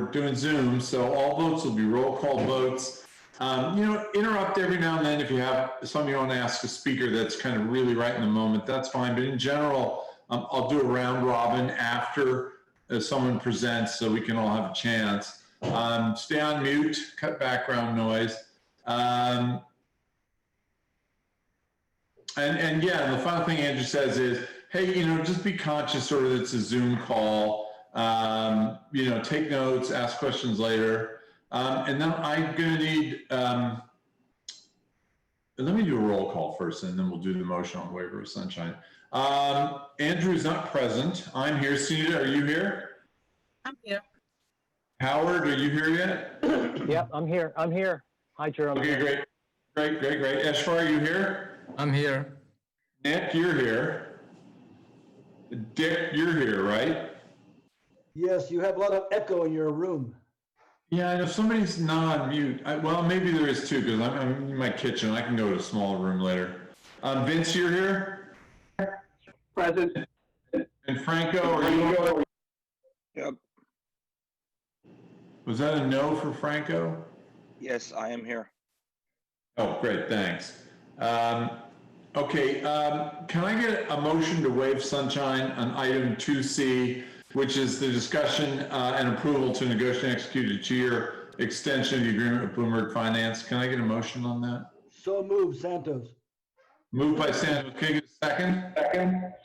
we're doing Zoom, so all votes will be roll call votes. Interrupt every now and then if you have something you want to ask a speaker that's kind of really right in the moment, that's fine. But in general, I'll do a round robin after someone presents so we can all have a chance. Stay on mute, cut background noise. And yeah, the final thing Andrew says is, hey, just be conscious sort of it's a Zoom call. Take notes, ask questions later. And then I'm going to need, let me do a roll call first, and then we'll do the motion on waiver of sunshine. Andrew's not present. I'm here. Sunita, are you here? I'm here. Howard, are you here yet? Yep, I'm here. Hi, Jerome. Okay, great. Eshwar, are you here? I'm here. Nick, you're here. Dick, you're here, right? Yes, you have a lot of echo in your room. Yeah, I know somebody's not on mute. Well, maybe there is too, because I'm in my kitchen. I can go to a smaller room later. Vince, you're here? Present. And Franco, are you here? Yep. Was that a no for Franco? Yes, I am here. Oh, great, thanks. Okay, can I get a motion to waive sunshine on item 2C, which is the discussion and approval to negotiate and execute a 2-year extension of the agreement with Bloomberg Finance? Can I get a motion on that? So moved, Santos. Moved by Santos. Can I get a second?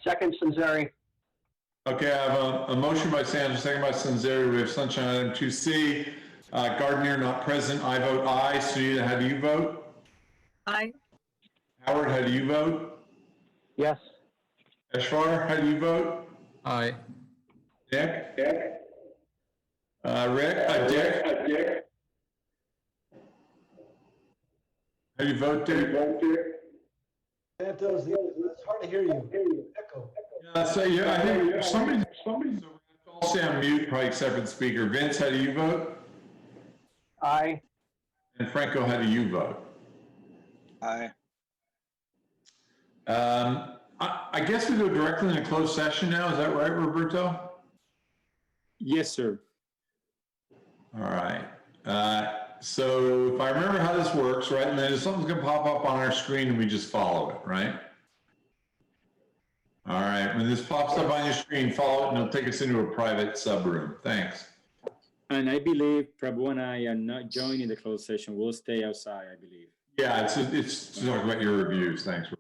Second, Sanzari. Okay, I have a motion by Santos, second by Sanzari. We have sunshine item 2C. Gardner not present. I vote aye. Sunita, how do you vote? Aye. Howard, how do you vote? Yes. Eshwar, how do you vote? Aye. Nick? Rick? Dick? How do you vote, Dick? Santos, it's hard to hear you. Echo. I think somebody's all stay on mute, probably except for the speaker. Vince, how do you vote? Aye. And Franco, how do you vote? Aye. I guess we go directly into closed session now. Is that right, Roberto? Yes, sir. All right. So if I remember how this works, right, and then something's going to pop up on our screen and we just follow it, right? All right. When this pops up on your screen, follow it and it'll take us into a private sub room. Thanks. And I believe Prabhu and I are not joining the closed session. We'll stay outside, I believe. Yeah, it's to talk about your reviews. Thanks, Roberto.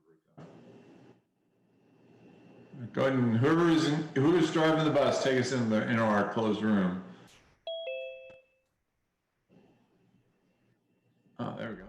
Go ahead and whoever's driving the bus, take us into our closed room. Oh, there we go.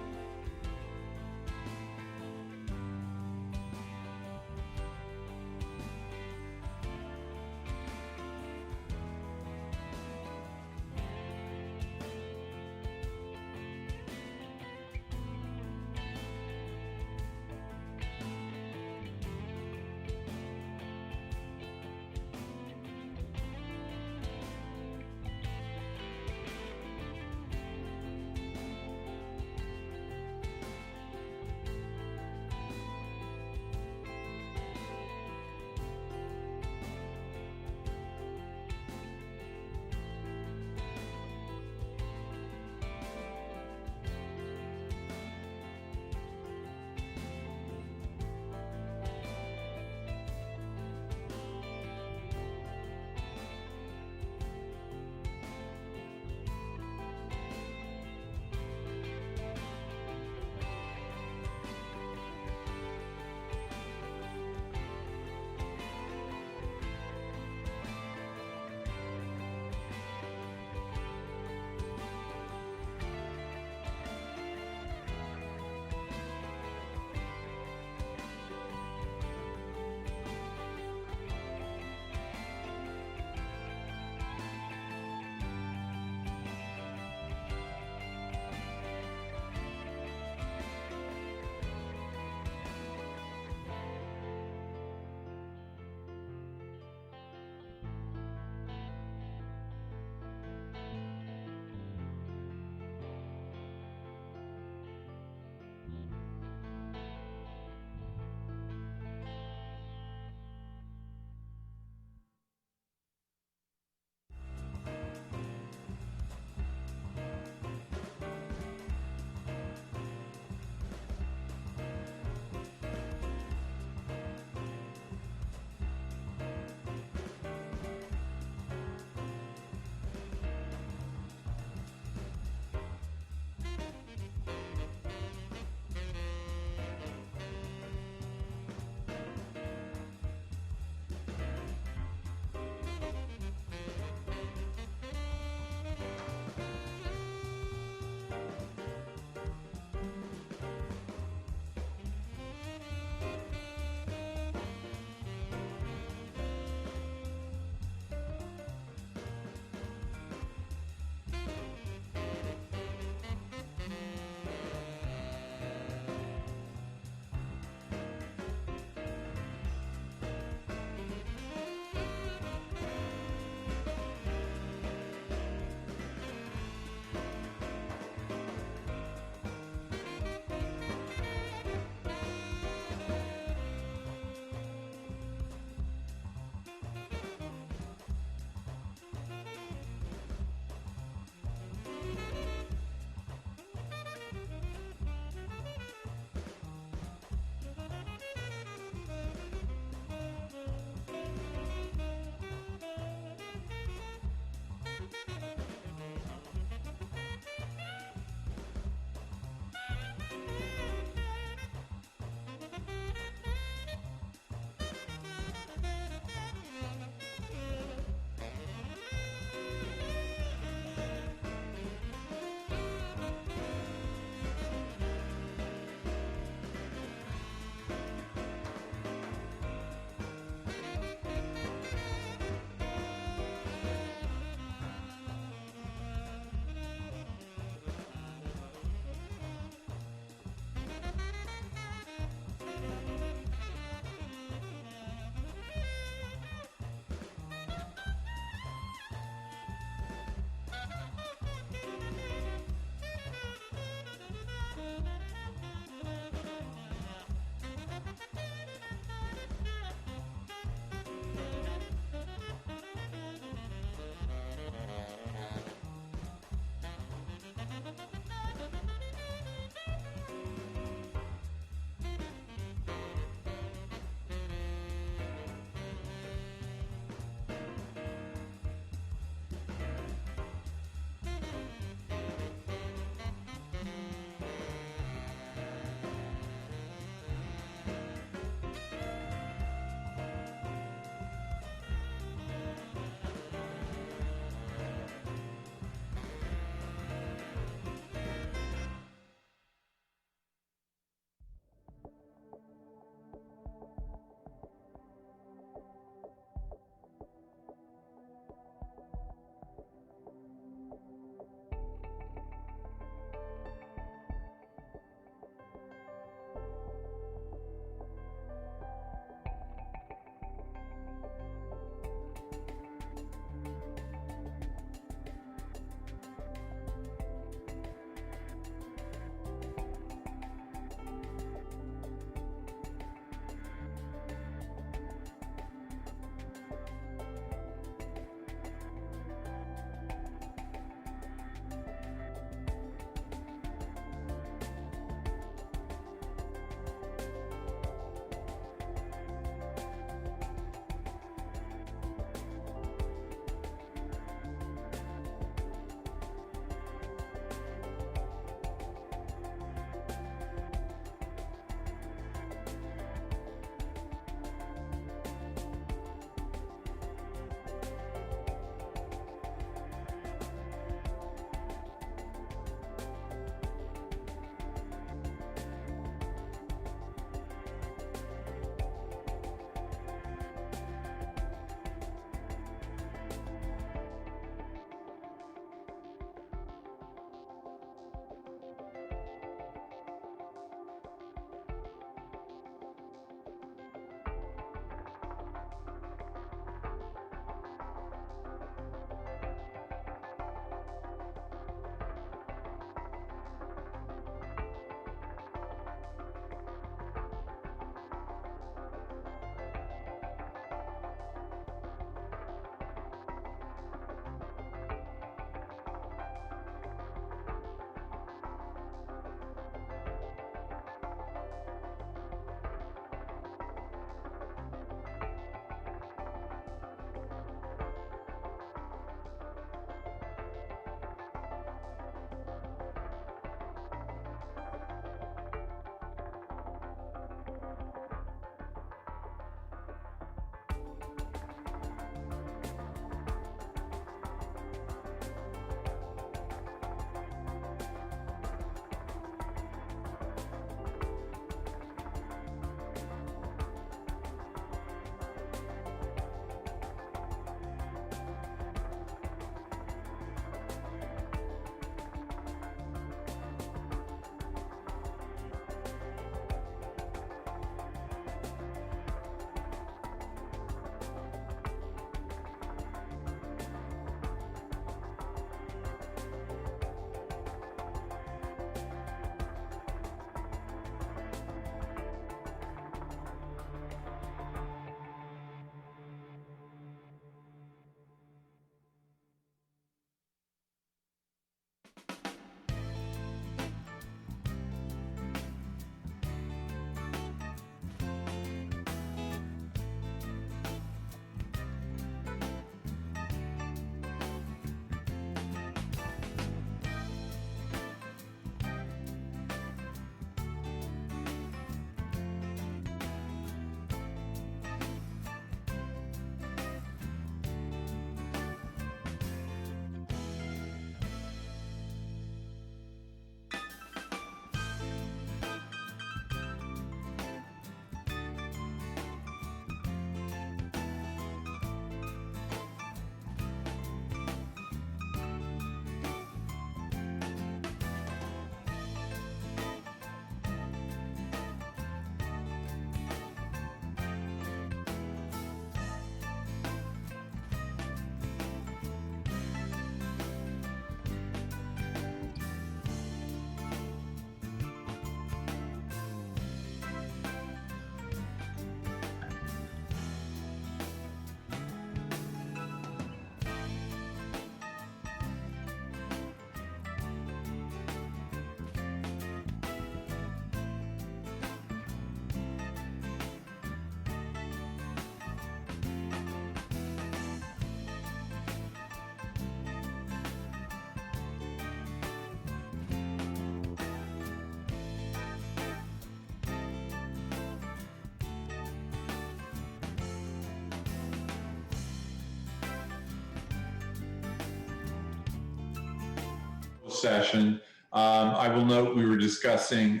session. I will note we were discussing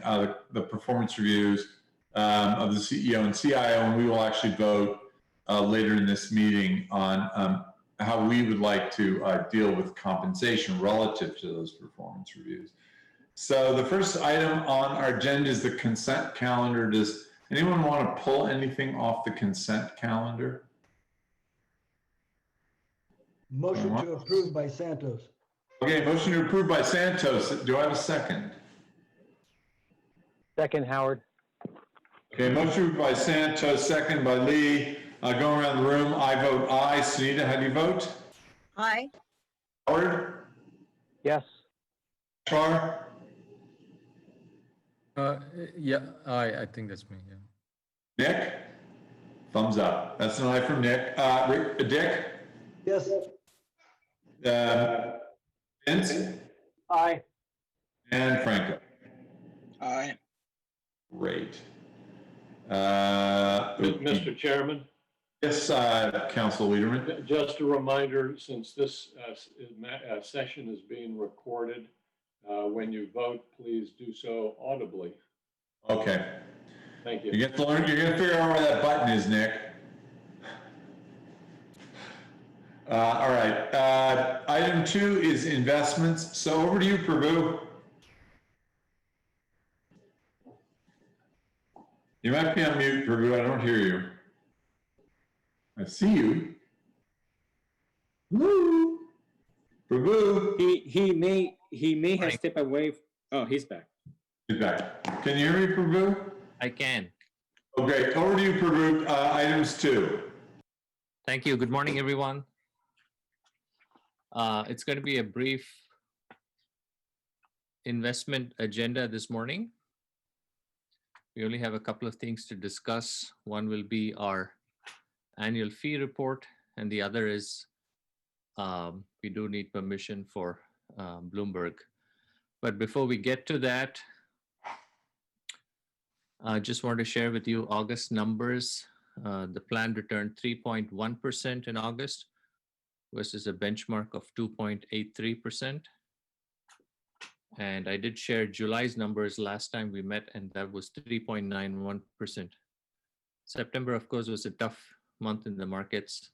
the performance reviews of the CEO and CIO, and we will actually vote later in this meeting on how we would like to deal with compensation relative to those performance reviews. So the first item on our agenda is the consent calendar. Does anyone want to pull anything off the consent calendar? Motion to approve by Santos. Okay, motion to approve by Santos. Do I have a second? Second, Howard. Okay, motion by Santos, second by Lee. Going around the room, I vote aye. Sunita, how do you vote? Aye. Howard? Yes. Char? Yeah, I think that's me, yeah. Nick? Thumbs up. That's an aye from Nick. Dick? Yes, Vince? Aye. And Franco? Aye. Great. Mr. Chairman, Yes, Council Leaderman. just a reminder, since this session is being recorded, when you vote, please do so audibly. Okay. Thank You you. get to learn, you're gonna figure out where that button is, Nick. All right, item 2 is investments. So over to you, Prabhu. You might be on mute, Prabhu, I don't hear you. I see you. Woo! Prabhu, He may have stepped away. Oh, he's back. he's back. Can you hear me, Prabhu? I can. Okay, over to you, Prabhu, items 2. Thank you. Good morning, everyone. It's going to be a brief investment agenda this morning. We only have a couple of things to discuss. One will be our annual fee report, and the other is we do need permission for Bloomberg. But before we get to that, I just want to share with you August numbers. The plan returned 3.1% in August versus a benchmark of 2.83%. And I did share July's numbers last time we met, and that was 3.91%. September, of course, was a tough month in the markets.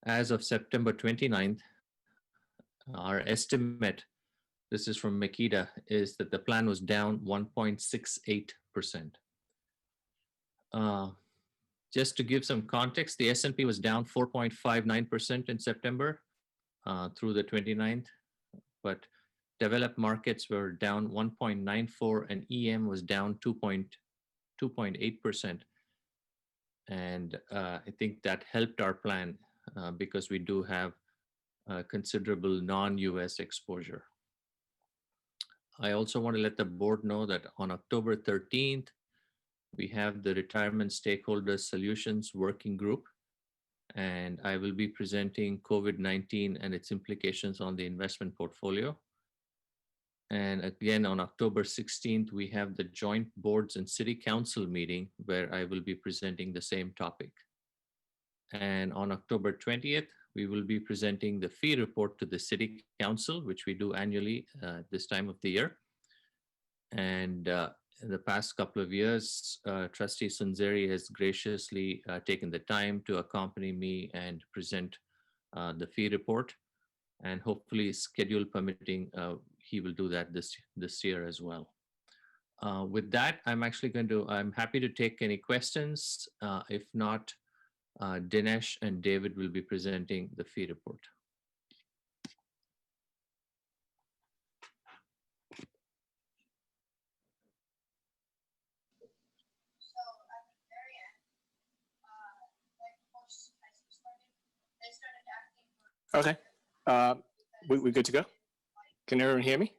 As of September 29th, our estimate, this is from Makita, is that the plan was down 1.68%. Just to give some context, the S&P was down 4.59% in September through the 29th, but developed markets were down 1.94% and EM was down 2.8%. And I think that helped our plan because we do have considerable non-US exposure. I also want to let the board know that on October 13th, we have the Retirement Stakeholder Solutions Working Group, and I will be presenting COVID-19 and its implications on the investment portfolio. And again, on October 16th, we have the Joint Boards and City Council meeting where I will be presenting the same topic. And on October 20th, we will be presenting the fee report to the City Council, which we do annually this time of the year. And in the past couple of years, Trustee Sunzeri has graciously taken the time to accompany me and present the fee report. And hopefully, schedule permitting, he will do that this year as well. With that, I'm happy to take any questions. If not, Dinesh and David will be presenting the fee report. Okay. We good to go? Can everyone hear me?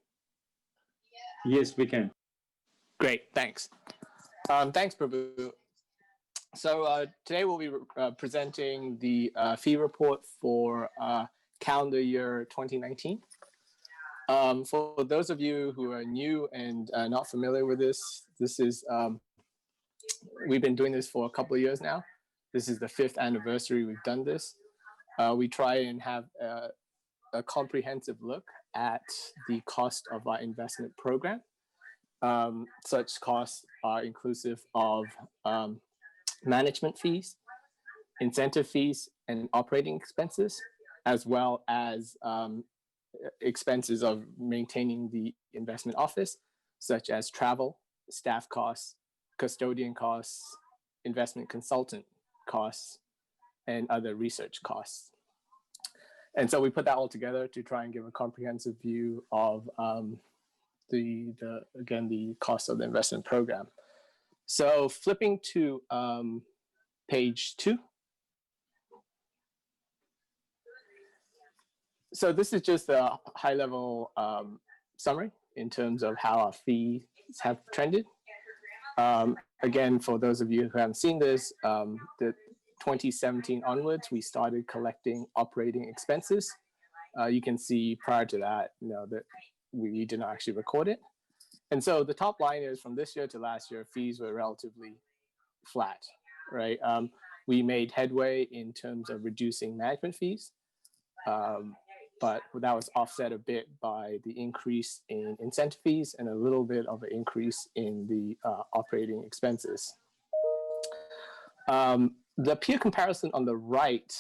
Yes, we can. Great, thanks. Thanks, Prabhu. So today we'll be presenting the fee report for calendar year 2019. For those of you who are new and not familiar with this is, we've been doing this for a couple of years now. This is the 5th anniversary we've done this. We try and have a comprehensive look at the cost of our investment program. Such costs are inclusive of management fees, incentive fees, and operating expenses, as well as expenses of maintaining the investment office, such as travel, staff costs, custodian costs, investment consultant costs, and other research costs. And so we put that all together to try and give a comprehensive view of the cost of the investment program. So flipping to page 2. So this is just a high-level summary in terms of how our fees have trended. Again, for those of you who haven't seen this, the 2017 onwards, we started collecting operating expenses. You can see prior to that, that we did not actually record it. And so the top line is from this year to last year, fees were relatively flat, right? We made headway in terms of reducing management fees, but that was offset a bit by the increase in incentive fees and a little bit of an increase in the operating expenses. The peer comparison on the right,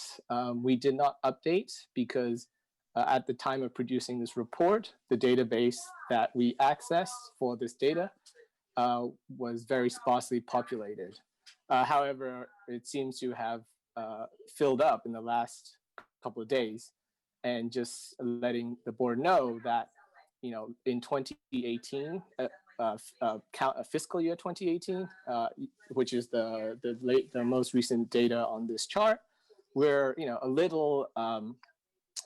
we did not update because at the time of producing this report, the database that we accessed for this data was very sparsely populated. However, it seems to have filled up in the last couple of days, and just letting the board know that, in 2018, fiscal year 2018, which is the most recent data on this chart, we're a little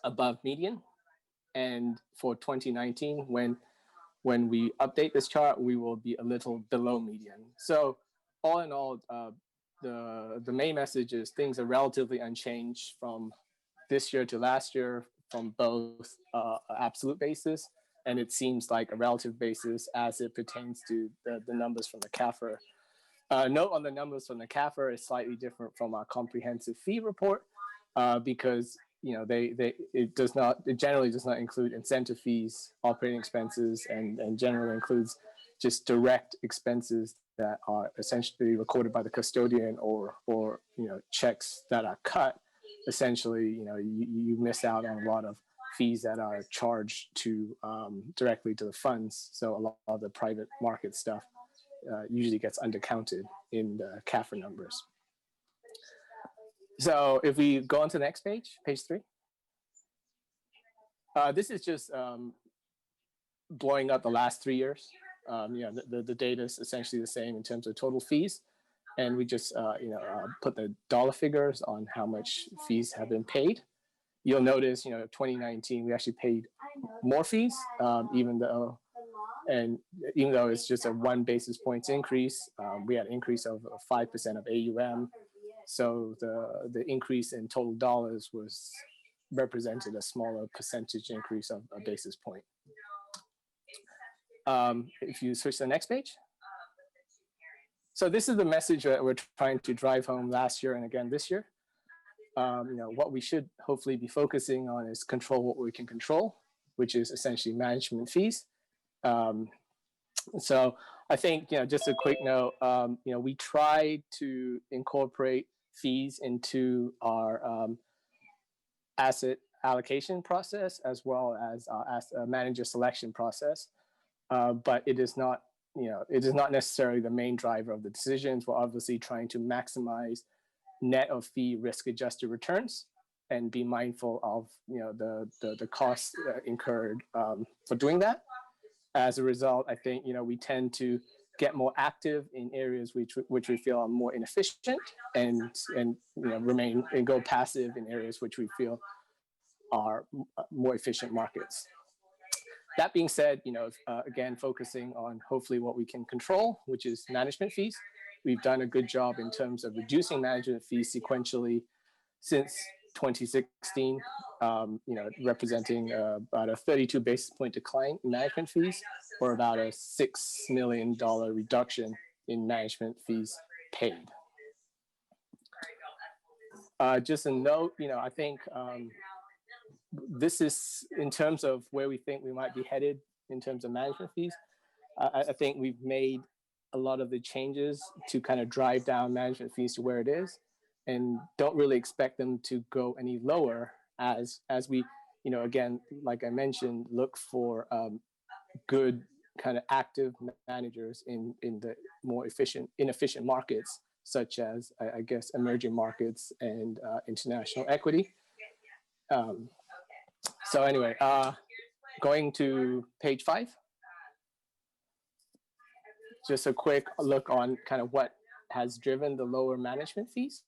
above median, and for 2019, when we update this chart, we will be a little below median. So all in all, the main message is things are relatively unchanged from this year to last year from both absolute basis, and it seems like a relative basis as it pertains to the numbers from the CAFR. Note on the numbers from the CAFR is slightly different from our comprehensive fee report because it generally does not include incentive fees, operating expenses, and generally includes just direct expenses that are essentially recorded by the custodian or checks that are cut. Essentially, you miss out on a lot of fees that are charged to directly to the funds. So a lot of the private market stuff usually gets undercounted in the CAFR numbers. So if we go on to the next page, page 3. This is just blowing up the last 3 years. The data is essentially the same in terms of total fees. And we just put the dollar figures on how much fees have been paid. You'll notice, 2019, we actually paid more fees, even though it's just a 1 basis points increase. We had an increase of 5% of AUM. So the increase in total dollars represented a smaller percentage increase of a basis point. If you switch to the next page. So this is the message that we're trying to drive home last year and again this year. What we should hopefully be focusing on is control what we can control, which is essentially management fees. So I think, just a quick note, we try to incorporate fees into our asset allocation process as well as our manager selection process, but it is not necessarily the main driver of the decisions. We're obviously trying to maximize net of fee risk adjusted returns and be mindful of the costs incurred for doing that. As a result, I think we tend to get more active in areas which we feel are more inefficient, and remain and go passive in areas which we feel are more efficient markets. That being said, again, focusing on hopefully what we can control, which is management fees. We've done a good job in terms of reducing management fees sequentially since 2016, representing about a 32 basis point decline in management fees, or about a $6 million reduction in management fees paid. Just a note, I think this is in terms of where we think we might be headed in terms of management fees. I think we've made a lot of the changes to kind of drive down management fees to where it is, and don't really expect them to go any lower as we, again, like I mentioned, look for good kind of active managers in the more inefficient markets, such as I guess emerging markets and international equity. So anyway, going to page 5. Just a quick look on kind of what has driven the lower management fees.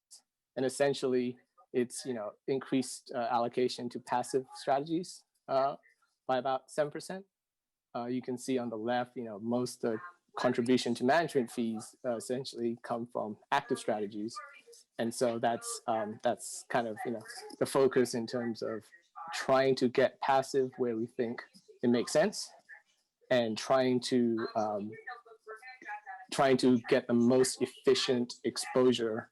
And essentially, it's increased allocation to passive strategies by about 7%. You can see on the left, most contribution to management fees essentially come from active strategies. And so that's kind of the focus in terms of trying to get passive where we think it makes sense, and trying to get the most efficient exposure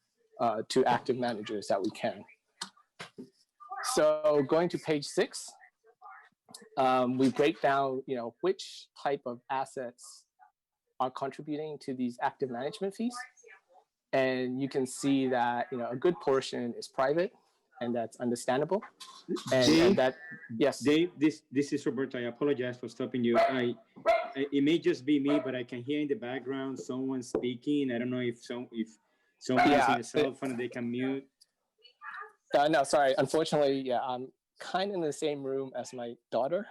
to active managers that we can. So going to page 6, we break down, which type of assets are contributing to these active management fees. And you can see that, a good portion is private, and that's understandable. And that, yes. Dave, this is Roberto. I apologize for stopping you. It may just be me, but I can hear in the background someone speaking. I don't know if someone using a cell phone, they can mute. No, sorry. Unfortunately, yeah, I'm kind of in the same room as my daughter,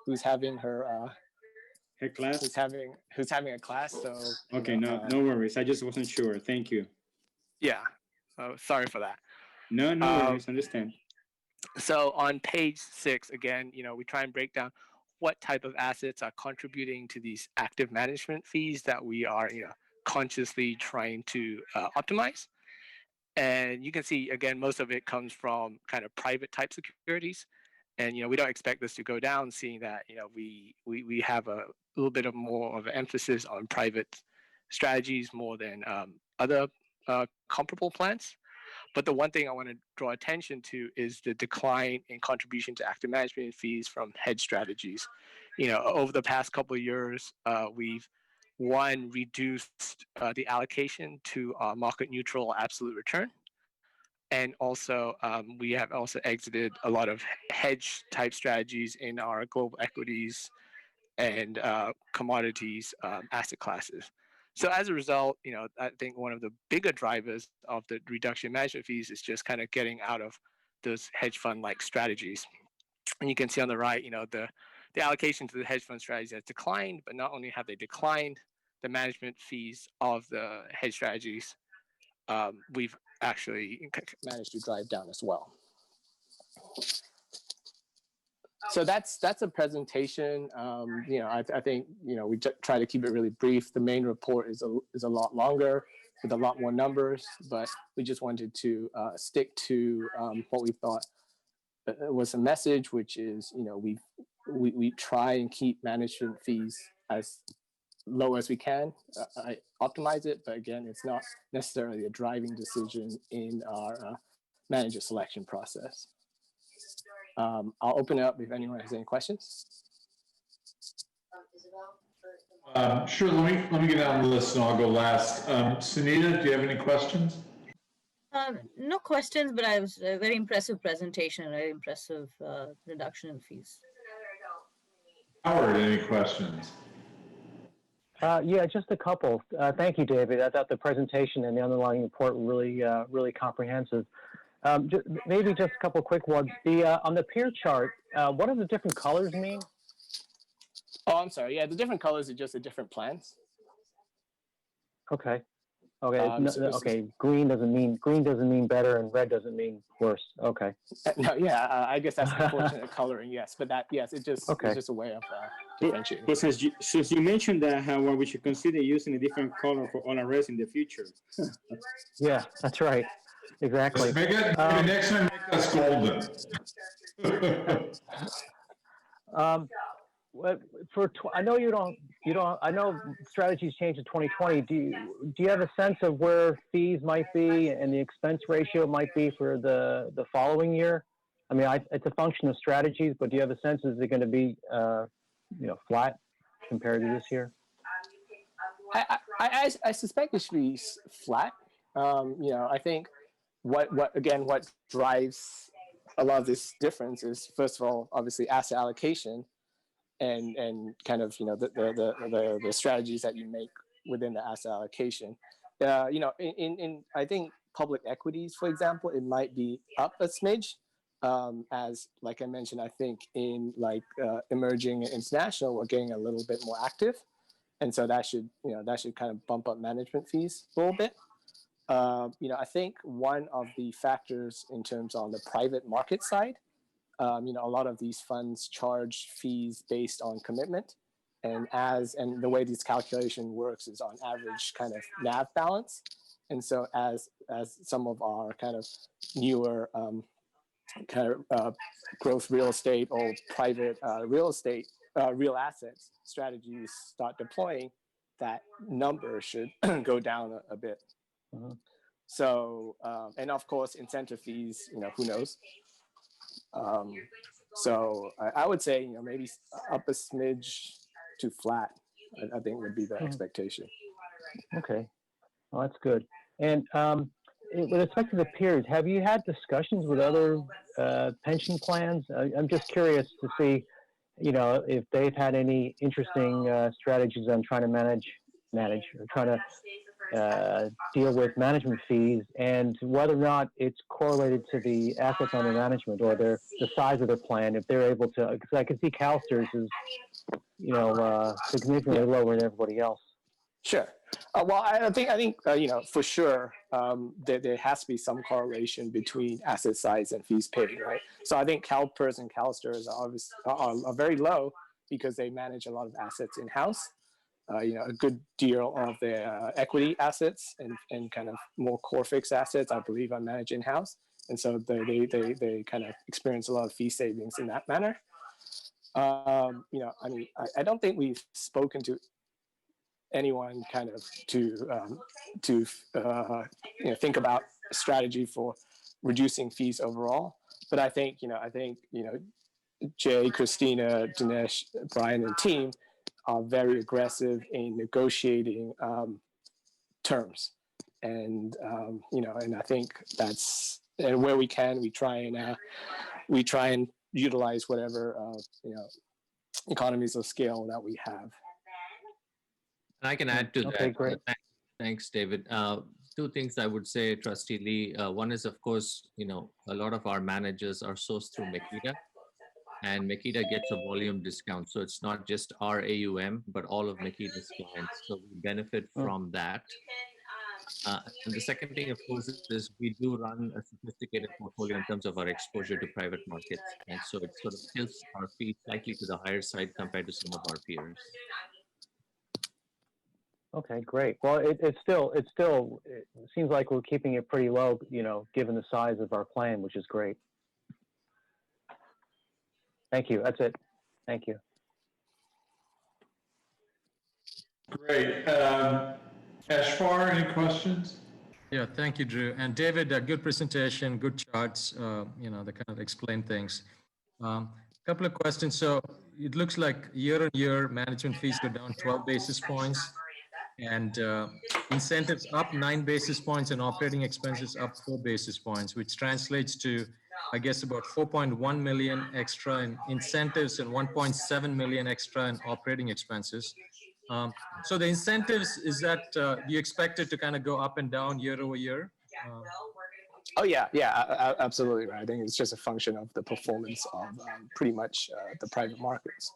who's having her class. Who's having a class. So okay, no worries. I just wasn't sure. Thank you. Yeah. Oh, sorry for that. No worries. Understand. So on page 6, again, we try and break down what type of assets are contributing to these active management fees that we are, consciously trying to optimize. And you can see, again, most of it comes from kind of private type securities. And, we don't expect this to go down, seeing that, we have a little bit of more of an emphasis on private strategies more than other comparable plans. But the one thing I want to draw attention to is the decline in contribution to active management fees from hedge strategies. Over the past couple of years, we've reduced the allocation to market neutral absolute return. And also, we have also exited a lot of hedge type strategies in our global equities and commodities asset classes. So as a result, I think one of the bigger drivers of the reduction in management fees is just kind of getting out of those hedge fund like strategies. And you can see on the right, the allocation to the hedge fund strategies has declined, but not only have they declined, the management fees of the hedge strategies, we've actually managed to drive down as well. So that's a presentation. I think we try to keep it really brief. The main report is a lot longer with a lot more numbers, but we just wanted to stick to what we thought was a message, which is we try and keep management fees as low as we can. I optimize it, but again, it's not necessarily a driving decision in our manager selection process. I'll open it up if anyone has any questions. Sure, let me get down the list and I'll go last. Sunita, do you have any questions? No questions, but I was a very impressive presentation, very impressive reduction in fees. Howard, any questions? Yeah, just a couple. Thank you, David. I thought the presentation and the underlying report were really comprehensive. Maybe just a couple quick ones. On the peer chart, what do the different colors mean? Oh, I'm sorry. Yeah, the different colors are just the different plans. Okay. Okay. Green doesn't mean better, and red doesn't mean worse. Okay. No, yeah. I guess that's unfortunate coloring. Yes, but it's just a way of differentiating. But since you mentioned that, Howard, we should consider using a different color for all our rest in the future. Yeah, that's right. Exactly. Maybe next time make us golden. I know you don't. I know strategies changed in 2020. Do you have a sense of where fees might be and the expense ratio might be for the following year? I mean, it's a function of strategies, but do you have a sense, is it going to be, flat compared to this year? I suspect it should be flat. I think what drives a lot of this difference is, first of all, obviously asset allocation and kind of the strategies that you make within the asset allocation. In I think public equities, for example, it might be up a smidge. As like I mentioned, I think in emerging and international, we're getting a little bit more active, and so that should kind of bump up management fees a little bit. I think one of the factors in terms on the private market side, a lot of these funds charge fees based on commitment, and the way this calculation works is on average kind of NAV balance, and so as some of our kind of newer growth real estate or private real estate real assets strategies start deploying, that number should go down a bit. Mm-hmm. So, and of course, incentive fees, who knows? So I would say, maybe up a smidge to flat, I think would be the expectation. Okay, well, that's good. And with respect to the peers, have you had discussions with other pension plans? I'm just curious to see, if they've had any interesting strategies on trying to manage or trying to deal with management fees, and whether or not it's correlated to the assets under management or the size of their plan, if they're able to, because I can see CalSTRS is, significantly lower than everybody else. Sure. Well, I think for sure there has to be some correlation between asset size and fees paid, right? So I think CalPERS and CalSTRS are very low because they manage a lot of assets in house. A good deal of their equity assets and kind of more core fixed assets, I believe, are managed in house, and so they kind of experience a lot of fee savings in that manner. I don't think we've spoken to anyone kind of to think about a strategy for reducing fees overall. But I think Jay, Christina, Dinesh, Brian, and team are very aggressive in negotiating terms, and and I think that's, and where we can, we try and utilize whatever economies of scale that we have. And I can add to Okay, that. great. Thanks, David. Two things I would say, Trustee Lee. One is, of course, a lot of our managers are sourced through Makita, and Makita gets a volume discount. So it's not just our AUM, but all of Makita's clients. So we benefit from that. And the second thing, of course, is we do run a sophisticated portfolio in terms of our exposure to private markets. And so it sort of tilts our fees slightly to the higher side compared to some of our peers. Okay, great. Well, it seems like we're keeping it pretty low, given the size of our plan, which is great. Thank you. That's it. Thank you. Great. Ashfar, any questions? Yeah, thank you, Drew. And David, good presentation, good charts, that kind of explain things. Couple of questions. So it looks like year on year management fees go down 12 basis points, and incentives up 9 basis points, and operating expenses up 4 basis points, which translates to, I guess, about 4.1 million extra in incentives and 1.7 million extra in operating expenses. So the incentives, is that, do you expect it to kind of go up and down year over year? Oh yeah, absolutely right. I think it's just a function of the performance of pretty much the private markets.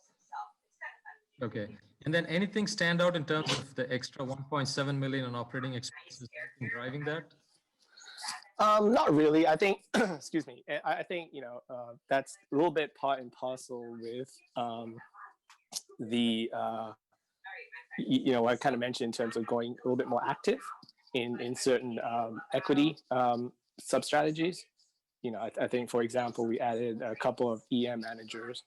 Okay. And then anything stand out in terms of the extra 1.7 million in operating expenses driving that? Not really. I think, excuse me. I think, that's a little bit part and parcel with the, I kind of mentioned in terms of going a little bit more active in certain equity sub-strategies. I think, for example, we added a couple of EM managers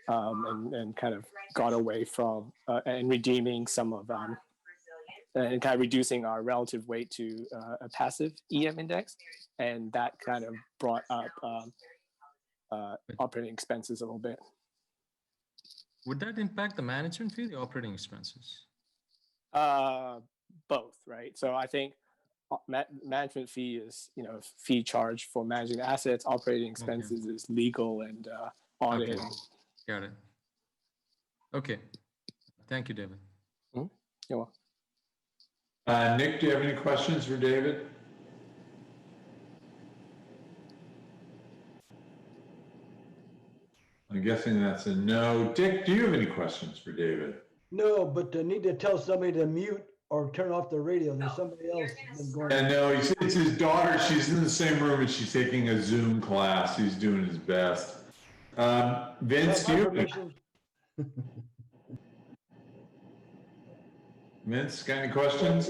and kind of got away from and redeeming some of and kind of reducing our relative weight to a passive EM index, and that kind of brought up operating expenses a little bit. Would that impact the management fee, the operating expenses? Both, right? So I think management fee is, fee charged for managing assets. Operating expenses is legal and audit. Okay. Got it. Okay. Thank you, David. You're welcome. Nick, do you have any questions for David? I'm guessing that's a no. Dick, do you have any questions for David? No, but I need to tell somebody to mute or turn off the radio. There's somebody else that's going. I know, it's his daughter. She's in the same room and she's taking a Zoom class. He's doing his best. Vince, do you have any? Vince, got any questions?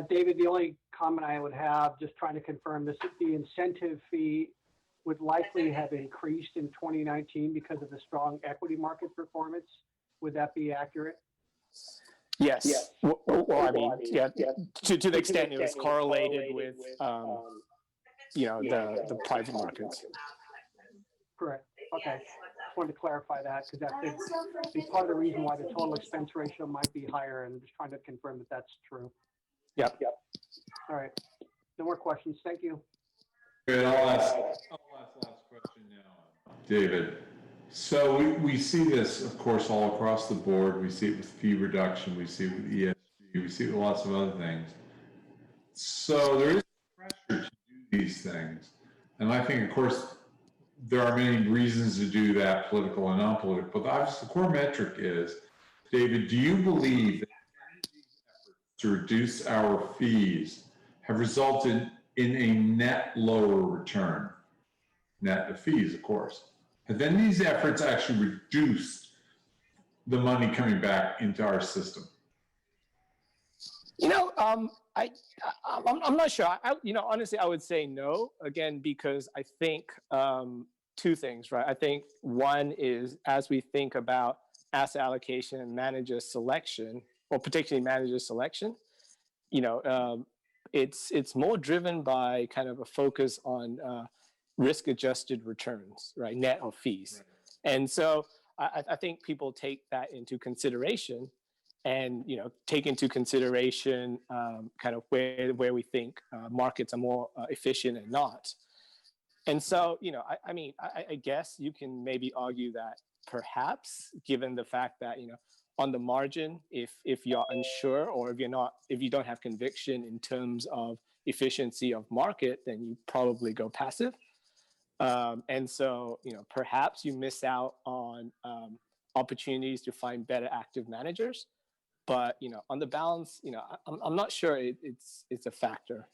David, the only comment I would have, just trying to confirm this, the incentive fee would likely have increased in 2019 because of the strong equity market performance. Would that be accurate? Yes. Well, I mean, yeah, to the extent it was correlated with, the private markets. Correct. Okay. Just wanted to clarify that because that could be part of the reason why the total expense ratio might be higher, and just trying to confirm that that's true. Yep. All right. No more questions. Thank you. Good. I'll ask last question now, David. So we see this, of course, all across the board. We see it with fee reduction. We see it with ESG. We see it with lots of other things. So there is pressure to do these things. And I think, of course, there are many reasons to do that, political and non-political. But obviously, the core metric is, David, do you believe that any of these efforts to reduce our fees have resulted in a net lower return? Net of fees, of course. Have then these efforts actually reduced the money coming back into our system? I'm not sure. Honestly, I would say no, again, because I think two things, right? I think one is, as we think about asset allocation and manager selection, or particularly manager selection, it's more driven by kind of a focus on risk-adjusted returns, right? Net of fees. Right. And so I think people take that into consideration, and take into consideration kind of where we think markets are more efficient and not. And so I guess you can maybe argue that perhaps, given the fact that on the margin, if you're unsure, or if you don't have conviction in terms of efficiency of market, then you probably go passive. And so perhaps you miss out on opportunities to find better active managers. But on the balance, I'm not sure it's a factor.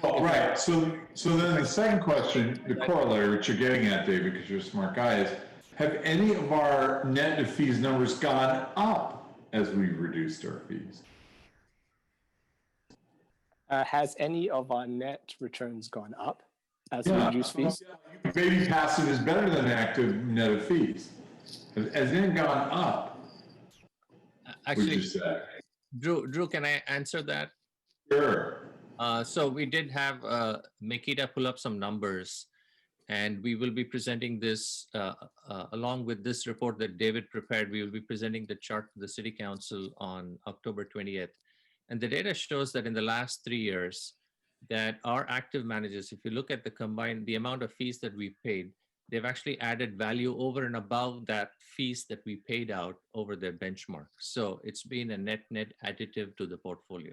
Oh, right. So then the second question, the corollary, which you're getting at, David, because you're a smart guy, is have any of our net of fees numbers gone up as we've reduced our fees? Has any of our net returns gone up as we reduce fees? Maybe passive is better than active net of fees. Has it gone up? Actually, Drew, can I answer that? Sure. So we did have Makita pull up some numbers, and we will be presenting this along with this report that David prepared. We will be presenting the chart to the City Council on October 20th. And the data shows that in the last 3 years, that our active managers, if you look at the amount of fees that we paid, they've actually added value over and above that fees that we paid out over their benchmark. So it's been a net additive to the portfolio.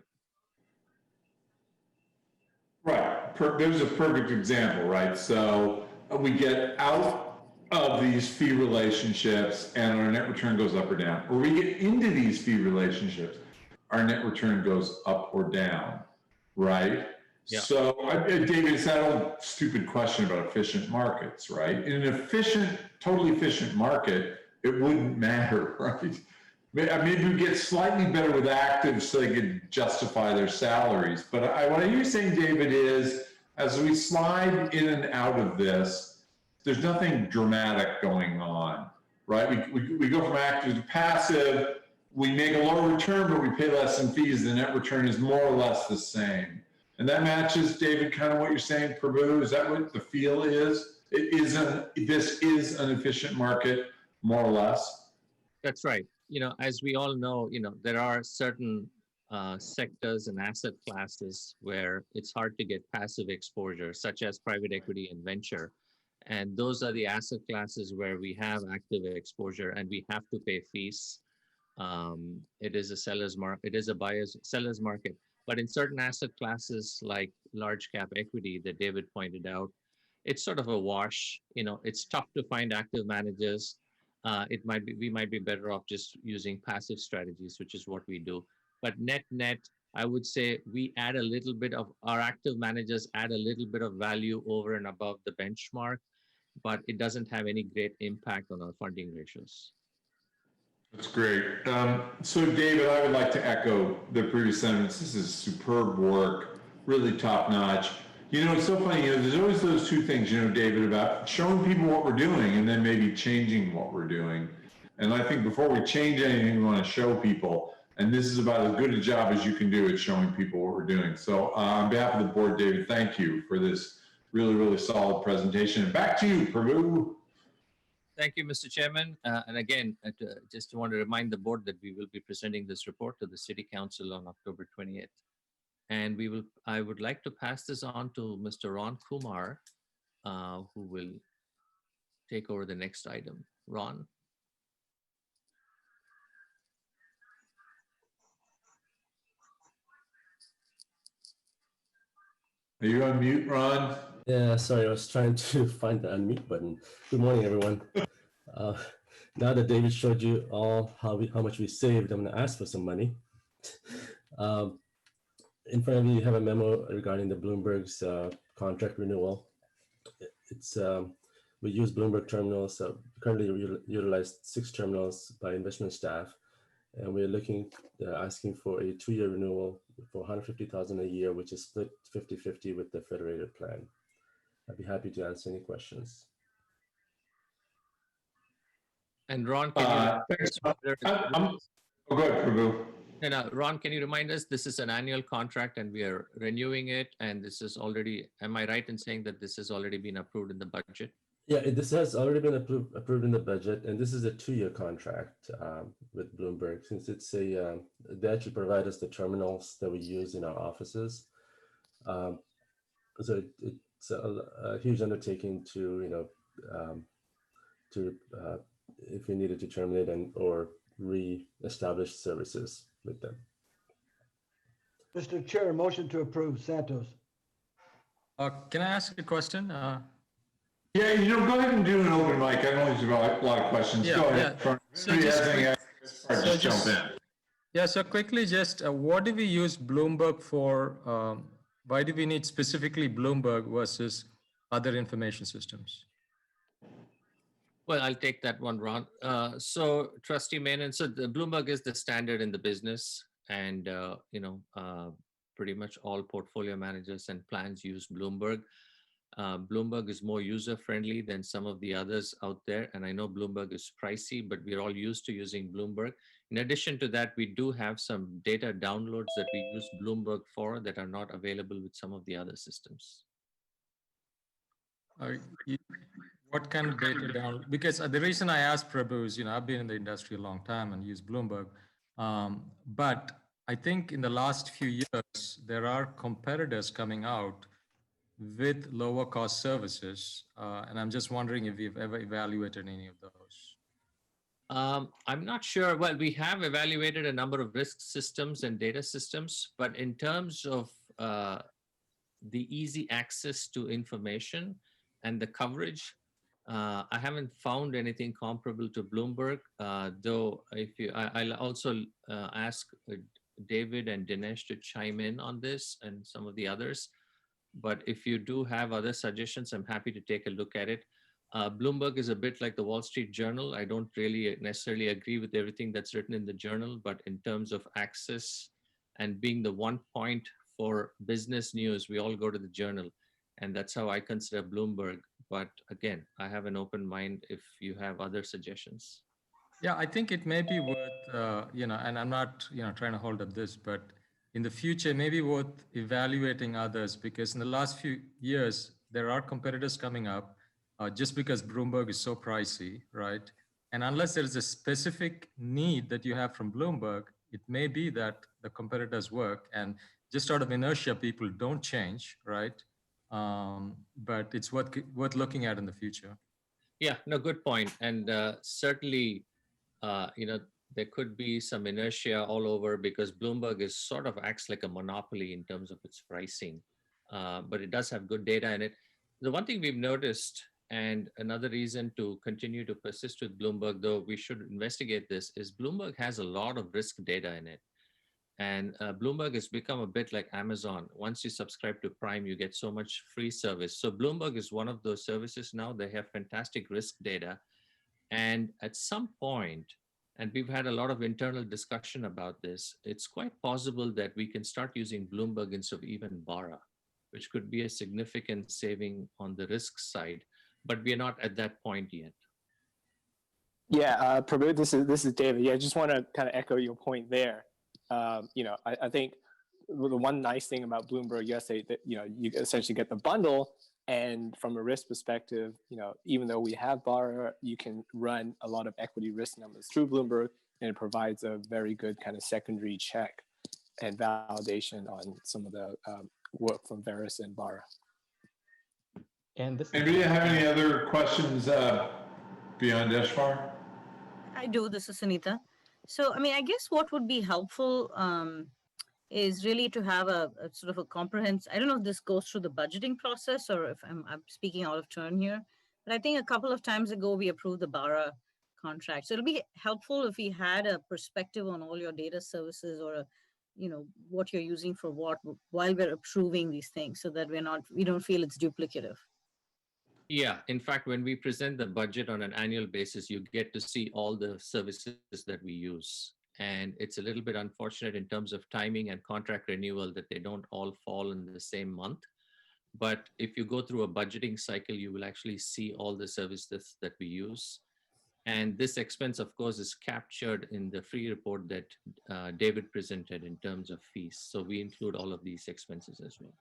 Right. There's a perfect example, right? So we get out of these fee relationships and our net return goes up or down. Or we get into these fee relationships, our net return goes up or down, right? Yeah. So, David, it's that old stupid question about efficient markets, right? In an totally efficient market, it wouldn't matter, right? Maybe we get slightly better with actives so they could justify their salaries. But what I hear you saying, David, is as we slide in and out of this, there's nothing dramatic going on, right? We go from active to passive. We make a lower return, but we pay less in fees. The net return is more or less the same. And that matches, David, kind of what you're saying, Prabhu. Is that what the feel is? This is an efficient market, more or less. That's right. As we all know, there are certain sectors and asset classes where it's hard to get passive exposure, such as private equity and venture. And those are the asset classes where we have active exposure and we have to pay fees. It is a seller's market, it is a seller's market. But in certain asset classes like large cap equity that David pointed out, it's sort of a wash. It's tough to find active managers. We might be better off just using passive strategies, which is what we do. But net, I would say our active managers add a little bit of value over and above the benchmark, but it doesn't have any great impact on our funding ratios. That's great. So David, I would like to echo the previous sentiments. This is superb work, really top notch. It's so funny, there's always those two things, David, about showing people what we're doing and then maybe changing what we're doing. And I think before we change anything, we want to show people. And this is about as good a job as you can do at showing people what we're doing. So on behalf of the board, David, thank you for this really, really solid presentation. And back to you, Prabhu. Thank you, Mr. Chairman. And again, just want to remind the board that we will be presenting this report to the City Council on October 28th. And I would like to pass this on to Mr. Ron Kumar, who will take over the next item. Ron. Are you on mute, Ron? Yeah, sorry, I was trying to find the unmute button. Good morning, everyone. Now that David showed you all how much we saved, I'm going to ask for some money. In front of you, you have a memo regarding the Bloomberg's contract renewal. We use Bloomberg terminals. Currently, we utilize 6 terminals by investment staff, and we're asking for a 2-year renewal for $150,000 a year, which is split 50-50 with the federated plan. I'd be happy to answer any questions. And Ron, can you go ahead, Prabhu. And Ron, can you remind us, this is an annual contract and we are renewing it, and this is already, am I right in saying that this has already been approved in the budget? Yeah, this has already been approved in the budget, and this is a 2-year contract with Bloomberg. Since it's they actually provide us the terminals that we use in our offices. So it's a huge undertaking to, if we needed to terminate or re-establish services with them. Mr. Chair, motion to approve. Santos. Can I ask a question? Yeah, go ahead and do an open mic. I know there's a lot of questions. Yeah, go ahead. yeah. So just jump in. Yeah, so quickly, just what do we use Bloomberg for? Why do we need specifically Bloomberg versus other information systems? Well, I'll take that one, Ron. So Trustee Menon, so the Bloomberg is the standard in the business, and pretty much all portfolio managers and plans use Bloomberg. Bloomberg is more user-friendly than some of the others out there, and I know Bloomberg is pricey, but we're all used to using Bloomberg. In addition to that, we do have some data downloads that we use Bloomberg for that are not available with some of the other systems. What kind of data down? Because the reason I asked Prabhu is, I've been in the industry a long time and use Bloomberg, but I think in the last few years, there are competitors coming out with lower cost services. And I'm just wondering if you've ever evaluated any of those. I'm not sure. Well, we have evaluated a number of risk systems and data systems, but in terms of the easy access to information and the coverage, I haven't found anything comparable to Bloomberg, though I'll also ask David and Dinesh to chime in on this and some of the others. But if you do have other suggestions, I'm happy to take a look at it. Bloomberg is a bit like the Wall Street Journal. I don't really necessarily agree with everything that's written in the journal, but in terms of access and being the one point for business news, we all go to the journal. And that's how I consider Bloomberg. But again, I have an open mind if you have other suggestions. Yeah, I think it may be worth, and I'm not, trying to hold up this, but in the future, maybe worth evaluating others, because in the last few years, there are competitors coming up just because Bloomberg is so pricey, right? And unless there is a specific need that you have from Bloomberg, it may be that the competitors work, and just out of inertia, people don't change, right? But it's worth looking at in the future. Yeah, no, good point. And certainly, there could be some inertia all over because Bloomberg is sort of acts like a monopoly in terms of its pricing, but it does have good data in it. The one thing we've noticed, and another reason to continue to persist with Bloomberg, though we should investigate this, is Bloomberg has a lot of risk data in it. And Bloomberg has become a bit like Amazon. Once you subscribe to Prime, you get so much free service. So Bloomberg is one of those services now. They have fantastic risk data. And at some point, and we've had a lot of internal discussion about this, it's quite possible that we can start using Bloomberg instead of even BARA, which could be a significant saving on the risk side, but we're not at that point yet. Yeah, Prabhu, this is David. Yeah, I just want to kind of echo your point there. I think the one nice thing about Bloomberg USA that you essentially get the bundle, and from a risk perspective, even though we have BARA, you can run a lot of equity risk numbers through Bloomberg, and it provides a very good kind of secondary check and validation on some of the work from Veris and BARA. And do you have any other questions beyond Eshvar? I do. This is Sunita. So, I mean, I guess what would be helpful is really to have a sort of a comprehensive, I don't know if this goes through the budgeting process or if I'm speaking out of turn here, but I think a couple of times ago we approved the BARA contract. So it'll be helpful if we had a perspective on all your data services or, what you're using for what while we're approving these things so that we don't feel it's duplicative. Yeah, in fact, when we present the budget on an annual basis, you get to see all the services that we use. And it's a little bit unfortunate in terms of timing and contract renewal that they don't all fall in the same month. But if you go through a budgeting cycle, you will actually see all the services that we use. And this expense, of course, is captured in the free report that David presented in terms of fees. So we include all of these expenses as well.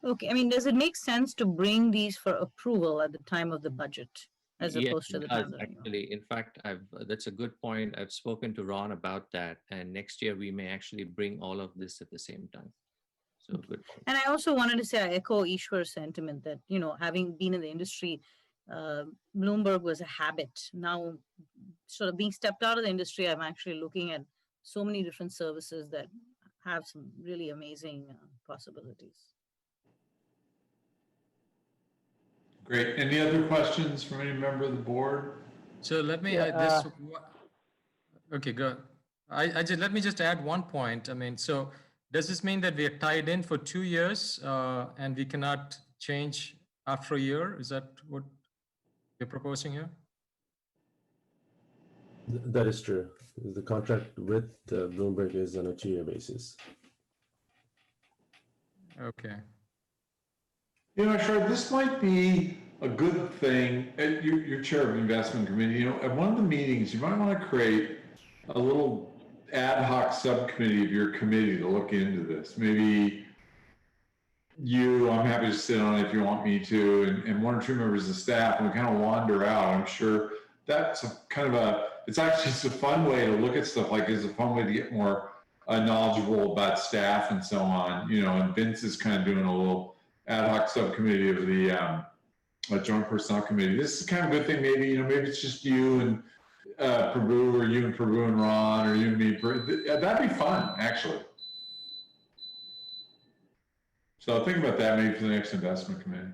Okay, I mean, does it make sense to bring these for approval at the time of the budget as opposed to the time of the renewal? Actually, in fact, that's a good point. I've spoken to Ron about that, and next year we may actually bring all of this at the same time. So good point. And I also wanted to say, I echo Ishwar's sentiment that, having been in the industry, Bloomberg was a habit. Now, sort of being stepped out of the industry, I'm actually looking at so many different services that have some really amazing possibilities. Great. Any other questions from any member of the board? So let me, okay, go. Let me just add one point. I mean, so does this mean that we are tied in for 2 years and we cannot change after a year? Is that what you're proposing here? That is true. The contract with Bloomberg is on a 2-year basis. Okay. Ashar, this might be a good thing. You're chair of the investment committee. At one of the meetings, you might want to create a little ad hoc subcommittee of your committee to look into this. Maybe I'm happy to sit on it if you want me to, and 1 or 2 members of staff, and we kind of wander out. I'm sure that's it's a fun way to look at stuff like this. It's a fun way to get more knowledgeable about staff and so on. And Vince is kind of doing a little ad hoc subcommittee of the joint personnel committee. This is kind of a good thing. Maybe maybe it's just you and Prabhu, or you and Prabhu and Ron, or you and me. That'd be fun, actually. So think about that maybe for the next investment committee,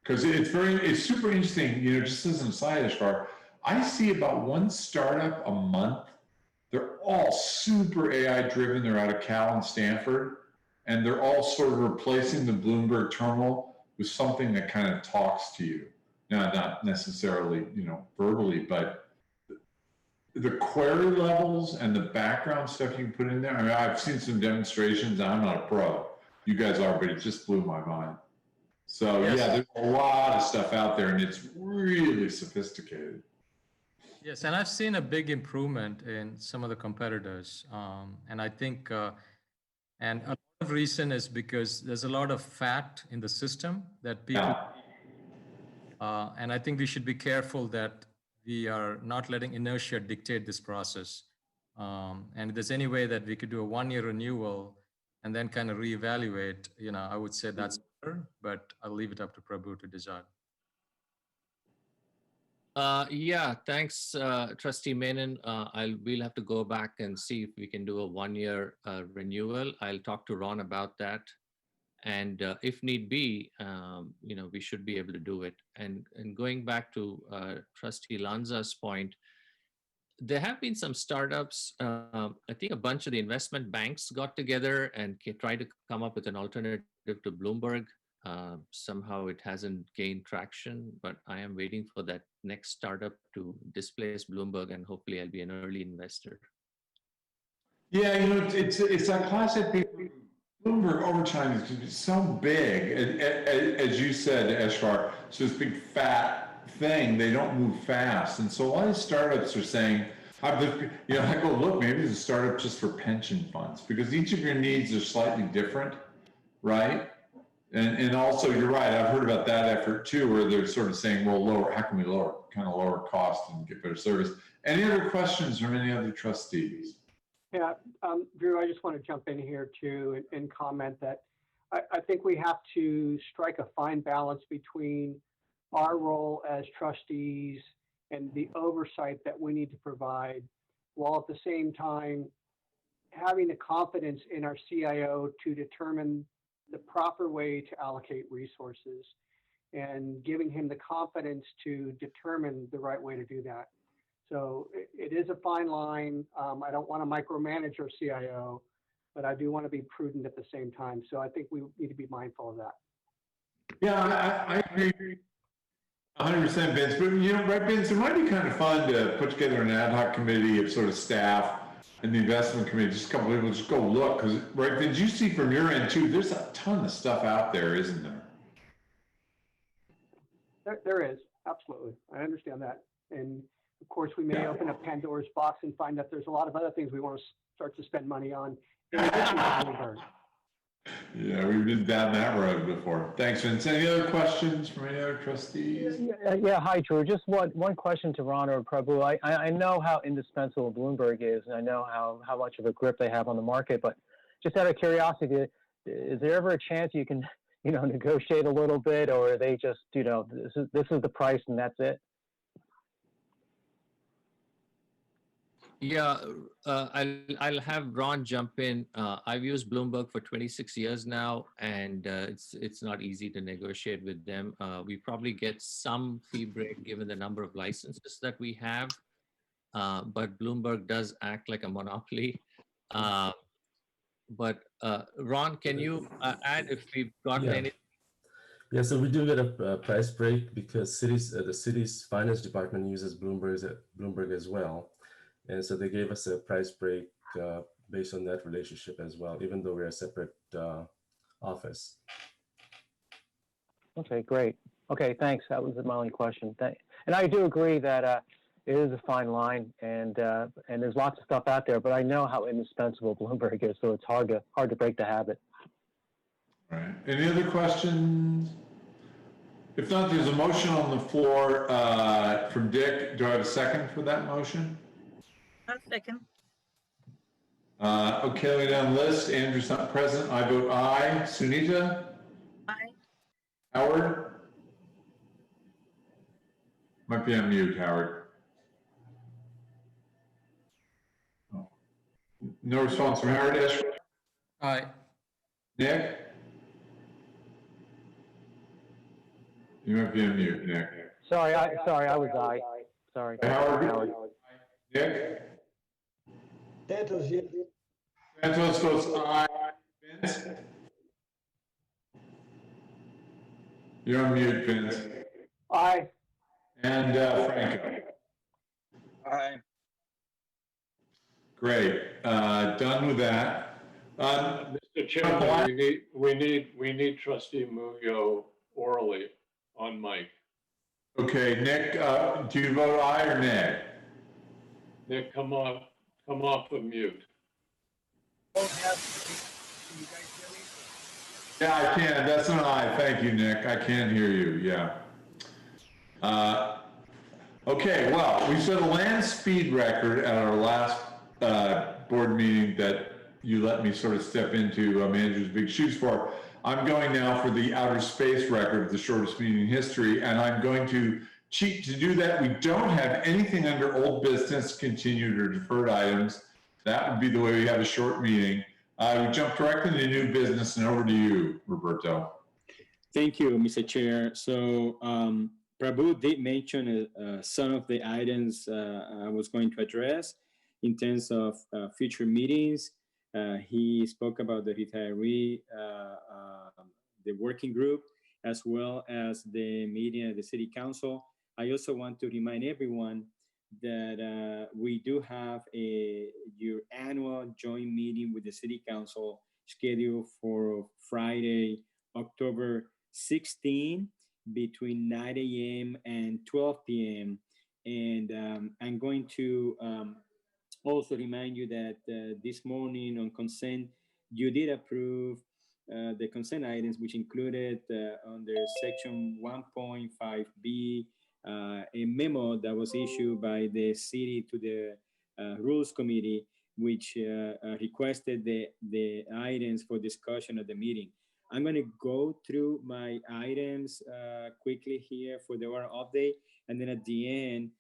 because it's super interesting. Just as an aside, Ashfar, I see about 1 startup a month. They're all super AI driven. They're out of Cal and Stanford. And they're all sort of replacing the Bloomberg terminal with something that kind of talks to you. Now, not necessarily, verbally, but the query levels and the background stuff you can put in there. I mean, I've seen some demonstrations. I'm not a pro. You guys are, but it just blew my mind. So yes. Yeah, there's a lot of stuff out there, and it's really sophisticated. Yes, and I've seen a big improvement in some of the competitors. And I think, and a lot of reason is because there's a lot of fat in the system that people, and I think we should be careful that we are not letting inertia dictate this process. And if there's any way that we could do a 1-year renewal and then kind of reevaluate, I would say that's better, but I'll leave it up to Prabhu to decide. Yeah, thanks, Trustee Menon. We'll have to go back and see if we can do a 1-year renewal. I'll talk to Ron about that. And if need be, we should be able to do it. And going back to Trustee Lanza's point, there have been some startups. I think a bunch of the investment banks got together and tried to come up with an alternative to Bloomberg. Somehow it hasn't gained traction, but I am waiting for that next startup to displace Bloomberg, and hopefully I'll be an early investor. Yeah, it's that classic Bloomberg overtime is so big, as you said, Eshvar. So this big fat thing, they don't move fast, and so a lot of startups are saying, I go, look, maybe it's a startup just for pension funds, because each of your needs are slightly different, right? And also, you're right, I've heard about that effort too, where they're sort of saying, well, how can we lower cost and get better service? Any other questions from any other trustees? Yeah, Drew, I just want to jump in here too and comment that I think we have to strike a fine balance between our role as trustees and the oversight that we need to provide, while at the same time having the confidence in our CIO to determine the proper way to allocate resources and giving him the confidence to determine the right way to do that. So it is a fine line. I don't want to micromanage our CIO, but I do want to be prudent at the same time. So I think we need to be mindful of that. Yeah, I agree 100%, Vince. But, right, Vince, it might be kind of fun to put together an ad hoc committee of sort of staff and the investment committee, just a couple of people just go look. Because, right, Vince, you see from your end too, there's a ton of stuff out there, isn't there? There is, absolutely. I understand that. And of course, we may open up Pandora's box and find that there's a lot of other things we want to start to spend money on in addition to Bloomberg. Yeah, we've been down that road before. Thanks, Vince. Any other questions from any other trustees? Yeah, hi, Drew. Just one question to Ron or Prabhu. I know how indispensable Bloomberg is, and I know how much of a grip they have on the market, but just out of curiosity, is there ever a chance you can, negotiate a little bit, or are they just, this is the price and that's it? Yeah, I'll have Ron jump in. I've used Bloomberg for 26 years now, and it's not easy to negotiate with them. We probably get some fee break given the number of licenses that we have, but Bloomberg does act like a monopoly. But Ron, can you add if we've got any? Yeah, so we do get a price break because the city's finance department uses Bloomberg as well. And so they gave us a price break based on that relationship as well, even though we're a separate office. Okay, great. Okay, thanks. That was my only question. And I do agree that it is a fine line, and there's lots of stuff out there, but I know how indispensable Bloomberg is, so it's hard to break the habit. All right. Any other questions? If not, there's a motion on the floor from Dick. Do I have a second for that motion? I'll second. Okay, way down the list. Andrew's not present. I vote aye. Sunita? Aye. Howard? Might be on mute, Howard. Oh. No response from Howard. Aye. Nick? You might be on mute, Nick. Sorry, I was aye. Sorry. Howard? Nick? Santos, yes. Santos votes aye. Vince? You're on mute, Vince. Aye. And Franco? Aye. Great. Done with that. Mr. Chairman, we need Trustee Muyo orally on mic. Okay, Nick, do you vote aye or nay? Nick, come off of mute. Yeah, I can. That's an aye. Thank you, Nick. I can hear you. Yeah. Okay, well, we set a land speed record at our last board meeting that you let me sort of step into manager's big shoes for. I'm going now for the outer space record, the shortest meeting in history, and I'm going to cheat to do that. We don't have anything under old business, continued, or deferred items. That would be the way we have a short meeting. We jump directly into new business, and over to you, Roberto. Thank you, Mr. Chair. So Prabhu did mention some of the items I was going to address in terms of future meetings. He spoke about the retiree, the working group, as well as the meeting at the City Council. I also want to remind everyone that we do have your annual joint meeting with the City Council scheduled for Friday, October 16 between 9 a.m. and 12 p.m. And I'm going to also remind you that this morning on consent, you did approve the consent items, which included under section 1.5B, a memo that was issued by the city to the Rules Committee, which requested the items for discussion at the meeting. I'm going to go through my items quickly here for the oral update. And then at the end,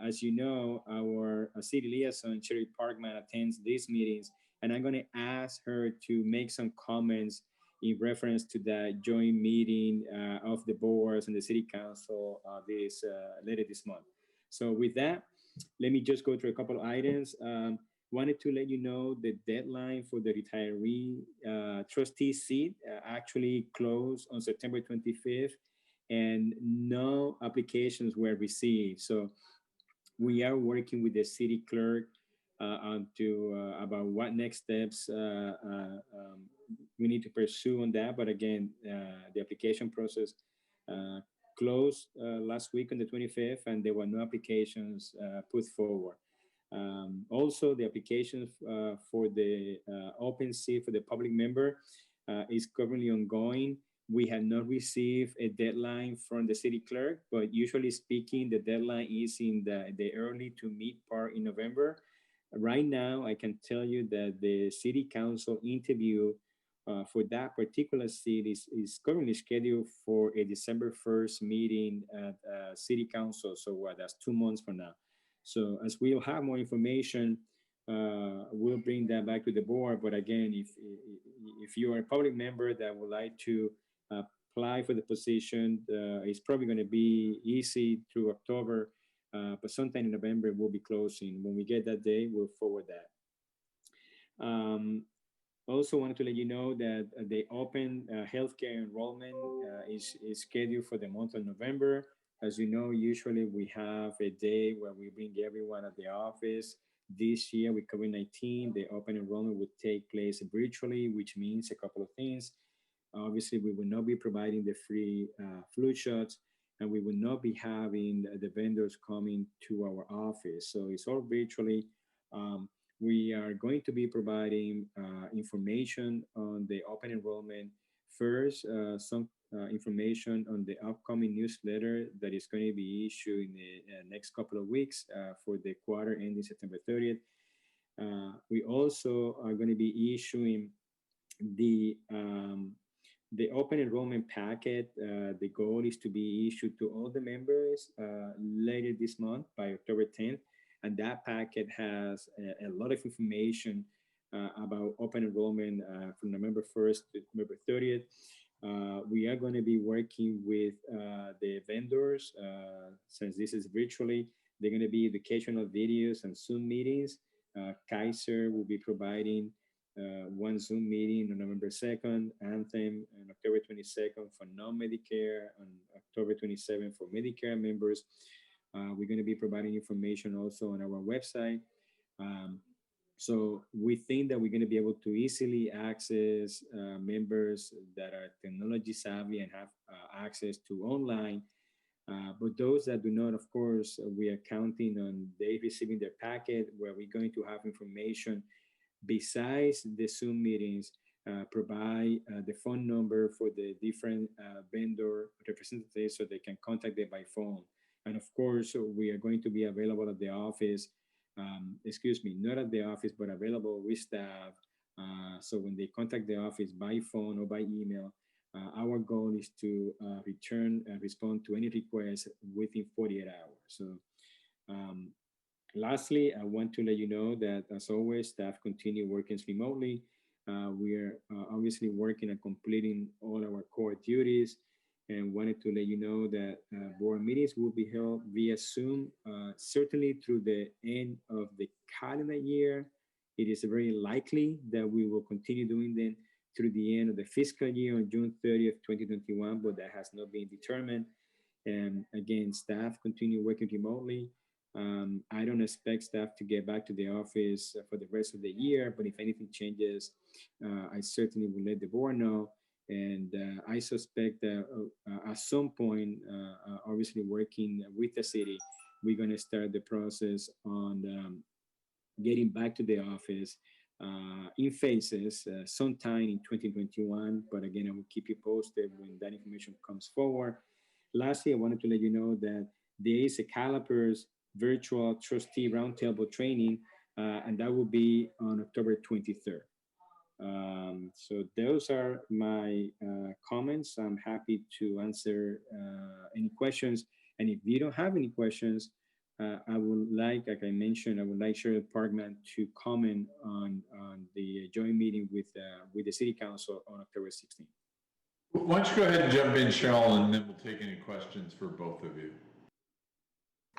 as you know, our city liaison, Sherry Parkman, attends these meetings. And I'm going to ask her to make some comments in reference to that joint meeting of the boards and the city council later this month. So with that, let me just go through a couple of items. Wanted to let you know the deadline for the retiree trustee seat actually closed on September 25th, and no applications were received. So we are working with the city clerk about what next steps we need to pursue on that. But again, the application process closed last week on the 25th, and there were no applications put forward. Also, the application for the open seat for the public member is currently ongoing. We have not received a deadline from the city clerk, but usually speaking, the deadline is in the early to mid part in November. Right now, I can tell you that the city council interview for that particular seat is currently scheduled for a December 1st meeting at city council. So that's 2 months from now. So as we'll have more information, we'll bring that back to the board. But again, if you are a public member that would like to apply for the position, it's probably going to be easy through October, but sometime in November we'll be closing. When we get that day, we'll forward that. Also wanted to let you know that the open healthcare enrollment is scheduled for the month of November. As you know, usually we have a day where we bring everyone at the office. This year with COVID-19, the open enrollment would take place virtually, which means a couple of things. Obviously, we will not be providing the free flu shots, and we will not be having the vendors coming to our office. So it's all virtually. We are going to be providing information on the open enrollment. First, some information on the upcoming newsletter that is going to be issued in the next couple of weeks for the quarter ending September 30th. We also are going to be issuing the open enrollment packet. The goal is to be issued to all the members later this month by October 10th. And that packet has a lot of information about open enrollment from November 1st to November 30th. We are going to be working with the vendors. Since this is virtually, they're going to be educational videos and Zoom meetings. Kaiser will be providing one Zoom meeting on November 2nd, Anthem on October 22nd for non-Medicare, on October 27th for Medicare members. We're going to be providing information also on our website. So we think that we're going to be able to easily access members that are technology savvy and have access to online But those that do not, of course, we are counting on they receiving their packet where we're going to have information besides the Zoom meetings, provide the phone number for the different vendor representatives so they can contact them by phone. And of course, we are going to be available at the office, excuse me, not at the office, but available with staff. So when they contact the office by phone or by email, our goal is to respond to any request within 48 hours. So lastly, I want to let you know that as always, staff continue working remotely. We are obviously working on completing all our core duties and wanted to let you know that board meetings will be held via Zoom, certainly through the end of the calendar year. It is very likely that we will continue doing them through the end of the fiscal year on June 30th, 2021, but that has not been determined. And again, staff continue working remotely. I don't expect staff to get back to the office for the rest of the year, but if anything changes, I certainly will let the board know. And I suspect that at some point, obviously working with the city, we're going to start the process on getting back to the office in phases sometime in 2021. But again, I will keep you posted when that information comes forward. Lastly, I wanted to let you know that there is a Calipers virtual trustee roundtable training, and that will be on October 23rd. So those are my comments. I'm happy to answer any questions. And if you don't have any questions, I would like I mentioned, I would like Cheryl Parkman to comment on the joint meeting with the City Council on October 16th. Why don't you go ahead and jump in, Cheryl, and then we'll take any questions for both of you.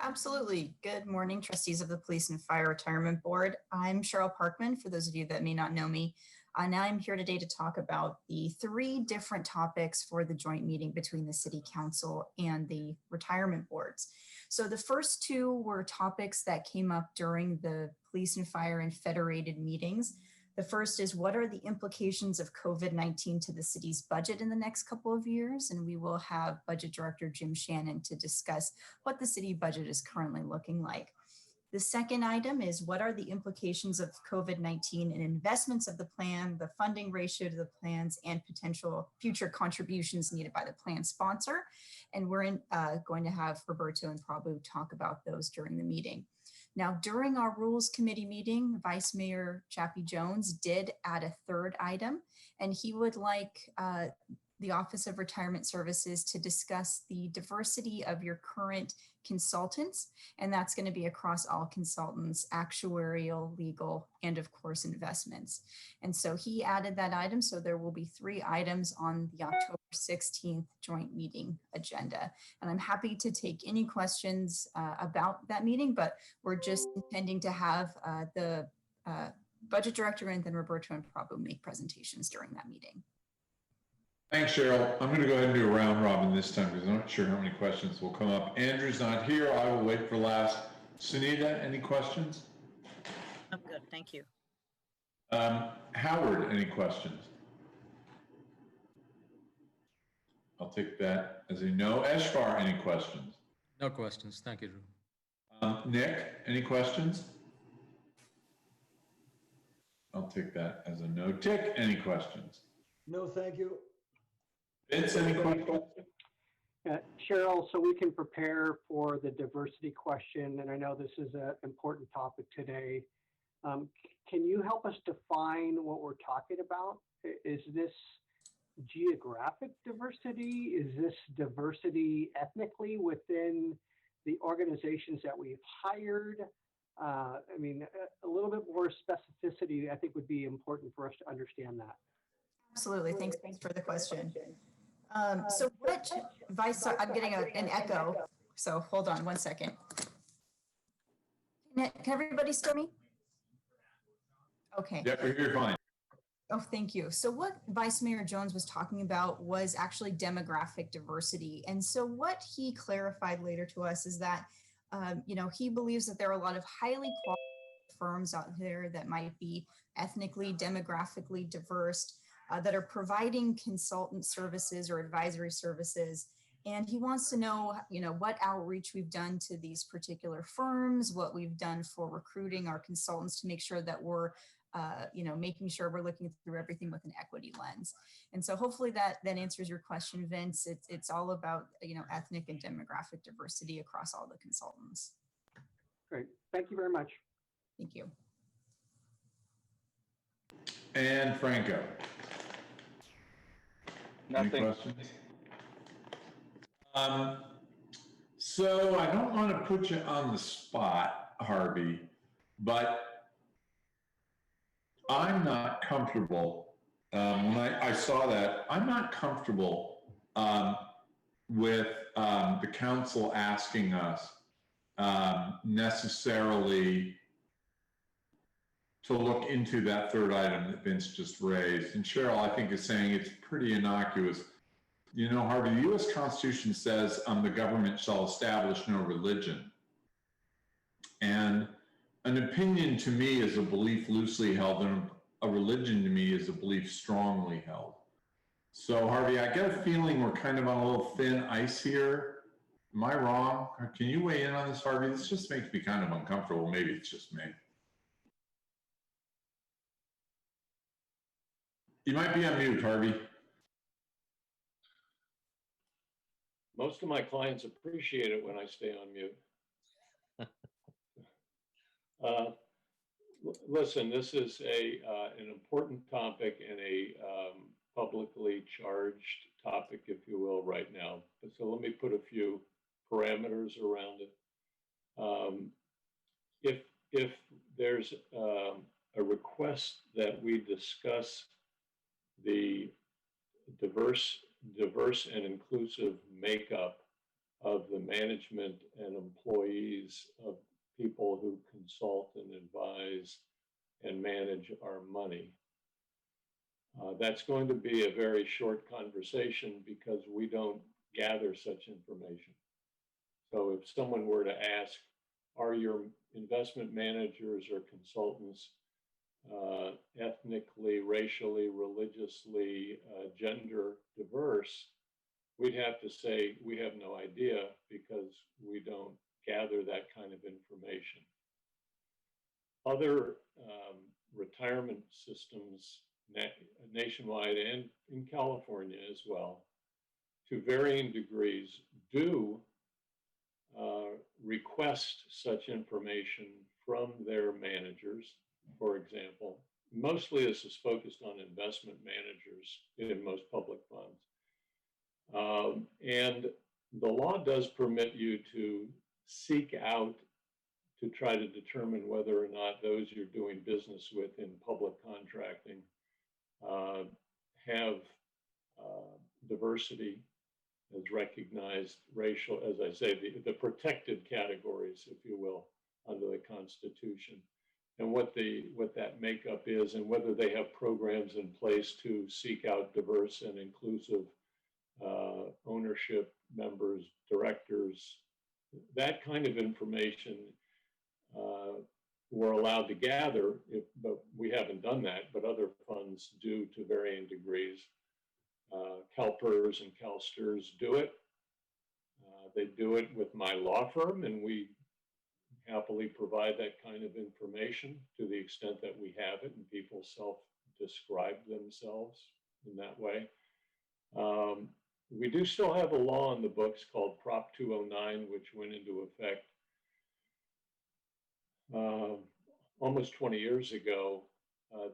Absolutely. Good morning, trustees of the Police and Fire Retirement Board. I'm Cheryl Parkman, for those of you that may not know me. Now I'm here today to talk about the 3 different topics for the joint meeting between the City Council and the retirement boards. So the first 2 were topics that came up during the Police and Fire and Federated meetings. The first is, what are the implications of COVID-19 to the city's budget in the next couple of years? And we will have Budget Director Jim Shannon to discuss what the city budget is currently looking like. The second item is, what are the implications of COVID-19 and investments of the plan, the funding ratio to the plans, and potential future contributions needed by the plan sponsor? And we're going to have Roberto and Prabhu talk about those during the meeting. Now, during our Rules Committee meeting, Vice Mayor Chappie Jones did add a 3rd item, and he would like the Office of Retirement Services to discuss the diversity of your current consultants, and that's going to be across all consultants, actuarial, legal, and of course investments. And so he added that item, so there will be 3 items on the October 16th joint meeting agenda. And I'm happy to take any questions about that meeting, but we're just intending to have the Budget Director and then Roberto and Prabhu make presentations during that meeting. Thanks, Cheryl. I'm going to go ahead and do a round robin this time because I'm not sure how many questions will come up. Andrew's not here. I will wait for last. Sunita, any questions? I'm good, thank you. Howard, any questions? I'll take that as a no. Eshfar, any questions? No questions. Thank you, Drew. Nick, any questions? I'll take that as a no. Dick, any questions? No, thank you. Vince, any questions? Cheryl, so we can prepare for the diversity question, and I know this is an important topic today. Can you help us define what we're talking about? Is this geographic diversity? Is this diversity ethnically within the organizations that we've hired? I mean, a little bit more specificity, I think, would be important for us to understand that. Absolutely. Thanks for the question. So what Vice, I'm getting an echo, so hold on 1 second. Can everybody still hear me? Okay. Yep, you're fine. Oh, thank you. So what Vice Mayor Jones was talking about was actually demographic diversity. And so what he clarified later to us is that, you know, he believes that there are a lot of highly qualified firms out there that might be ethnically, demographically diverse, that are providing consultant services or advisory services And he wants to know, what outreach we've done to these particular firms, what we've done for recruiting our consultants to make sure that we're, making sure we're looking through everything with an equity lens. And so hopefully that answers your question, Vince. It's all about, ethnic and demographic diversity across all the consultants. Great. Thank you very much. Thank you. And Franco. Any Nothing. questions? So I don't want to put you on the spot, Harvey, but I'm not comfortable. When I saw that, I'm not comfortable with the council asking us necessarily to look into that third item that Vince just raised. And Cheryl, I think, is saying it's pretty innocuous. Harvey, the U.S. Constitution says the government shall establish no religion. And an opinion to me is a belief loosely held, and a religion to me is a belief strongly held. So, Harvey, I get a feeling we're kind of on a little thin ice here. Am I wrong? Or can you weigh in on this, Harvey? This just makes me kind of uncomfortable. Maybe it's just me. You might be on mute, Harvey. Most of my clients appreciate it when I stay on mute. Listen, this is an important topic and a publicly charged topic, if you will, right now. So let me put a few parameters around it. If there's a request that we discuss the diverse and inclusive makeup of the management and employees of people who consult and advise and manage our money. That's going to be a very short conversation because we don't gather such information. So if someone were to ask, are your investment managers or consultants ethnically, racially, religiously, gender diverse, we'd have to say we have no idea because we don't gather that kind of information. Other retirement systems nationwide and in California as well, to varying degrees, do request such information from their managers. For example, mostly this is focused on investment managers in most public funds. And the law does permit you to seek out to try to determine whether or not those you're doing business with in public contracting have diversity as recognized, racial, as I say, the protected categories, if you will, under the Constitution, and what that makeup is, and whether they have programs in place to seek out diverse and inclusive ownership members, directors. That kind of information we're allowed to gather, but we haven't done that, but other funds do to varying degrees. CalPERS and CalSTRS do it. They do it with my law firm, and we happily provide that kind of information to the extent that we have it and people self-describe themselves in that way. We do still have a law in the books called Prop 209, which went into effect almost 20 years ago,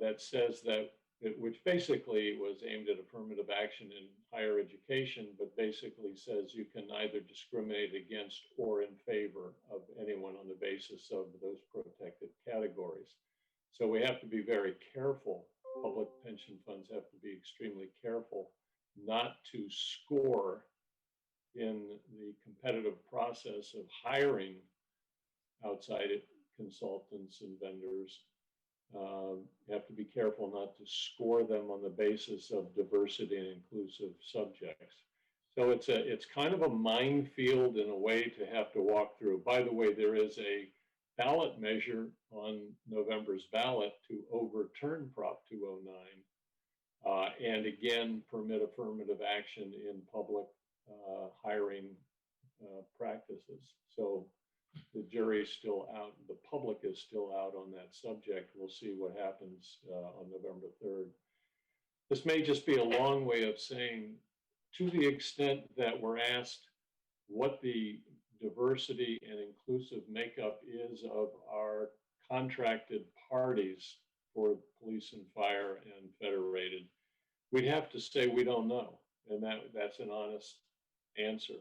that says that, which basically was aimed at affirmative action in higher education, but basically says you can neither discriminate against or in favor of anyone on the basis of those protected categories. So we have to be very careful. Public pension funds have to be extremely careful not to score in the competitive process of hiring outside consultants and vendors. You have to be careful not to score them on the basis of diversity and inclusive subjects. So it's kind of a minefield in a way to have to walk through. By the way, there is a ballot measure on November's ballot to overturn Prop 209 and again permit affirmative action in public hiring practices. So the jury's still out, the public is still out on that subject. We'll see what happens on November 3rd. This may just be a long way of saying, to the extent that we're asked what the diversity and inclusive makeup is of our contracted parties for police and fire and federated, we'd have to say we don't know, and that's an honest answer.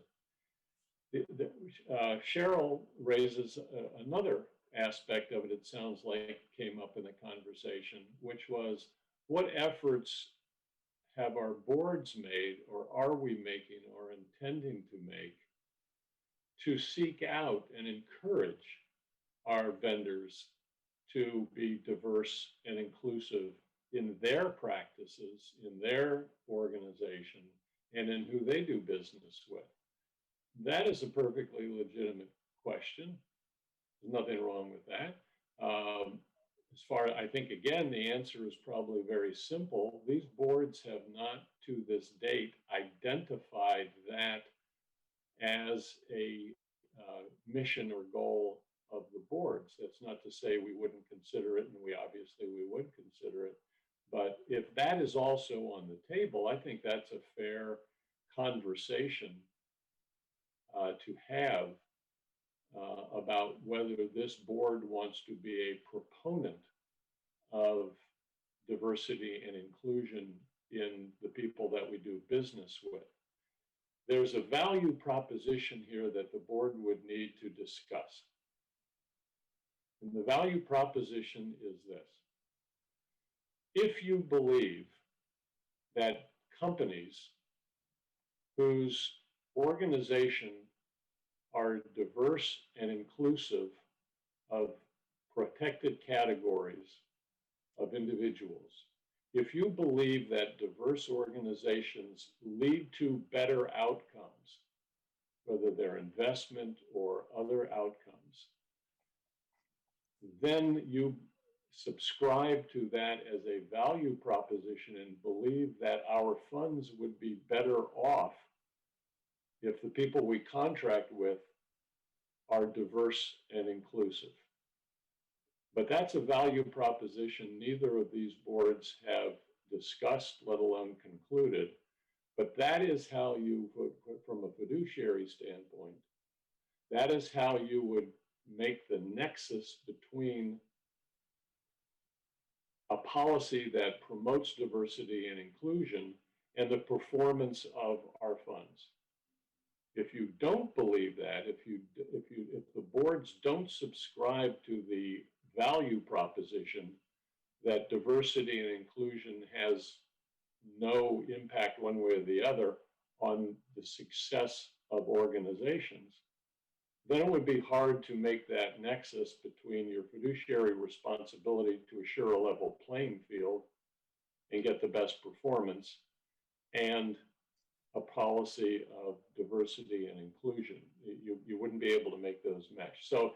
Cheryl raises another aspect of it, it sounds like came up in the conversation, which was what efforts have our boards made, or are we making, or intending to make, to seek out and encourage our vendors to be diverse and inclusive in their practices, in their organization, and in who they do business with? That is a perfectly legitimate question. There's nothing wrong with that. As far, I think, again, the answer is probably very simple. These boards have not, to this date, identified that as a mission or goal of the boards. That's not to say we wouldn't consider it, and we would consider it. But if that is also on the table, I think that's a fair conversation to have about whether this board wants to be a proponent of diversity and inclusion in the people that we do business with. There's a value proposition here that the board would need to discuss. And the value proposition is this. If you believe that companies whose organization are diverse and inclusive of protected categories of individuals, if you believe that diverse organizations lead to better outcomes, whether they're investment or other outcomes, then you subscribe to that as a value proposition and believe that our funds would be better off if the people we contract with are diverse and inclusive. But that's a value proposition neither of these boards have discussed, let alone concluded. But that is how you, from a fiduciary standpoint, that is how you would make the nexus between a policy that promotes diversity and inclusion and the performance of our funds. If you don't believe that, if the boards don't subscribe to the value proposition that diversity and inclusion has no impact one way or the other on the success of organizations, then it would be hard to make that nexus between your fiduciary responsibility to assure a level playing field and get the best performance and a policy of diversity and inclusion. You wouldn't be able to make those mesh. So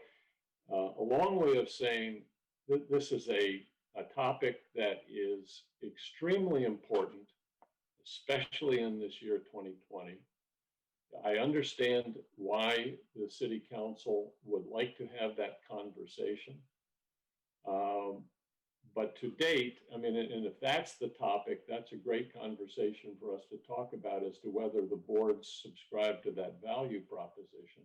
a long way of saying that this is a topic that is extremely important, especially in this year 2020. I understand why the City Council would like to have that conversation. But to date, I mean, and if that's the topic, that's a great conversation for us to talk about as to whether the boards subscribe to that value proposition.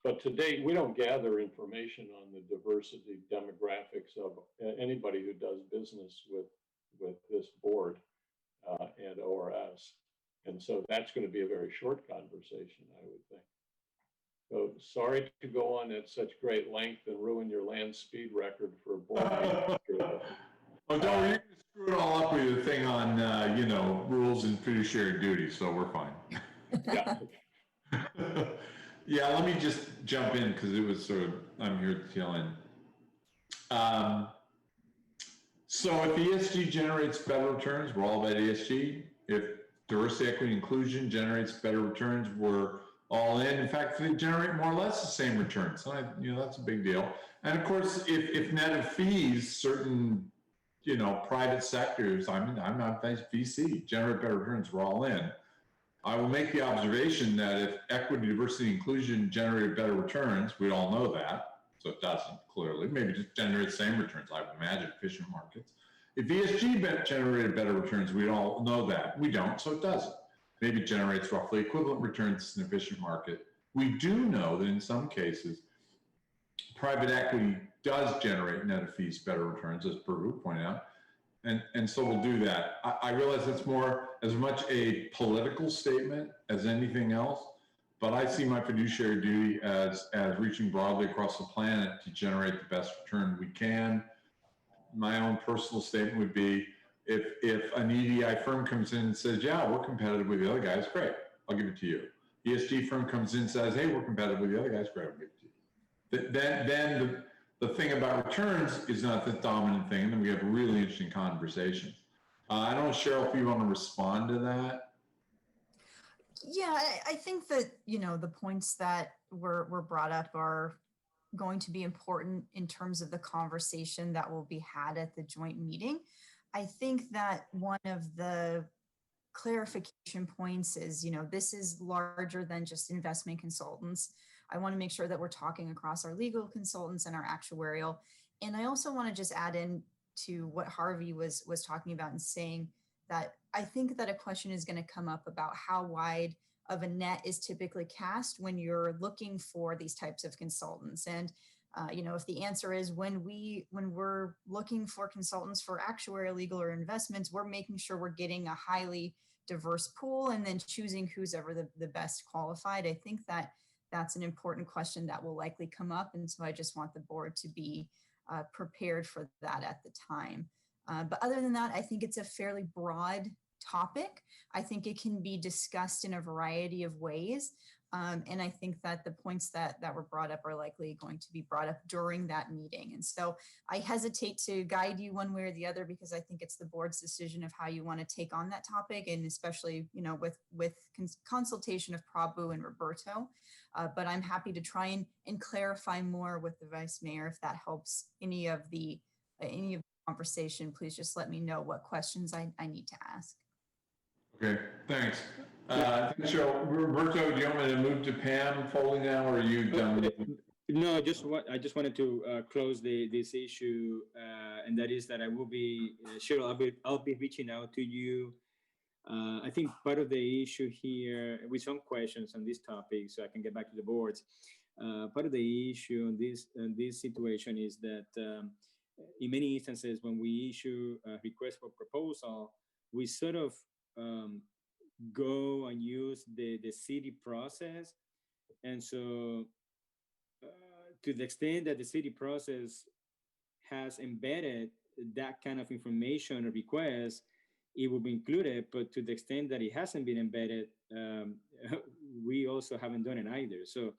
But to date, we don't gather information on the diversity demographics of anybody who does business with this board and ORS. And so that's going to be a very short conversation, I would think. So sorry to go on at such great length and ruin your land speed record for a board meeting. Oh, don't worry, you can screw it all up with the thing on, you know, rules and fiduciary duties, so we're fine. Yeah. Yeah, let me just jump in because it was sort of, I'm here to fill in. So if ESG generates better returns, we're all about ESG. If diversity, equity, inclusion generates better returns, we're all in. In fact, they generate more or less the same returns. So you know, that's a big deal. And of course, if net of fees, certain, you know, private sectors, I'm not VC, generate better returns, we're all in. I will make the observation that if equity, diversity, inclusion generated better returns, we all know that, so it doesn't clearly. Maybe just generate the same returns, I would imagine, efficient markets. If ESG generated better returns, we all know that. We don't, so it doesn't. Maybe it generates roughly equivalent returns in an efficient market. We do know that in some cases, private equity does generate net of fees better returns, as Prabhu pointed out. And so we'll do that. I realize that's more as much a political statement as anything else, but I see my fiduciary duty as reaching broadly across the planet to generate the best return we can. My own personal statement would be, if an EDI firm comes in and says, yeah, we're competitive with the other guys, great, I'll give it to you. ESG firm comes in and says, hey, we're competitive with the other guys, great, I'll give it to you. Then the thing about returns is not the dominant thing, and then we have a really interesting conversation. I don't know, Cheryl, if you want to respond to that. Yeah, I think that, you know, the points that were brought up are going to be important in terms of the conversation that will be had at the joint meeting. I think that one of the clarification points is, you know, this is larger than just investment consultants. I want to make sure that we're talking across our legal consultants and our actuarial. And I also want to just add in to what Harvey was talking about and saying that I think that a question is going to come up about how wide of a net is typically cast when you're looking for these types of consultants. And you know, if the answer is when we're looking for consultants for actuarial, legal, or investments, we're making sure we're getting a highly diverse pool and then choosing who's ever the best qualified. I think that that's an important question that will likely come up. And so I just want the board to be prepared for that at the time. But other than that, I think it's a fairly broad topic. I think it can be discussed in a variety of ways. And I think that the points that were brought up are likely going to be brought up during that meeting. And so I hesitate to guide you one way or the other, because I think it's the board's decision of how you want to take on that topic, and especially, you know, with consultation of Prabhu and Roberto. But I'm happy to try and clarify more with the vice mayor if that helps any of the conversation. Please just let me know what questions I need to ask. Okay, thanks. So, Roberto, do you want me to move to Pam Foley now, or are you done? No, I just wanted to close this issue, and that is that I will be, Cheryl, I'll be reaching out to you. I think part of the issue here, with some questions on this topic, so I can get back to the boards. Part of the issue on this situation is that in many instances, when we issue a request for proposal, we sort of go and use the city process. And so to the extent that the city process has embedded that kind of information or request, it will be included. But to the extent that it hasn't been embedded, we also haven't done it either. So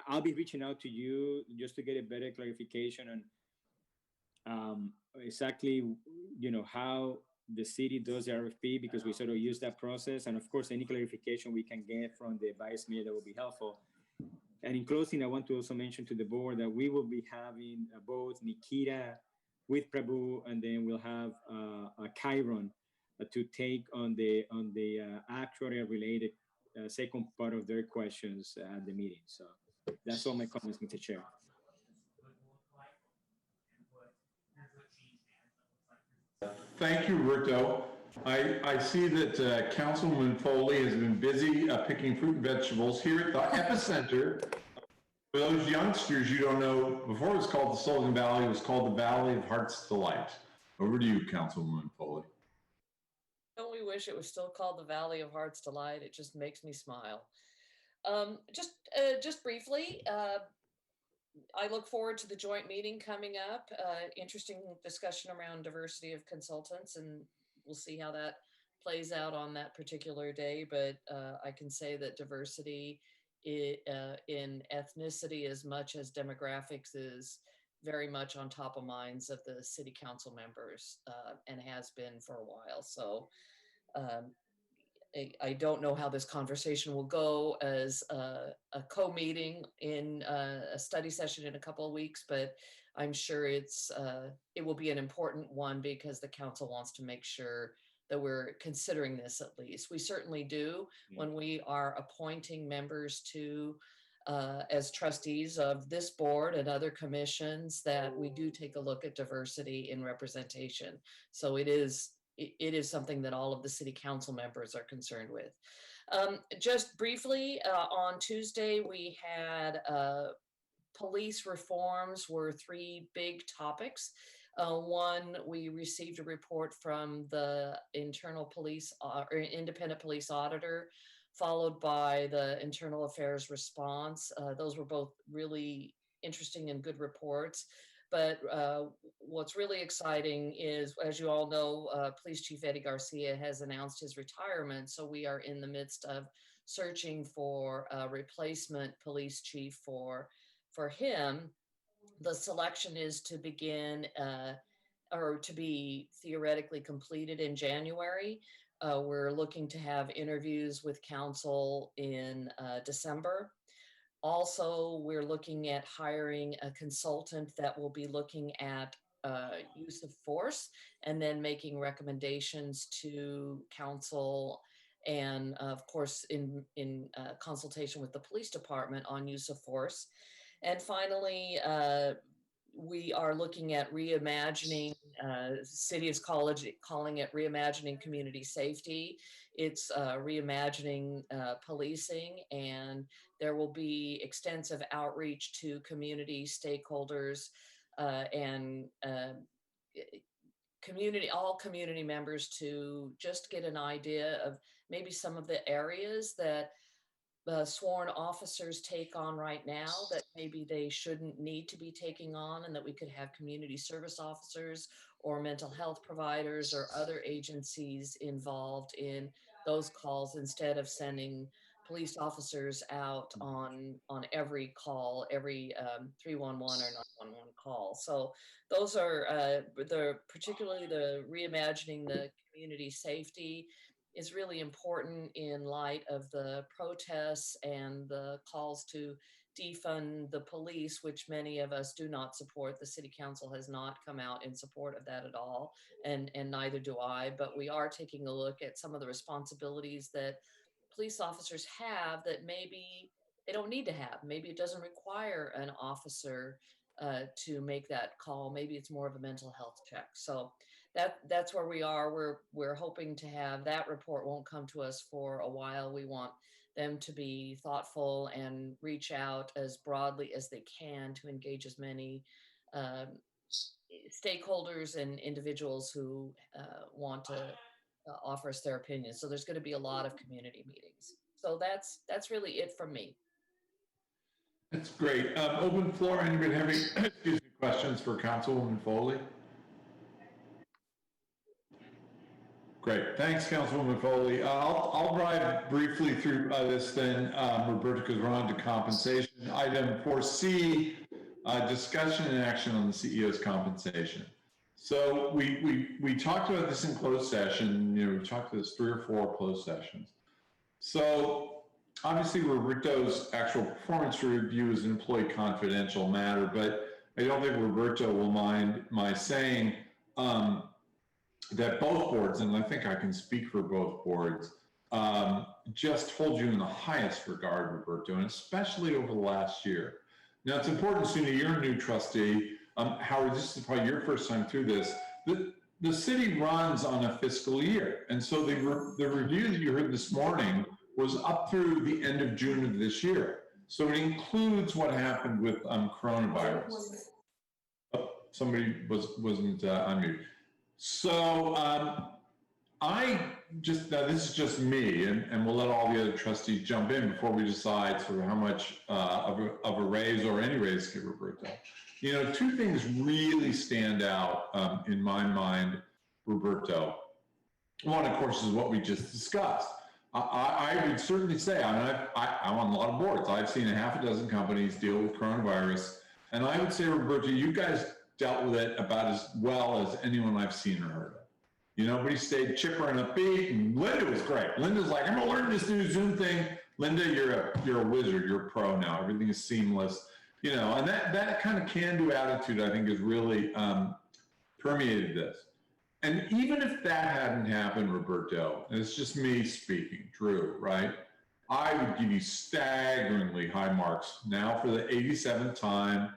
I'll be reaching out to you just to get a better clarification on exactly, you know, how the city does the RFP, because we sort of use that process. And of course, any clarification we can get from the vice mayor, that will be helpful. And in closing, I want to also mention to the board that we will be having both Nikita with Prabhu, and then we'll have Chiron to take on the actuarial related second part of their questions at the meeting. So that's all my comments, Mr. Chair. Thank you, Roberto. I see that Councilwoman Foley has been busy picking fruit and vegetables here at the epicenter. For those youngsters you don't know, before it was called the Silicon Valley, it was called the Valley of Heart's Delight. Over to you, Councilwoman Foley. Don't we wish it was still called the Valley of Heart's Delight? It just makes me smile. Just briefly, I look forward to the joint meeting coming up. Interesting discussion around diversity of consultants, and we'll see how that plays out on that particular day. But I can say that diversity in ethnicity as much as demographics is very much on top of minds of the city council members, and has been for a while. So I don't know how this conversation will go as a co-meeting in a study session in a couple of weeks, but I'm sure it will be an important one, because the council wants to make sure that we're considering this at least. We certainly do when we are appointing members to as trustees of this board and other commissions, that we do take a look at diversity in representation. So it is something that all of the city council members are concerned with. Just briefly, on Tuesday, we had police reforms were 3 big topics. One, we received a report from the internal police or independent police auditor, followed by the internal affairs response. Those were both really interesting and good reports. But what's really exciting is, as you all know, Police Chief Eddie Garcia has announced his retirement. So we are in the midst of searching for a replacement police chief for him. The selection is to begin or to be theoretically completed in January. We're looking to have interviews with council in December. Also, we're looking at hiring a consultant that will be looking at use of force and then making recommendations to council and of course in consultation with the police department on use of force. And finally, we are looking at reimagining, city is calling it reimagining community safety. It's reimagining policing, and there will be extensive outreach to community stakeholders and all community members to just get an idea of maybe some of the areas that sworn officers take on right now that maybe they shouldn't need to be taking on, and that we could have community service officers or mental health providers or other agencies involved in those calls, instead of sending police officers out on every call, every 311 or 911 call. So those are particularly the reimagining the community safety is really important in light of the protests and the calls to defund the police, which many of us do not support. The city council has not come out in support of that at all, and neither do I, but we are taking a look at some of the responsibilities that police officers have that maybe they don't need to have. Maybe it doesn't require an officer to make that call. Maybe it's more of a mental health check. So that's where we are. We're hoping to have that report. Won't come to us for a while. We want them to be thoughtful and reach out as broadly as they can to engage as many stakeholders and individuals who want to offer us their opinions. So there's going to be a lot of community meetings. So that's really it from me. That's great. Open floor. Anybody have any questions for Councilwoman Foley? Great. Thanks, Councilwoman Foley. I'll drive briefly through this then, Roberta, because we're on to compensation. Item 4C, discussion and action on the CEO's compensation. So we talked about this in closed session. You know, we talked about this 3 or 4 closed sessions. So obviously, Roberto's actual performance review is an employee confidential matter, but I don't think Roberto will mind my saying that both boards, and I think I can speak for both boards, just hold you in the highest regard, Roberto, and especially over the last year. Now, it's important, Suna, you're a new trustee. Howard, this is probably your first time through this. The city runs on a fiscal year, and so the review that you heard this morning was up through the end of June of this year. So it includes what happened with coronavirus. Oh, somebody wasn't unmuted. So I just, now this is just me, and we'll let all the other trustees jump in before we decide sort of how much of a raise or any raise to give Roberto. You know, 2 things really stand out in my mind, Roberto. One, of course, is what we just discussed. I would certainly say, I'm on a lot of boards. I've seen a half a dozen companies deal with coronavirus. And I would say, Roberto, you guys dealt with it about as well as anyone I've seen or heard of. You know, nobody stayed chipper and upbeat, and Linda was great. Linda's like, I'm gonna learn this new Zoom thing. Linda, you're a wizard, you're a pro now. Everything is seamless. You know, and that kind of can-do attitude, I think, has really permeated this. And even if that hadn't happened, Roberto, and it's just me speaking, Drew, right? I would give you staggeringly high marks. Now for the 87th time,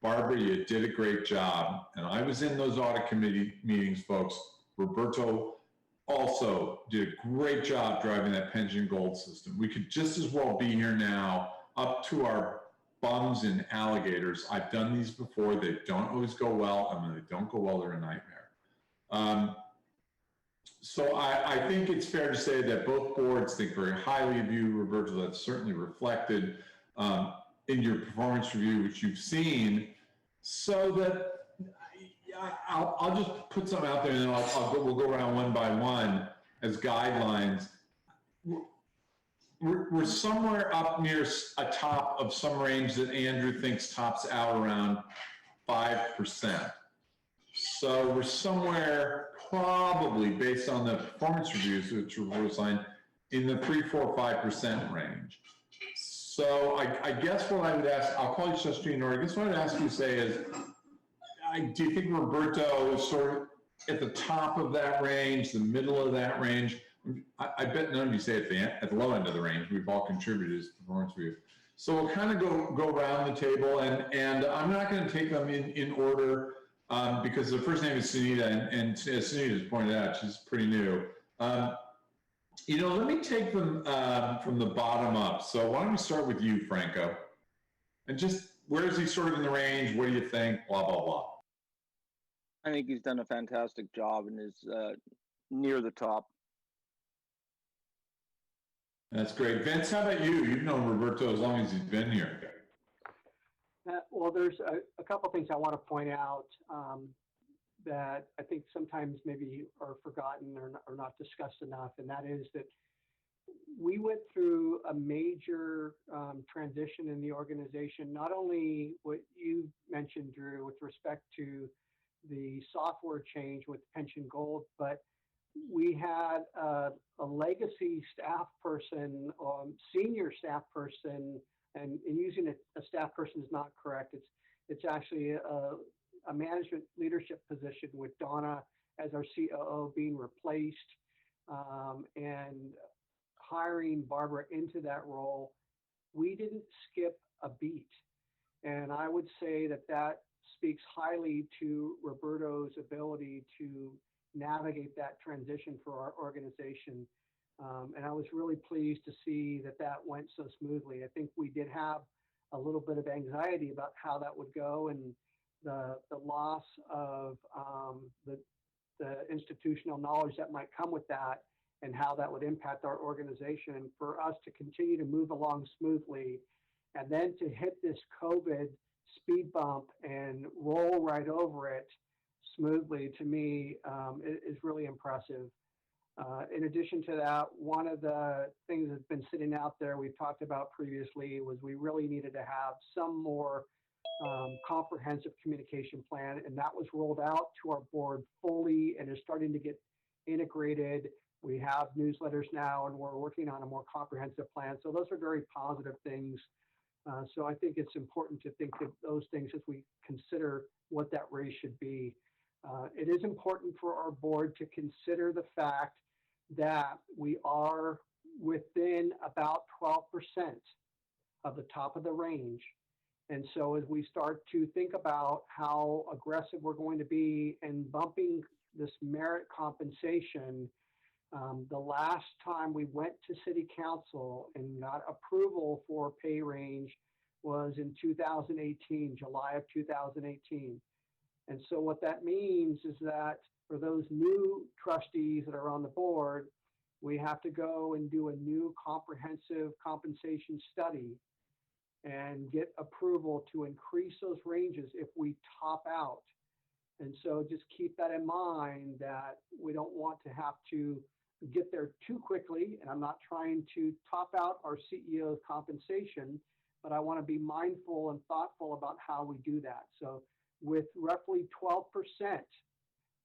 Barbara, you did a great job. And I was in those audit committee meetings, folks. Roberto also did a great job driving that pension gold system. We could just as well be here now up to our bums in alligators. I've done these before. They don't always go well. And when they don't go well, they're a nightmare. So I think it's fair to say that both boards think very highly of you, Roberto. That's certainly reflected in your performance review, which you've seen. So that I'll just put some out there, and then we'll go around one by one as guidelines. We're somewhere up near a top of some range that Andrew thinks tops out around 5%. So we're somewhere probably, based on the performance reviews, which were assigned, in the 3, 4, 5% range. So I guess what I would ask, I'll call you Justine, or I guess what I'd ask you to say is, do you think Roberto is sort of at the top of that range, the middle of that range? I bet none of you say at the low end of the range. We've all contributed to performance review. So we'll kind of go around the table, and I'm not going to take them in order because the first name is Sunita, and as Sunita has pointed out, she's pretty new. Let me take them from the bottom up. So why don't we start with you, Franco? And just, where is he sort of in the range? What do you think? Blah, blah, blah. I think he's done a fantastic job and is near the top. That's great. Vince, how about you? You've known Roberto as long as he's been here. Well, there's a couple things I want to point out that I think sometimes maybe are forgotten or not discussed enough, and that is that we went through a major transition in the organization, not only what you mentioned, Drew, with respect to the software change with Pension Gold, but we had a legacy staff person, senior staff person, and using a staff person is not correct. It's actually a management leadership position with Donna as our COO being replaced, and hiring Barbara into that role. We didn't skip a beat. And I would say that speaks highly to Roberto's ability to navigate that transition for our organization. And I was really pleased to see that went so smoothly. I think we did have a little bit of anxiety about how that would go, and the loss of the institutional knowledge that might come with that, and how that would impact our organization. And for us to continue to move along smoothly, and then to hit this COVID speed bump and roll right over it smoothly, to me, is really impressive. In addition to that, one of the things that's been sitting out there we've talked about previously was we really needed to have some more comprehensive communication plan, and that was rolled out to our board fully and is starting to get integrated. We have newsletters now, and we're working on a more comprehensive plan. So those are very positive things. So I think it's important to think of those things as we consider what that raise should be. It is important for our board to consider the fact that we are within about 12% of the top of the range. And so as we start to think about how aggressive we're going to be in bumping this merit compensation, the last time we went to City Council and got approval for pay range was in 2018, July of 2018. And so what that means is that for those new trustees that are on the board, we have to go and do a new comprehensive compensation study and get approval to increase those ranges if we top out. And so just keep that in mind, that we don't want to have to get there too quickly. And I'm not trying to top out our CEO's compensation, but I want to be mindful and thoughtful about how we do that. So with roughly 12%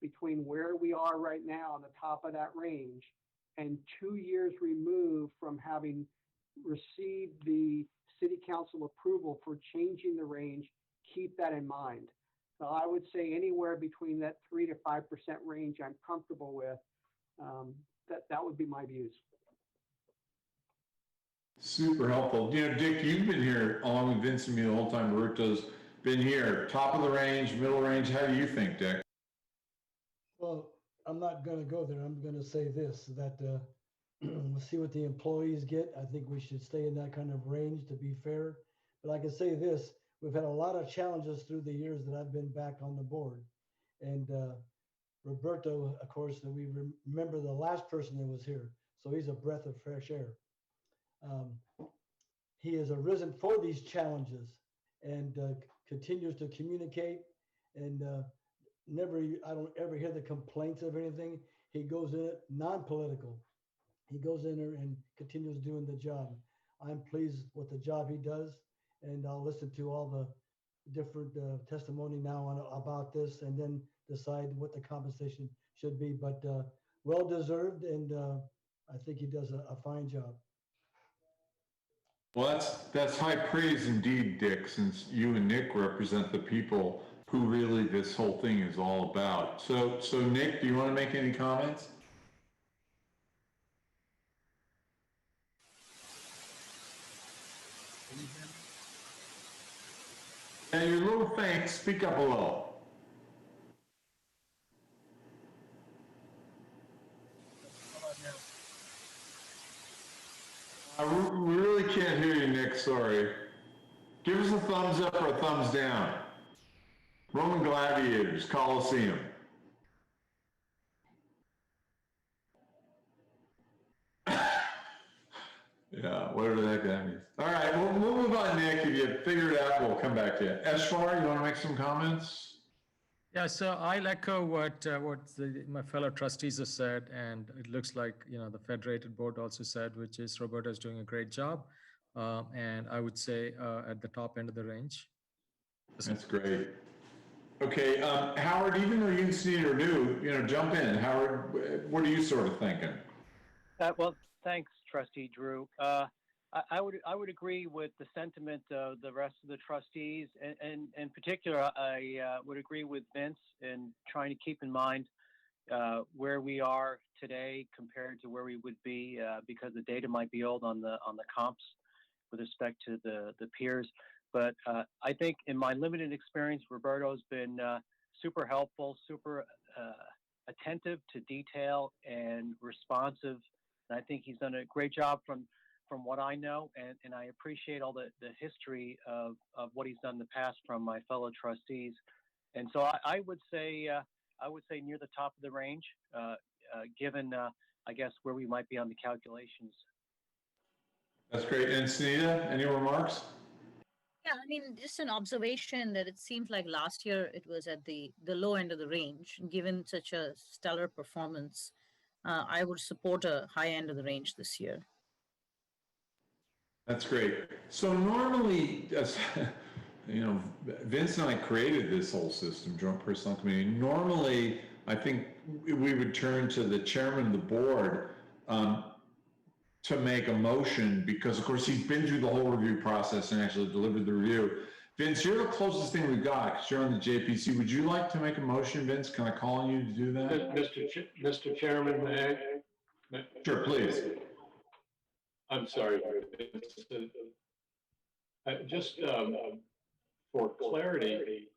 between where we are right now on the top of that range and 2 years removed from having received the City Council approval for changing the range, keep that in mind. So I would say anywhere between that 3 to 5% range I'm comfortable with. That would be my views. Super helpful. You know, Dick, you've been here along with Vince and me the whole time. Roberto's been here. Top of the range, middle range. How do you think, Dick? Well, I'm not going to go there. I'm going to say this, that we'll see what the employees get. I think we should stay in that kind of range to be fair. But I can say this, we've had a lot of challenges through the years that I've been back on the board. And Roberto, of course, we remember the last person that was here. So he's a breath of fresh air. He has arisen for these challenges and continues to communicate and I don't ever hear the complaints of anything. He goes in it non-political. He goes in there and continues doing the job. I'm pleased with the job he does, and I'll listen to all the different testimony now about this and then decide what the compensation should be, but well-deserved, and I think he does a fine job. Well, that's high praise indeed, Dick, since you and Nick represent the people who really this whole thing is all about. So Nick, do you want to make any comments? And you're a little faint. Speak up a little. We really can't hear you, Nick. Sorry. Give us a thumbs up or a thumbs down. Roman Gladiators, Coliseum. Yeah, whatever that guy means. All right, we'll move on, Nick. If you figure it out, we'll come back to you. Eshwar, you want to make some comments? Yeah, so I'll echo what my fellow trustees have said, and it looks like the federated board also said, which is Roberto's doing a great job, and I would say at the top end of the range. That's great. Okay, Howard, even though you are new, jump in. Howard, what are you sort of thinking? Well, thanks, Trustee Drew. I would agree with the sentiment of the rest of the trustees, and in particular, I would agree with Vince in trying to keep in mind where we are today compared to where we would be, because the data might be old on the comps with respect to the peers. But I think in my limited experience, Roberto's been super helpful, super attentive to detail and responsive. And I think he's done a great job from what I know, and I appreciate all the history of what he's done in the past from my fellow trustees. And so I would say near the top of the range, given I guess where we might be on the calculations. That's great. And Sunita, any remarks? Yeah, I mean, just an observation that it seems like last year it was at the low end of the range. Given such a stellar performance, I would support a high end of the range this year. That's great. So normally, Vince and I created this whole system, Joint Personnel Committee. Normally, I think we would turn to the chairman of the board to make a motion, because of course he's been through the whole review process and actually delivered the review. Vince, you're the closest thing we've got because you're on the JPC. Would you like to make a motion, Vince? Can I call on you to do that? Mr. Chairman, may I? Sure, please. I'm sorry. Just for clarity,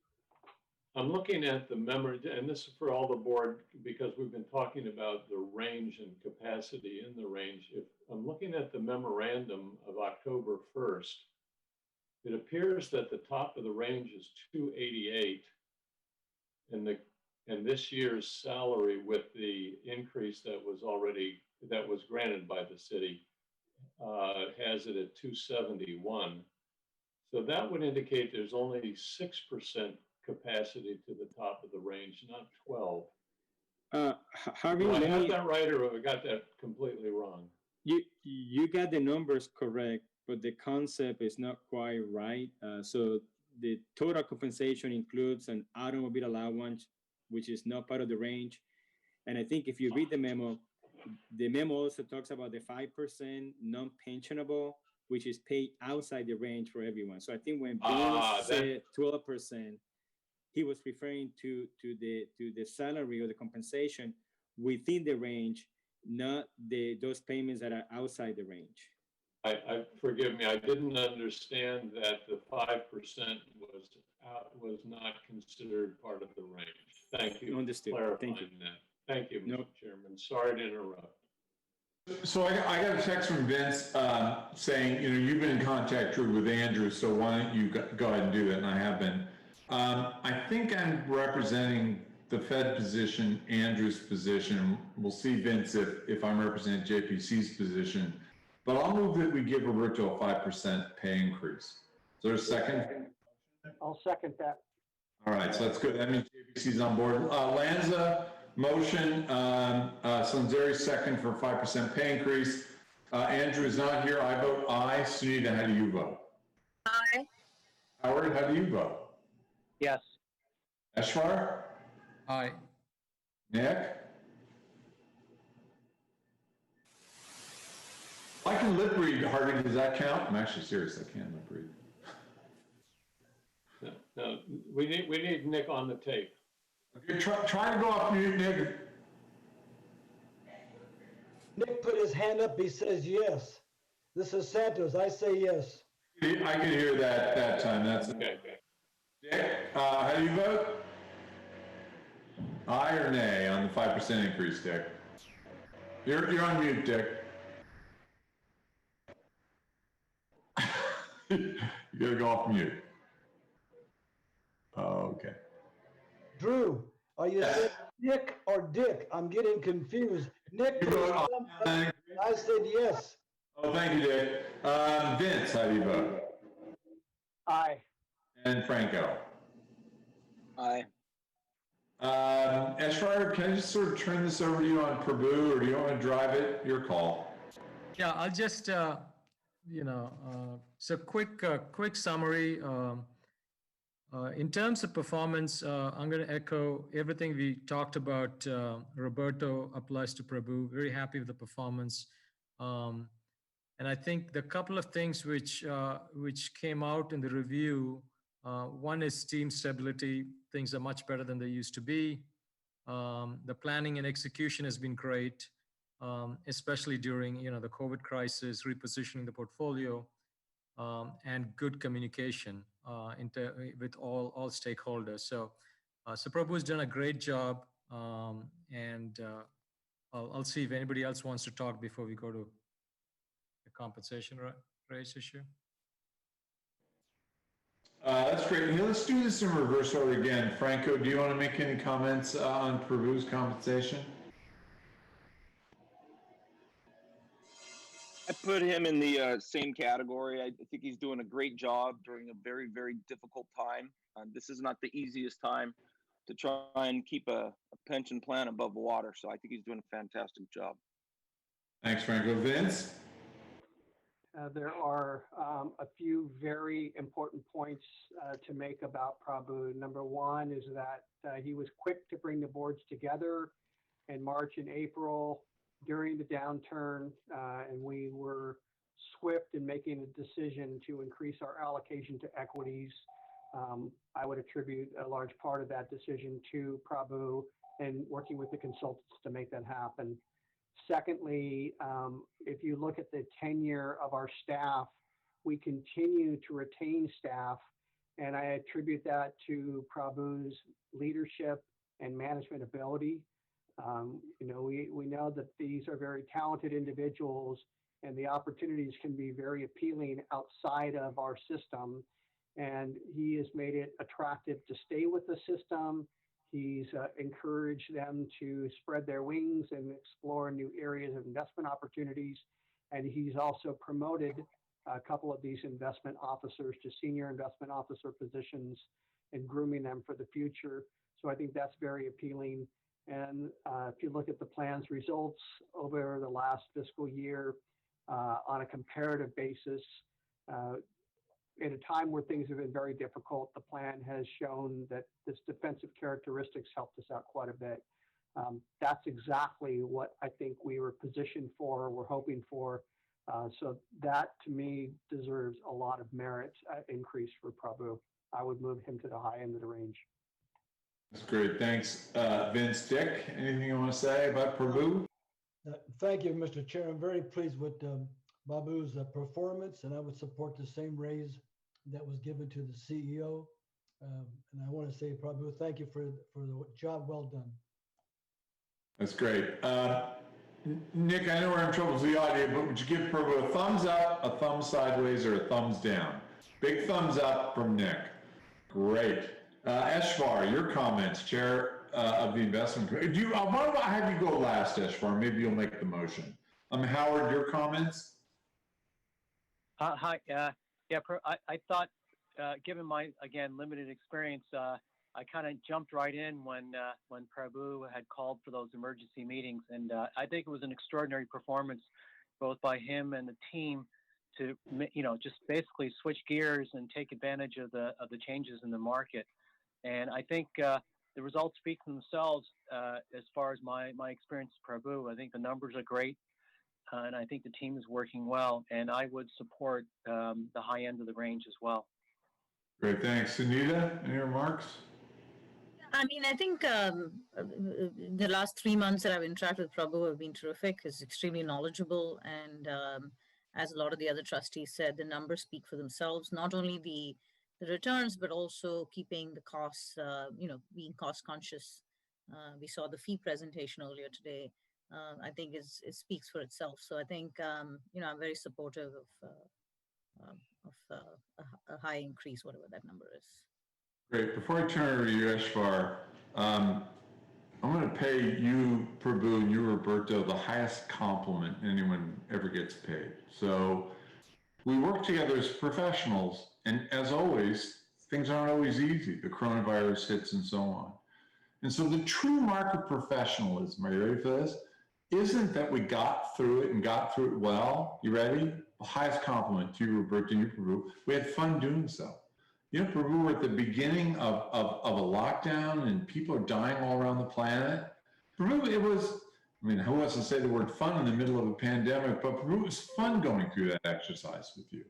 I'm looking at the and this is for all the board, because we've been talking about the range and capacity in the range. If I'm looking at the memorandum of October 1st, it appears that the top of the range is 288, and this year's salary with the increase that was granted by the city has it at 271. So that would indicate there's only 6% capacity to the top of the range, not 12. Harvey, Do I have that right, or have I got that completely wrong? You got the numbers correct, but the concept is not quite right. So the total compensation includes an automobile allowance, which is not part of the range. And I think if you read the memo also talks about the 5% non-pensionable, which is paid outside the range for everyone. So I think when Bill said 12%, he was referring to the salary or the compensation within the range, not those payments that are outside the range. Forgive me, I didn't understand that the 5% was not considered part of the range. Thank you. Understood. Clarifying Thank you. that. Thank you, Mr. No. Chairman. Sorry to interrupt. So I got a text from Vince saying, you've been in contact, Drew, with Andrew, so why don't you go ahead and do that, and I have been. I think I'm representing the Fed position, Andrew's position. We'll see, Vince, if I'm representing JPC's position. But I'll move that we give Roberto a 5% pay increase. Is there a second? I'll second that. All right, so that's good. That means JPC's on board. Lanza, motion. Slanzeri, second for 5% pay increase. Andrew is not here. I vote aye. Sunita, how do you vote? Aye. Howard, how do you vote? Yes. Eshwar? Aye. Nick? I can lip read, Hardy. Does that count? I'm actually serious. I can lip read. No, we need Nick on the tape. Okay, try to go off mute, Nick. Nick put his hand up, he says yes. This is Santos, I say yes. I could hear that time. That's Okay. Dick, how do you vote? Aye or nay on the 5% increase, Dick? You're on mute, Dick. You gotta go off mute. Oh, okay. Drew, are you saying Nick or Dick? I'm getting confused. Nick, You vote aye. I said yes. Oh, thank you, Dick. Vince, how do you vote? Aye. And Franco? Aye. Eshwar, can I just sort of turn this over to you on Prabhu, or do you want to drive it? Your call. Yeah, I'll just, so quick summary. In terms of performance, I'm going to echo everything we talked about. Roberto applies to Prabhu. Very happy with the performance. And I think the couple of things which came out in the review, one is team stability. Things are much better than they used to be. The planning and execution has been great, especially during the COVID crisis, repositioning the portfolio, and good communication with all stakeholders. So Prabhu's done a great job, and I'll see if anybody else wants to talk before we go to the compensation raise issue. That's great. Here, let's do this in reverse order again. Franco, do you want to make any comments on Prabhu's compensation? I put him in the same category. I think he's doing a great job during a very, very difficult time. This is not the easiest time to try and keep a pension plan above water. So I think he's doing a fantastic job. Thanks, Franco. Vince? There are a few very important points to make about Prabhu. Number one is that he was quick to bring the boards together in March and April during the downturn, and we were swift in making a decision to increase our allocation to equities. I would attribute a large part of that decision to Prabhu and working with the consultants to make that happen. Secondly, if you look at the tenure of our staff, we continue to retain staff, and I attribute that to Prabhu's leadership and management ability. We know that these are very talented individuals, and the opportunities can be very appealing outside of our system. And he has made it attractive to stay with the system. He's encouraged them to spread their wings and explore new areas of investment opportunities. And he's also promoted a couple of these investment officers to senior investment officer positions and grooming them for the future. So I think that's very appealing. And if you look at the plan's results over the last fiscal year on a comparative basis, in a time where things have been very difficult, the plan has shown that this defensive characteristics helped us out quite a bit. That's exactly what I think we were positioned for, we're hoping for. So that, to me, deserves a lot of merit increase for Prabhu. I would move him to the high end of the range. That's great. Thanks, Vince. Dick, anything you want to say about Prabhu? Thank you, Mr. Chair. I'm very pleased with Babu's performance, and I would support the same raise that was given to the CEO. And I want to say, Prabhu, thank you for the job well done. That's great. Nick, I know we're in trouble with the audio, but would you give Prabhu a thumbs up, a thumb sideways, or a thumbs down? Big thumbs up from Nick. Great. Eshvar, your comments, Chair of the Investment Committee. Why don't I have you go last, Eshvar? Maybe you'll make the motion. Howard, your comments? Hi. I thought, given my, again, limited experience, I kind of jumped right in when Prabhu had called for those emergency meetings. And I think it was an extraordinary performance, both by him and the team, to, just basically switch gears and take advantage of the changes in the market. And I think the results speak for themselves as far as my experience with Prabhu. I think the numbers are great, and I think the team is working well. And I would support the high end of the range as well. Great, thanks. Sunita, any remarks? I mean, I think the last 3 months that I've interacted with Prabhu have been terrific. He's extremely knowledgeable, and as a lot of the other trustees said, the numbers speak for themselves. Not only the returns, but also keeping the costs, being cost conscious. We saw the fee presentation earlier today. I think it speaks for itself. So I think I'm very supportive of a high increase, whatever that number is. Great. Before I turn it over to you, Eshvar, I'm going to pay you, Prabhu, and you, Roberto, the highest compliment anyone ever gets paid. So we work together as professionals, and as always, things aren't always easy. The coronavirus hits and so on. And so the true mark of professionalism, are you ready for this? Isn't that we got through it and got through it well. You ready? The highest compliment to you, Roberto, and you, Prabhu. We had fun doing so. Prabhu, we're at the beginning of a lockdown and people are dying all around the planet. Prabhu, it was, who wants to say the word fun in the middle of a pandemic, but Prabhu, it was fun going through that exercise with you.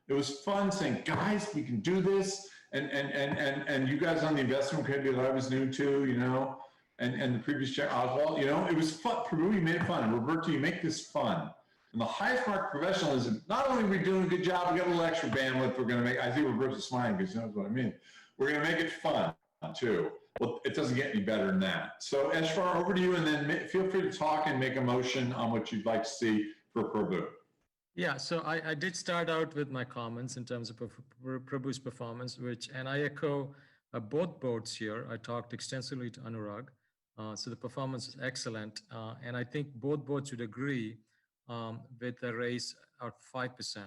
It was fun saying, guys, we can do this. And you guys on the investment committee that I was new to, and the previous chair, Oswald, it was fun. Prabhu, you made it fun. And Roberto, you make this fun. And the highest mark of professionalism, not only are we doing a good job, we got a little extra bandwidth we're going to make. I think Roberto's smiling because he knows what I mean. We're going to make it fun, too. Well, it doesn't get any better than that. So, Eshvar, over to you, and then feel free to talk and make a motion on what you'd like to see for Prabhu. Yeah, so I did start out with my comments in terms of Prabhu's performance, and I echo both boards here. I talked extensively to Anurag. So the performance is excellent. And I think both boards would agree with the raise at 5%.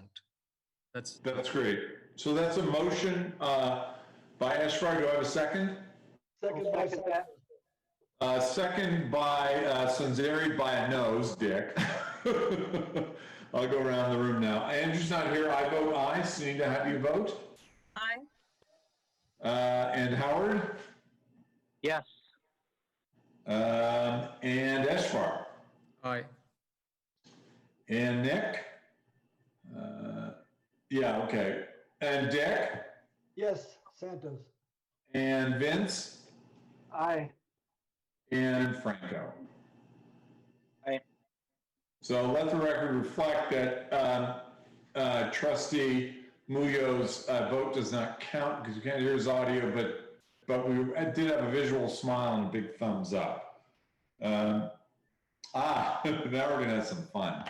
That's great. So that's a motion by Eshvar. Do I have a second? Second by Sanzeri by a nose, Dick. I'll go around the room now. Andrew's not here. I vote aye. Sunita, how do you vote? Aye. And Howard? Yes. And Eshvar? aye. And Nick? Yeah, okay. And Dick? Yes, Santos. And Vince? Aye. And Franco? Aye. So let the record reflect that Trustee Muyo's vote does not count because you can't hear his audio, but we did have a visual smile and a big thumbs up. Now we're gonna have some fun.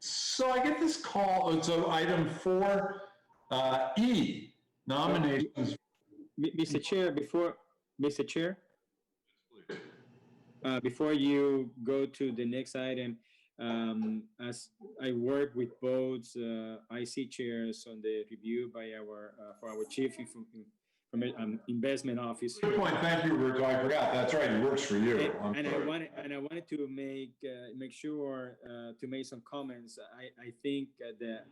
So I get this call, so item 4E, nominations. Mr. Chair, before you go to the next item, as I work with both IC chairs on the review by for our chief investment officer. Good point. Thank you, Roberto. I forgot. That's right. It works for you. And I wanted to make sure to make some comments. I think that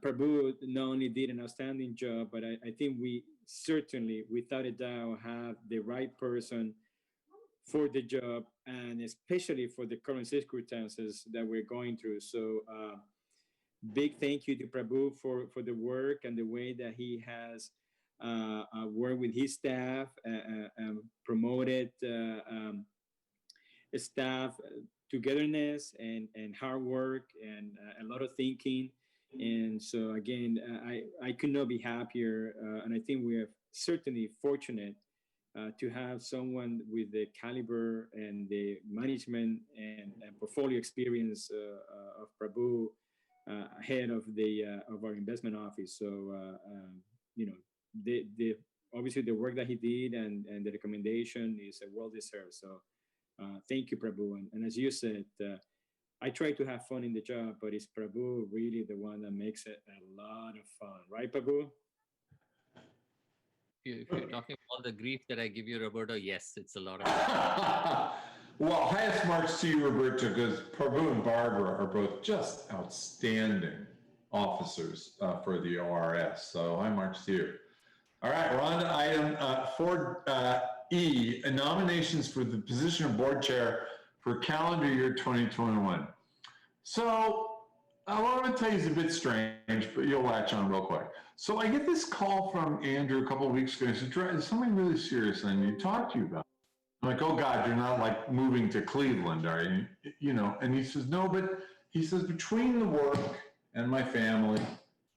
Prabhu not only did an outstanding job, but I think we certainly, without a doubt, have the right person for the job, and especially for the current circumstances that we're going through. So big thank you to Prabhu for the work and the way that he has worked with his staff, promoted staff togetherness and hard work and a lot of thinking. And so again, I could not be happier. And I think we are certainly fortunate to have someone with the caliber and the management and portfolio experience of Prabhu head of our investment office. So you know, the obviously the work that he did and the recommendation is well deserved. So thank you, Prabhu. And as you said, I try to have fun in the job, but it's Prabhu really the one that makes it a lot of fun, right, Prabhu? If you're talking all the grief that I give you, Roberto, yes, it's a lot of fun. Well, highest marks to you, Roberto, because Prabhu and Barbara are both just outstanding officers for the ORS. So high marks to you. All right, we're on to item 4E, nominations for the position of board chair for calendar year 2021. So what I'm going to tell you is a bit strange, but you'll latch on real quick. So I get this call from Andrew a couple of weeks ago. He said, "There's something really serious I need to talk to you about." I'm like, "Oh God, you're not like moving to Cleveland, are you?" You know, and he says, "No, but," he says, "between the work and my family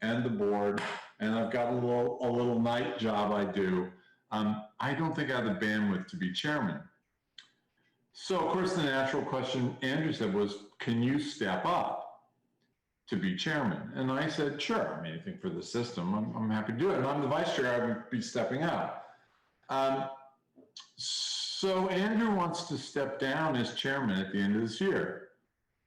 and the board, and I've got a little night job I do, I don't think I have the bandwidth to be chairman." So of course the natural question Andrew said was, "Can you step up to be chairman?" And I said, "Sure. I mean, anything for the system, I'm happy to do it. And I'm the vice chair, I would be stepping out." So Andrew wants to step down as chairman at the end of this year.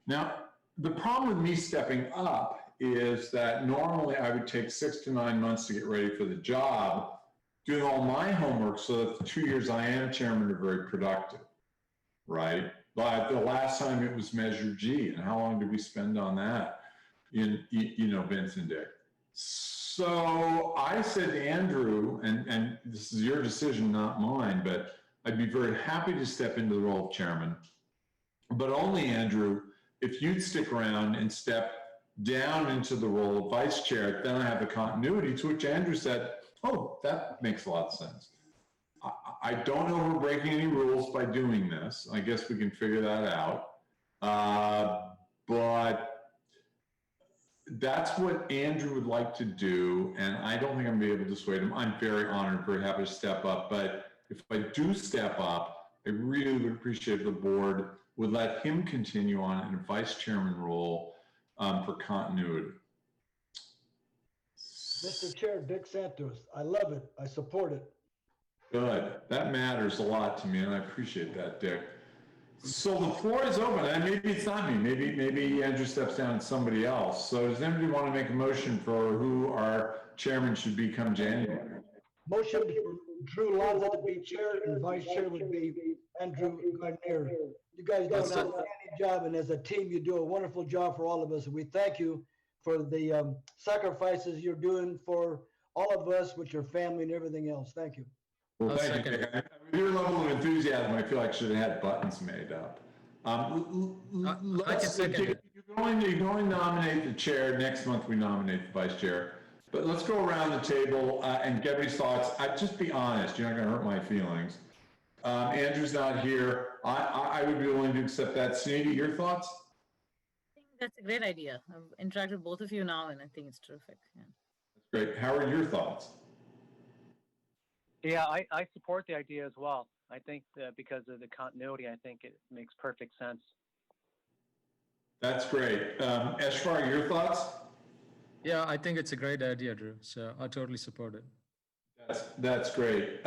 Now, the problem with me stepping up is that normally I would take 6 to 9 months to get ready for the job, doing all my homework so that the 2 years I am chairman are very productive, right? But the last time it was Measure G, and how long did we spend on that in, you know, Vince and Dick? So I said to Andrew, and this is your decision, not mine, but I'd be very happy to step into the role of chairman, but only, Andrew, if you'd stick around and step down into the role of vice chair, then I have the continuity, to which Andrew said, "Oh, that makes a lot of sense." I don't know if we're breaking any rules by doing this. I guess we can figure that out. But that's what Andrew would like to do, and I don't think I'm gonna be able to dissuade him. I'm very honored, very happy to step up, but if I do step up, I really would appreciate if the board would let him continue on in a vice chairman role for continuity. Mr. Chair, Dick Santos, I love it. I support it. Good. That matters a lot to me, and I appreciate that, Dick. So the floor is open, and maybe it's not me. Maybe Andrew steps down and somebody else. So does anybody want to make a motion for who our chairman should be come January? Motion for Drew Lanza to be chair, and vice chair would be Andrew Garnier. You guys do an outstanding job, and as a team, you do a wonderful job for all of us. We thank you for the sacrifices you're doing for all of us with your family and everything else. Thank you. Well, thank you, Dick. With your level of enthusiasm, I feel like I should have had buttons made up. I can second it. You're going to nominate the chair. Next month, we nominate the vice chair. But let's go around the table and get everybody's thoughts. Just be honest. You're not going to hurt my feelings. Andrew's not here. I would be willing to accept that. Sunita, your thoughts? I think that's a great idea. I've interacted with both of you now, and I think it's terrific. Yeah. That's great. How are your thoughts? Yeah, I support the idea as well. I think that because of the continuity, I think it makes perfect sense. That's great. Eshvar, your thoughts? Yeah, I think it's a great idea, Drew. So I totally support it. That's great.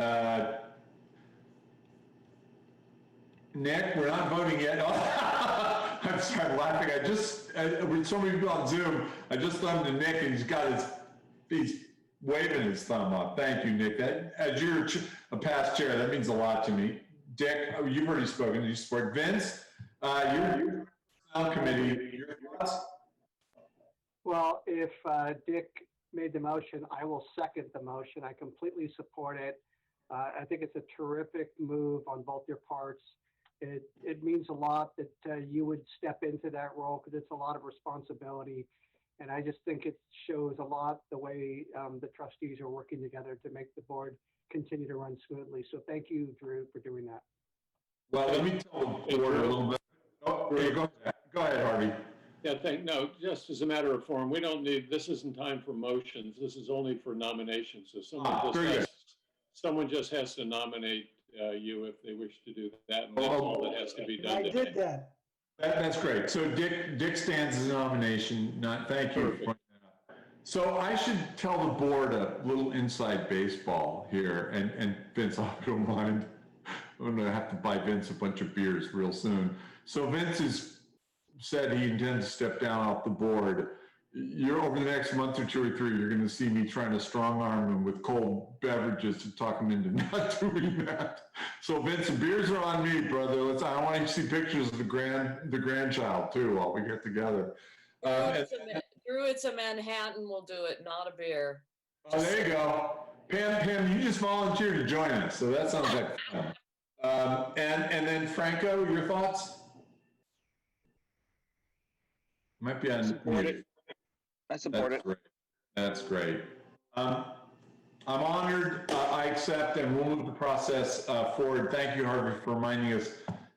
Nick, we're not voting yet. I'm sorry, I'm laughing. With so many people on Zoom, I just thumbed to Nick and he's waving his thumb up. Thank you, Nick. As you're a past chair, that means a lot to me. Dick, you've already spoken. You support Vince. Your committee. Your thoughts? Well, if Dick made the motion, I will second the motion. I completely support it. I think it's a terrific move on both your parts. It means a lot that you would step into that role because it's a lot of responsibility. And I just think it shows a lot the way the trustees are working together to make the board continue to run smoothly. So thank you, Drew, for doing that. Well, let me tell the board a little bit. Oh, yeah, go ahead, Harvey. Yeah, no, just as a matter of form, we don't need, this isn't time for motions. This is only for nominations. So someone just has to nominate you if they wish to do that. And that's all that has to be done. I did that. That's great. So Dick stands as a nomination. Thank you. Perfect. So I should tell the board a little inside baseball here, and Vince, I hope you don't mind. I'm gonna have to buy Vince a bunch of beers real soon. So Vince has said he intends to step down off the board. You're over the next month or two or three, you're gonna see me trying to strong arm him with cold beverages to talk him into not doing that. So Vince, the beers are on me, brother. I want you to see pictures of the grandchild too while we get together. Drew, it's a Manhattan will do it, not a beer. Oh, there you go. Pam, you just volunteered to join us, so that sounds like fun. And then Franco, your thoughts? Might be on. I support it. Great. That's great. I'm honored. I accept, and we'll move the process forward. Thank you, Harvey, for reminding us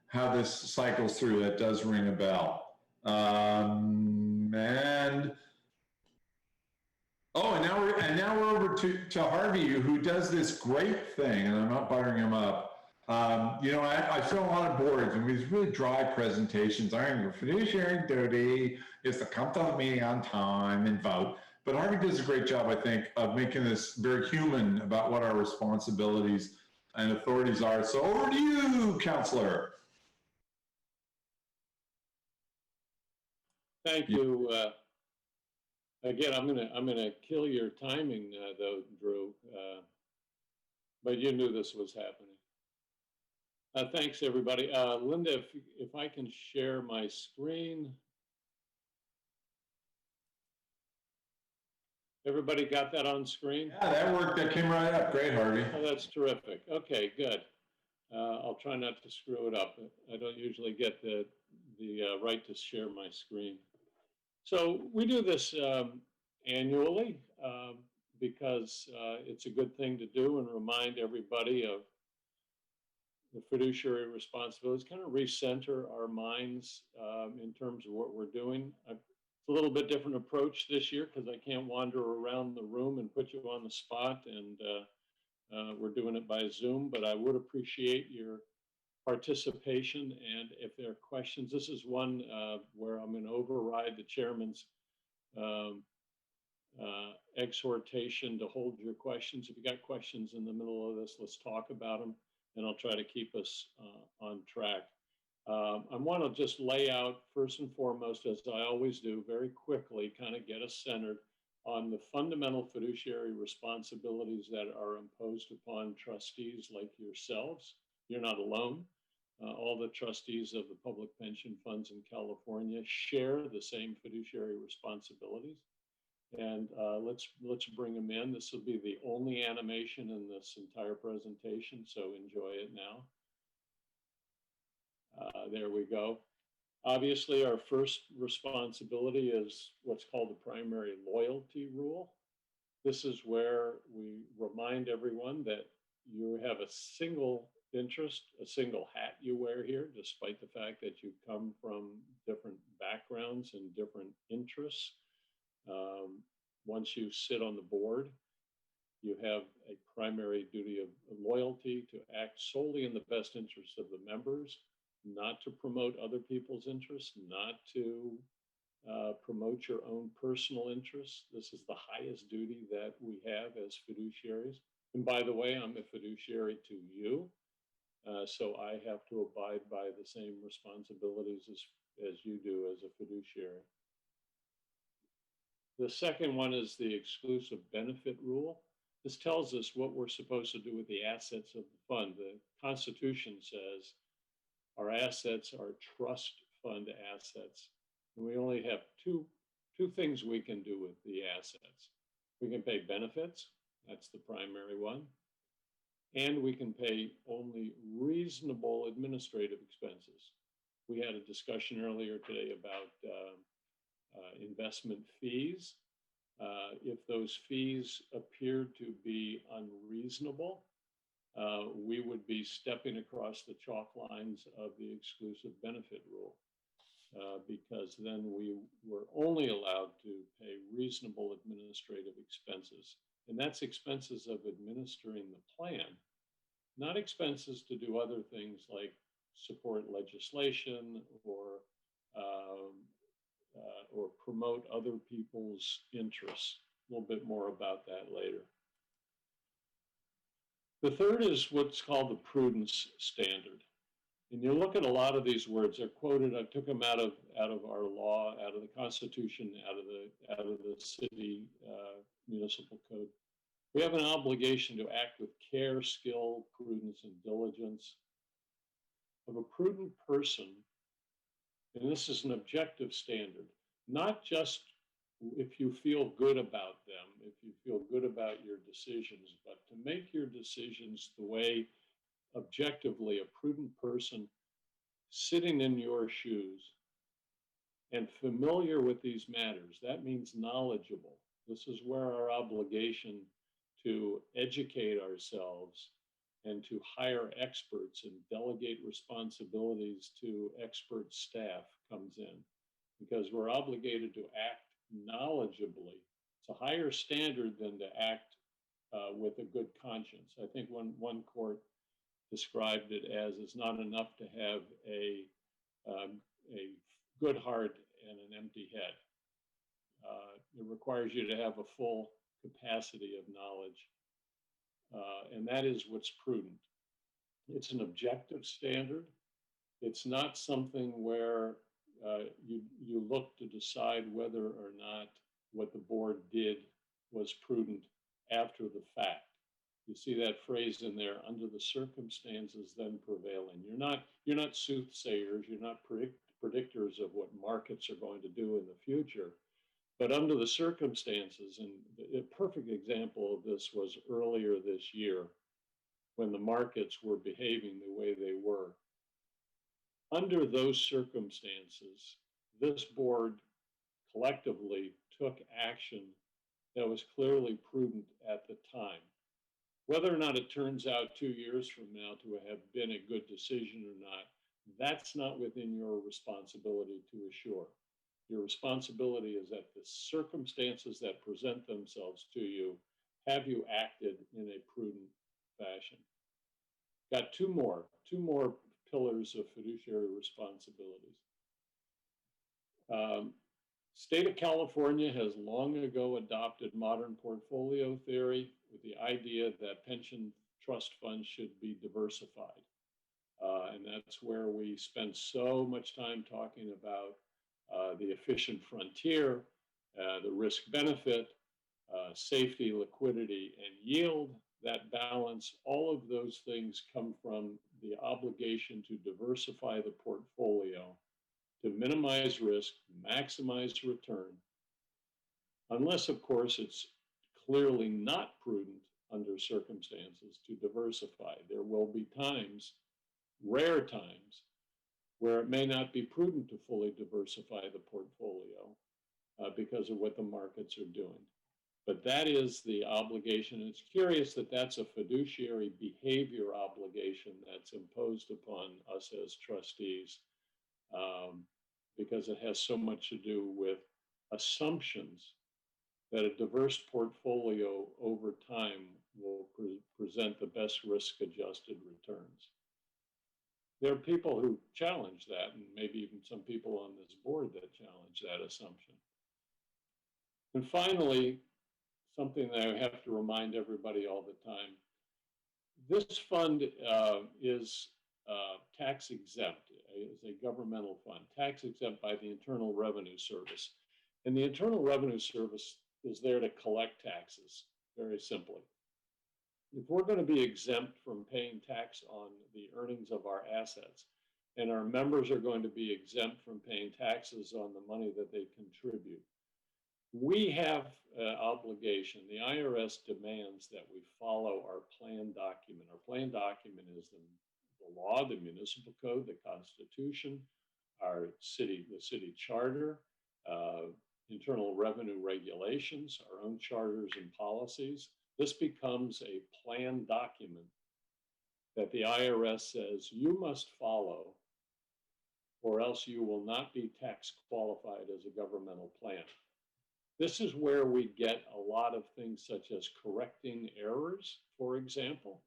how this cycles through. That does ring a bell. And now we're over to Harvey, who does this great thing, and I'm not buttering him up. I sit on a lot of boards, and these really dry presentations. Our fiduciary duty is to come to the meeting on time and vote. But Harvey does a great job, I think, of making this very human about what our responsibilities and authorities are. So over to you, Counselor. Thank you. Again, I'm gonna kill your timing, though, Drew. But you knew this was happening. Thanks, everybody. Linda, if I can share my screen. Everybody got that on screen? Yeah, that worked. That came right up. Great, Harvey. Oh, that's terrific. Okay, good. I'll try not to screw it up. I don't usually get the right to share my screen. So we do this annually because it's a good thing to do and remind everybody of the fiduciary responsibilities, kind of recenter our minds in terms of what we're doing. It's a little bit different approach this year because I can't wander around the room and put you on the spot, and we're doing it by Zoom, but I would appreciate your participation. And if there are questions, this is one where I'm going to override the chairman's exhortation to hold your questions. If you got questions in the middle of this, let's talk about them, and I'll try to keep us on track. I want to just lay out, first and foremost, as I always do, very quickly, kind of get us centered on the fundamental fiduciary responsibilities that are imposed upon trustees like yourselves. You're not alone. All the trustees of the public pension funds in California share the same fiduciary responsibilities. And let's bring them in. This will be the only animation in this entire presentation, so enjoy it now. There we go. Obviously, our first responsibility is what's called the primary loyalty rule. This is where we remind everyone that you have a single interest, a single hat you wear here, despite the fact that you come from different backgrounds and different interests. Once you sit on the board, you have a primary duty of loyalty to act solely in the best interest of the members, not to promote other people's interests, not to promote your own personal interests. This is the highest duty that we have as fiduciaries. And by the way, I'm a fiduciary to you, so I have to abide by the same responsibilities as you do as a fiduciary. The second one is the exclusive benefit rule. This tells us what we're supposed to do with the assets of the fund. The Constitution says our assets are trust fund assets. And we only have two things we can do with the assets. We can pay benefits, that's the primary one, and we can pay only reasonable administrative expenses. We had a discussion earlier today about investment fees. If those fees appear to be unreasonable, we would be stepping across the chalk lines of the exclusive benefit rule, because then we were only allowed to pay reasonable administrative expenses. And that's expenses of administering the plan, not expenses to do other things like support legislation or promote other people's interests. A little bit more about that later. The third is what's called the prudence standard. And you look at a lot of these words, they're quoted, I took them out of our law, out of the Constitution, out of the city municipal code. We have an obligation to act with care, skill, prudence, and diligence. Of a prudent person, and this is an objective standard, not just if you feel good about them, if you feel good about your decisions, but to make your decisions the way objectively a prudent person sitting in your shoes and familiar with these matters. That means knowledgeable. This is where our obligation to educate ourselves and to hire experts and delegate responsibilities to expert staff comes in, because we're obligated to act knowledgeably. It's a higher standard than to act with a good conscience. I think one court described it as it's not enough to have a good heart and an empty head. It requires you to have a full capacity of knowledge, and that is what's prudent. It's an objective standard. It's not something where you look to decide whether or not what the board did was prudent after the fact. You see that phrase in there, under the circumstances then prevailing. You're not soothsayers, you're not predictors of what markets are going to do in the future, but under the circumstances. And a perfect example of this was earlier this year when the markets were behaving the way they were. Under those circumstances, this board collectively took action that was clearly prudent at the time. Whether or not it turns out 2 years from now to have been a good decision or not, that's not within your responsibility to assure. Your responsibility is that the circumstances that present themselves to you, have you acted in a prudent fashion? Got two more pillars of fiduciary responsibilities. State of California has long ago adopted modern portfolio theory with the idea that pension trust funds should be diversified. And that's where we spend so much time talking about the efficient frontier, the risk benefit, safety, liquidity, and yield. That balance, all of those things come from the obligation to diversify the portfolio, to minimize risk, maximize return, unless, of course, it's clearly not prudent under circumstances to diversify. There will be times, rare times, where it may not be prudent to fully diversify the portfolio because of what the markets are doing. But that is the obligation. It's curious that that's a fiduciary behavior obligation that's imposed upon us as trustees, because it has so much to do with assumptions that a diverse portfolio over time will present the best risk-adjusted returns. There are people who challenge that, and maybe even some people on this board that challenge that assumption. And finally, something that I have to remind everybody all the time, this fund is tax exempt, is a governmental fund, tax exempt by the Internal Revenue Service. And the Internal Revenue Service is there to collect taxes, very simply. If we're going to be exempt from paying tax on the earnings of our assets, and our members are going to be exempt from paying taxes on the money that they contribute, we have an obligation. The IRS demands that we follow our plan document. Our plan document is the law, the municipal code, the Constitution, the city charter, internal revenue regulations, our own charters and policies. This becomes a plan document that the IRS says you must follow, or else you will not be tax qualified as a governmental plan. This is where we get a lot of things such as correcting errors, for example,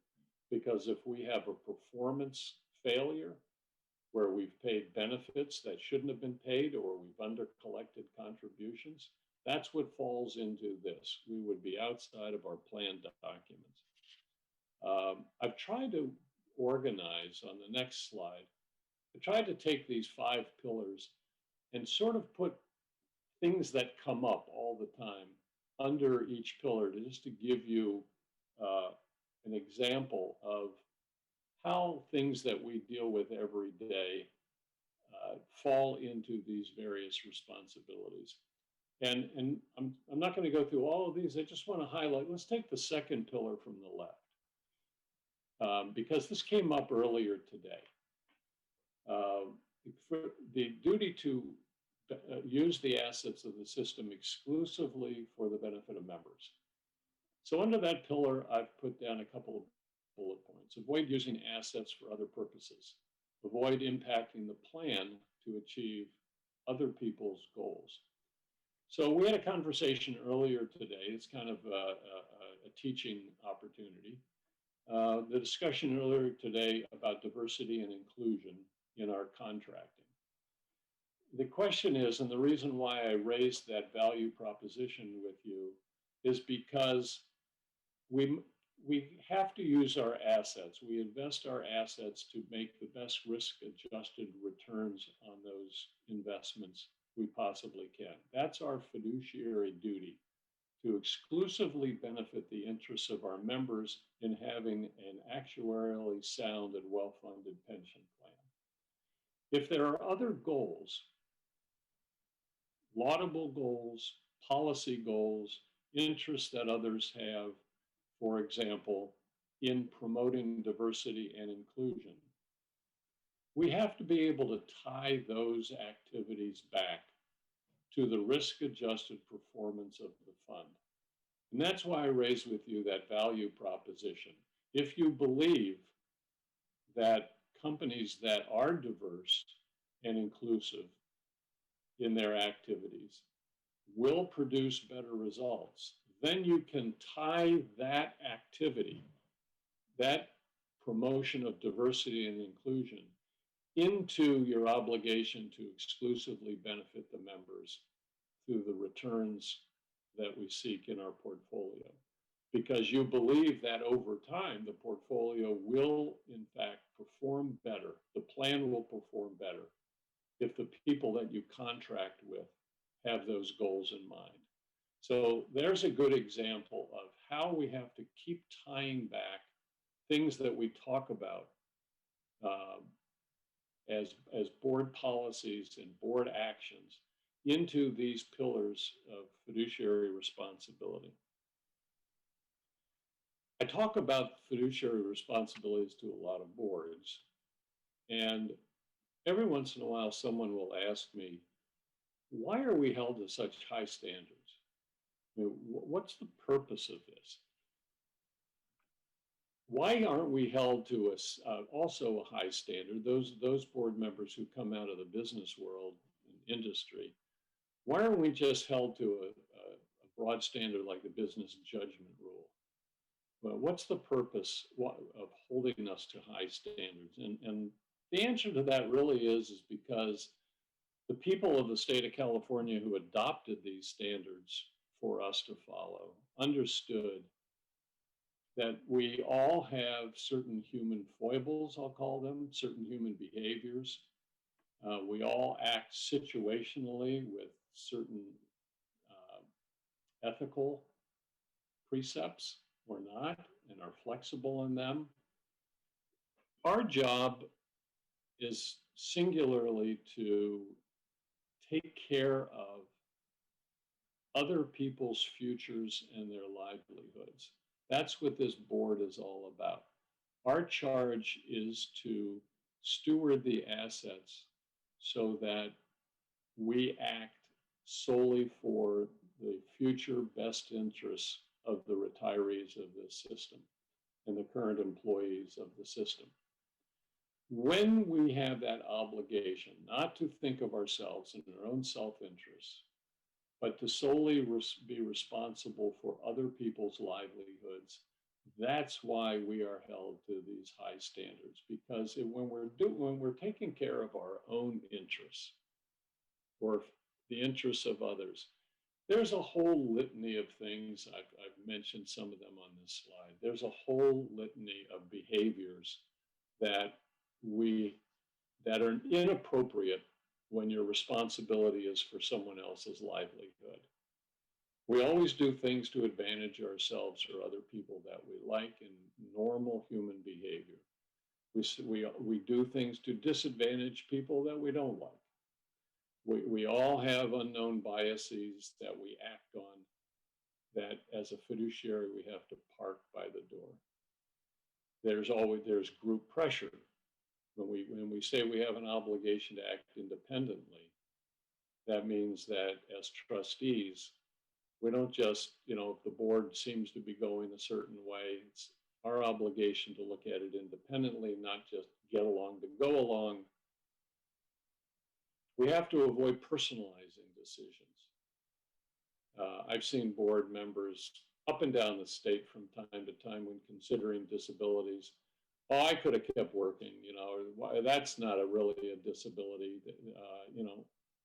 because if we have a performance failure where we've paid benefits that shouldn't have been paid or we've under-collected contributions, that's what falls into this. We would be outside of our plan documents. I've tried to organize on the next slide. I tried to take these 5 pillars and sort of put things that come up all the time under each pillar just to give you an example of how things that we deal with every day fall into these various responsibilities. And I'm not going to go through all of these. I just want to highlight, let's take the second pillar from the left, because this came up earlier today. For the duty to use the assets of the system exclusively for the benefit of members. So under that pillar, I've put down a couple of bullet points. Avoid using assets for other purposes. Avoid impacting the plan to achieve other people's goals. So we had a conversation earlier today. It's kind of a teaching opportunity. The discussion earlier today about diversity and inclusion in our contracting. The question is, and the reason why I raised that value proposition with you is because we have to use our assets. We invest our assets to make the best risk-adjusted returns on those investments we possibly can. That's our fiduciary duty, to exclusively benefit the interests of our members in having an actuarially sound and well-funded pension plan. If there are other goals, laudable goals, policy goals, interests that others have, for example, in promoting diversity and inclusion, we have to be able to tie those activities back to the risk-adjusted performance of the fund. And that's why I raised with you that value proposition. If you believe that companies that are diverse and inclusive in their activities will produce better results, then you can tie that activity, that promotion of diversity and inclusion, into your obligation to exclusively benefit the members through the returns that we seek in our portfolio. Because you believe that over time, the portfolio will in fact perform better, the plan will perform better if the people that you contract with have those goals in mind. So there's a good example of how we have to keep tying back things that we talk about as board policies and board actions into these pillars of fiduciary responsibility. I talk about fiduciary responsibilities to a lot of boards, and every once in a while someone will ask me, why are we held to such high standards? You know, what's the purpose of this? Why aren't we held to also a high standard? Those board members who come out of the business world and industry, why aren't we just held to a broad standard like the business judgment rule? Well, what's the purpose of holding us to high standards? And the answer to that really is because the people of the state of California who adopted these standards for us to follow understood that we all have certain human foibles, I'll call them, certain human behaviors. We all act situationally with certain ethical precepts or not, and are flexible in them. Our job is singularly to take care of other people's futures and their livelihoods. That's what this board is all about. Our charge is to steward the assets so that we act solely for the future best interests of the retirees of this system and the current employees of the system. When we have that obligation not to think of ourselves in our own self-interest, but to solely be responsible for other people's livelihoods, that's why we are held to these high standards. Because when we're taking care of our own interests or the interests of others, there's a whole litany of things. I've mentioned some of them on this slide. There's a whole litany of behaviors that are inappropriate when your responsibility is for someone else's livelihood. We always do things to advantage ourselves or other people that we like in normal human behavior. We do things to disadvantage people that we don't like. We all have unknown biases that we act on that as a fiduciary we have to park by the door. There's group pressure. When we say we have an obligation to act independently, that means that as trustees, we don't just, if the board seems to be going a certain way, it's our obligation to look at it independently, not just get along to go along. We have to avoid personalizing decisions. I've seen board members up and down the state from time to time when considering disabilities. Oh, I could have kept working, that's not really a disability.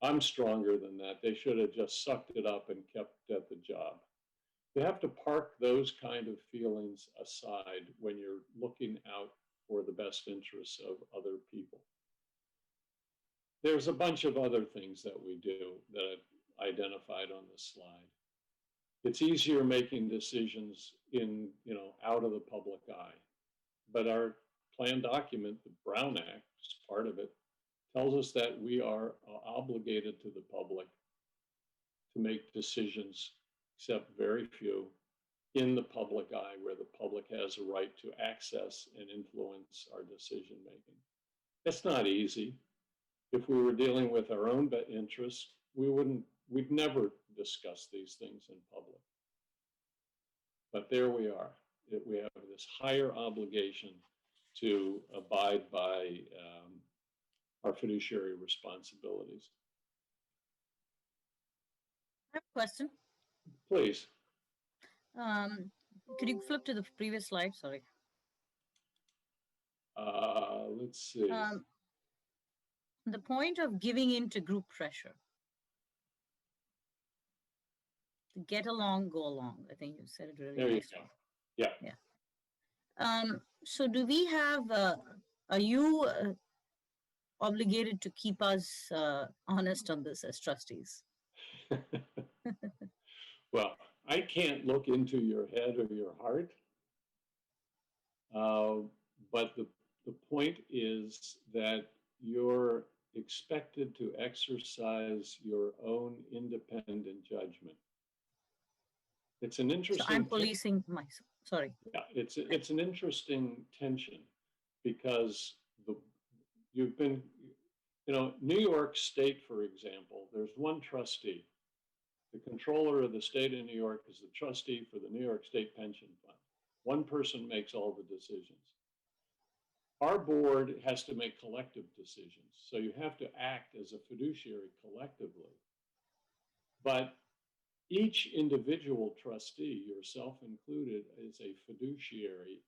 I'm stronger than that. They should have just sucked it up and kept at the job. You have to park those kind of feelings aside when you're looking out for the best interests of other people. There's a bunch of other things that we do that I've identified on this slide. It's easier making decisions out of the public eye. But our plan document, the Brown Act, is part of it, tells us that we are obligated to the public to make decisions, except very few, in the public eye where the public has a right to access and influence our decision making. It's not easy. If we were dealing with our own interests, we'd never discuss these things in public. But there we are. We have this higher obligation to abide by our fiduciary responsibilities. I have a question. Please. Could you flip to the previous slide? Sorry. Let's see. The point of giving in to group pressure. To get along, go along. I think you said it really There nice. You go. Yeah. Yeah. So do we have, are you obligated to keep us honest on this as trustees? Well, I can't look into your head or your heart. But the point is that you're expected to exercise your own independent judgment. It's an interesting. So I'm policing myself. Sorry. Yeah, it's an interesting tension because you've been, New York State, for example, there's one trustee. The controller of the state of New York is the trustee for the New York State Pension Fund. One person makes all the decisions. Our board has to make collective decisions. So you have to act as a fiduciary collectively. But each individual trustee, yourself included, is a fiduciary,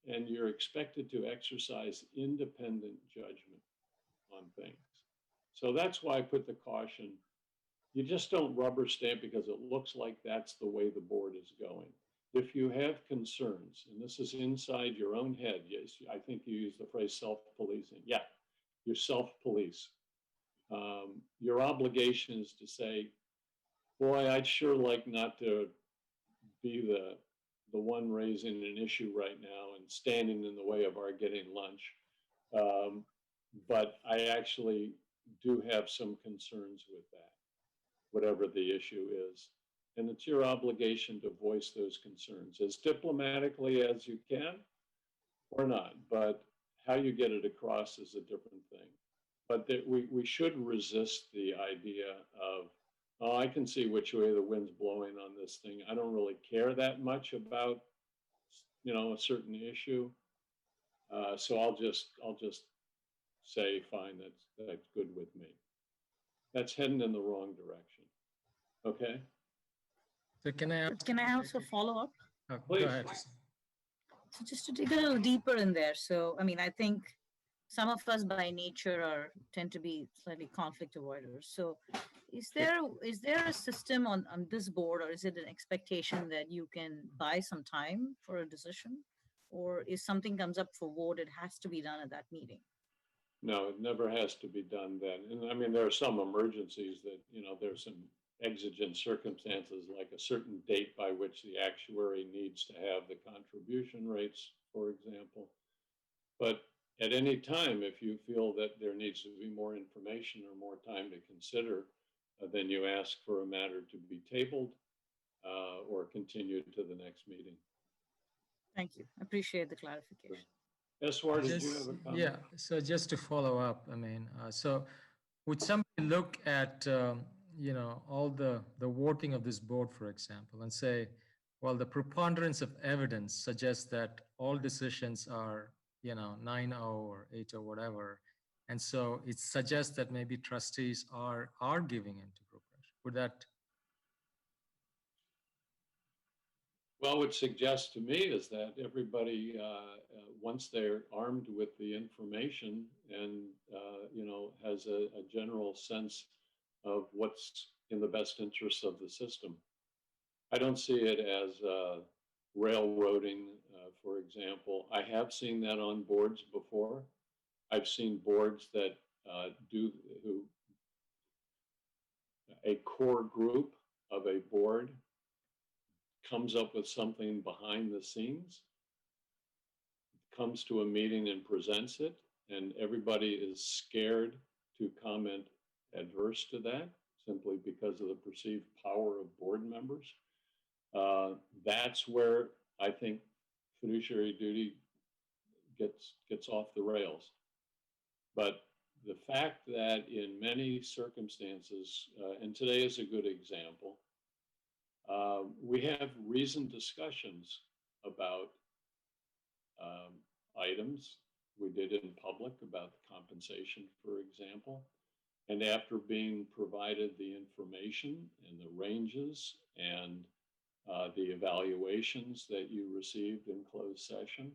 and you're expected to exercise independent judgment on things. So that's why I put the caution. You just don't rubber stamp because it looks like that's the way the board is going. If you have concerns, and this is inside your own head, yes, I think you use the phrase self-policing. Yeah, you self-police. Your obligation is to say, boy, I'd sure like not to be the one raising an issue right now and standing in the way of our getting lunch. But I actually do have some concerns with that, whatever the issue is. And it's your obligation to voice those concerns as diplomatically as you can or not. But how you get it across is a different thing. But we should resist the idea of Oh, I can see which way the wind's blowing on this thing. I don't really care that much about, a certain issue. So I'll just say, fine, that's good with me. That's heading in the wrong direction. Okay? So Can I also follow up? Go Please. ahead. So just to dig a little deeper in there. So, I mean, I think some of us by nature tend to be slightly conflict avoiders. So is there a system on this board, or is it an expectation that you can buy some time for a decision? Or if something comes up for vote, it has to be done at that meeting? No, it never has to be done then. And I mean, there are some emergencies that, there's some exigent circumstances, like a certain date by which the actuary needs to have the contribution rates, for example. But at any time, if you feel that there needs to be more information or more time to consider, then you ask for a matter to be tabled or continued to the next meeting. Thank you. I appreciate the clarification. Eswar, did you have a comment? Yeah, so just to follow up, I mean, so would somebody look at, all the voting of this board, for example, and say, well, the preponderance of evidence suggests that all decisions are, 9-0 or 8-0, whatever. And so it suggests that maybe trustees are giving into group pressure. Would that? Well, what suggests to me is that everybody, once they're armed with the information and, has a general sense of what's in the best interest of the system. I don't see it as railroading, for example. I have seen that on boards before. I've seen boards that a core group of a board comes up with something behind the scenes, comes to a meeting and presents it, and everybody is scared to comment adverse to that simply because of the perceived power of board members. That's where I think fiduciary duty gets off the rails. But the fact that in many circumstances, and today is a good example, we have reasoned discussions about items. We did in public about the compensation, for example. And after being provided the information and the ranges and the evaluations that you received in closed session,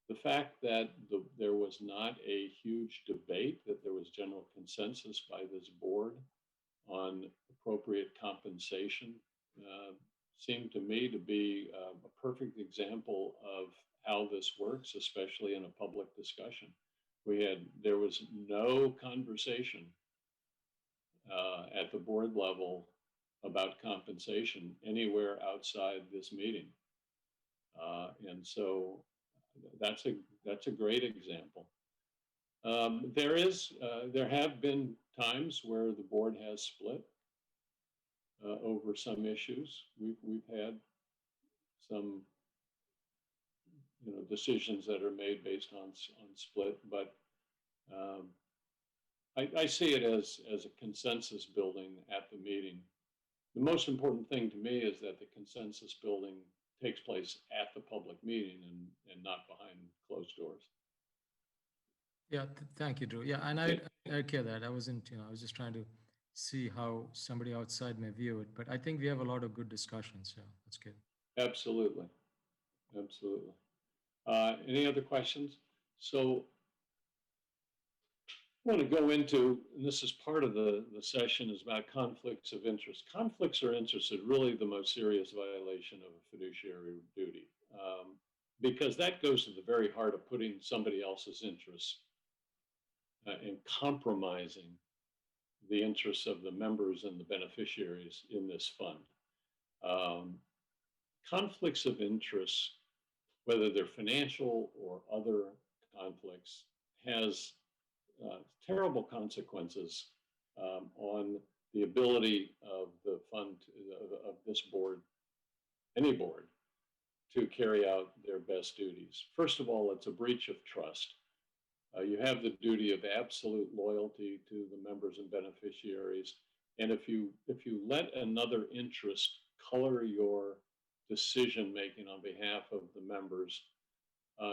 the fact that there was not a huge debate, that there was general consensus by this board on appropriate compensation seemed to me to be a perfect example of how this works, especially in a public discussion. There was no conversation at the board level about compensation anywhere outside this meeting. And so that's a great example. There have been times where the board has split over some issues. We've had some decisions that are made based on split, but I see it as a consensus building at the meeting. The most important thing to me is that the consensus building takes place at the public meeting and not behind closed doors. Yeah, thank you, Drew. Yeah, and I care that. I wasn't, I was just trying to see how somebody outside may view it, but I think we have a lot of good discussions, so that's good. Absolutely. Absolutely. Any other questions? So I want to go into, and this is part of the session, is about conflicts of interest. Conflicts of interest is really the most serious violation of a fiduciary duty, because that goes to the very heart of putting somebody else's interests and compromising the interests of the members and the beneficiaries in this fund. Conflicts of interest, whether they're financial or other conflicts, has terrible consequences on the ability of the fund, of this board, any board, to carry out their best duties. First of all, it's a breach of trust. You have the duty of absolute loyalty to the members and beneficiaries, And if you let another interest color your decision making on behalf of the members,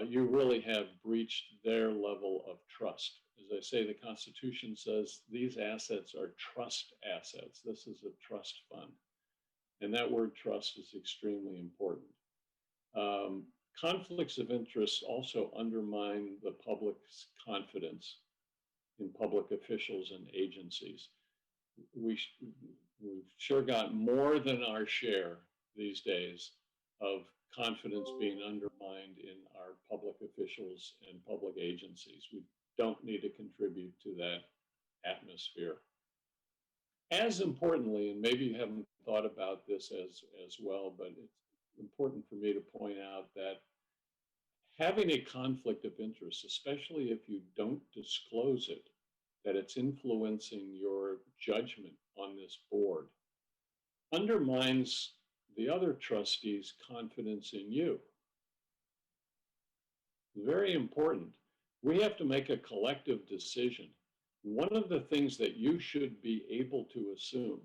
you really have breached their level of trust. As I say, the Constitution says these assets are trust assets. This is a trust fund. And that word trust is extremely important. Conflicts of interest also undermine the public's confidence in public officials and agencies. We've sure got more than our share these days of confidence being undermined in our public officials and public agencies. We don't need to contribute to that atmosphere. As importantly, and maybe you haven't thought about this as well, but it's important for me to point out that having a conflict of interest, especially if you don't disclose it, that it's influencing your judgment on this board, undermines the other trustees' confidence in you. Very important. We have to make a collective decision. One of the things that you should be able to assume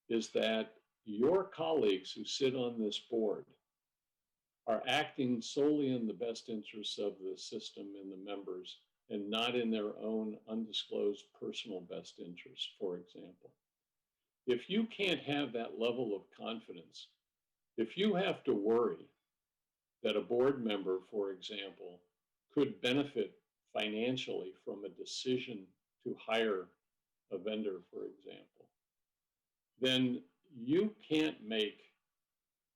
is that your colleagues who sit on this board are acting solely in the best interests of the system and the members, and not in their own undisclosed personal best interests, for example. If you can't have that level of confidence, if you have to worry that a board member, for example, could benefit financially from a decision to hire a vendor, for example, then you can't make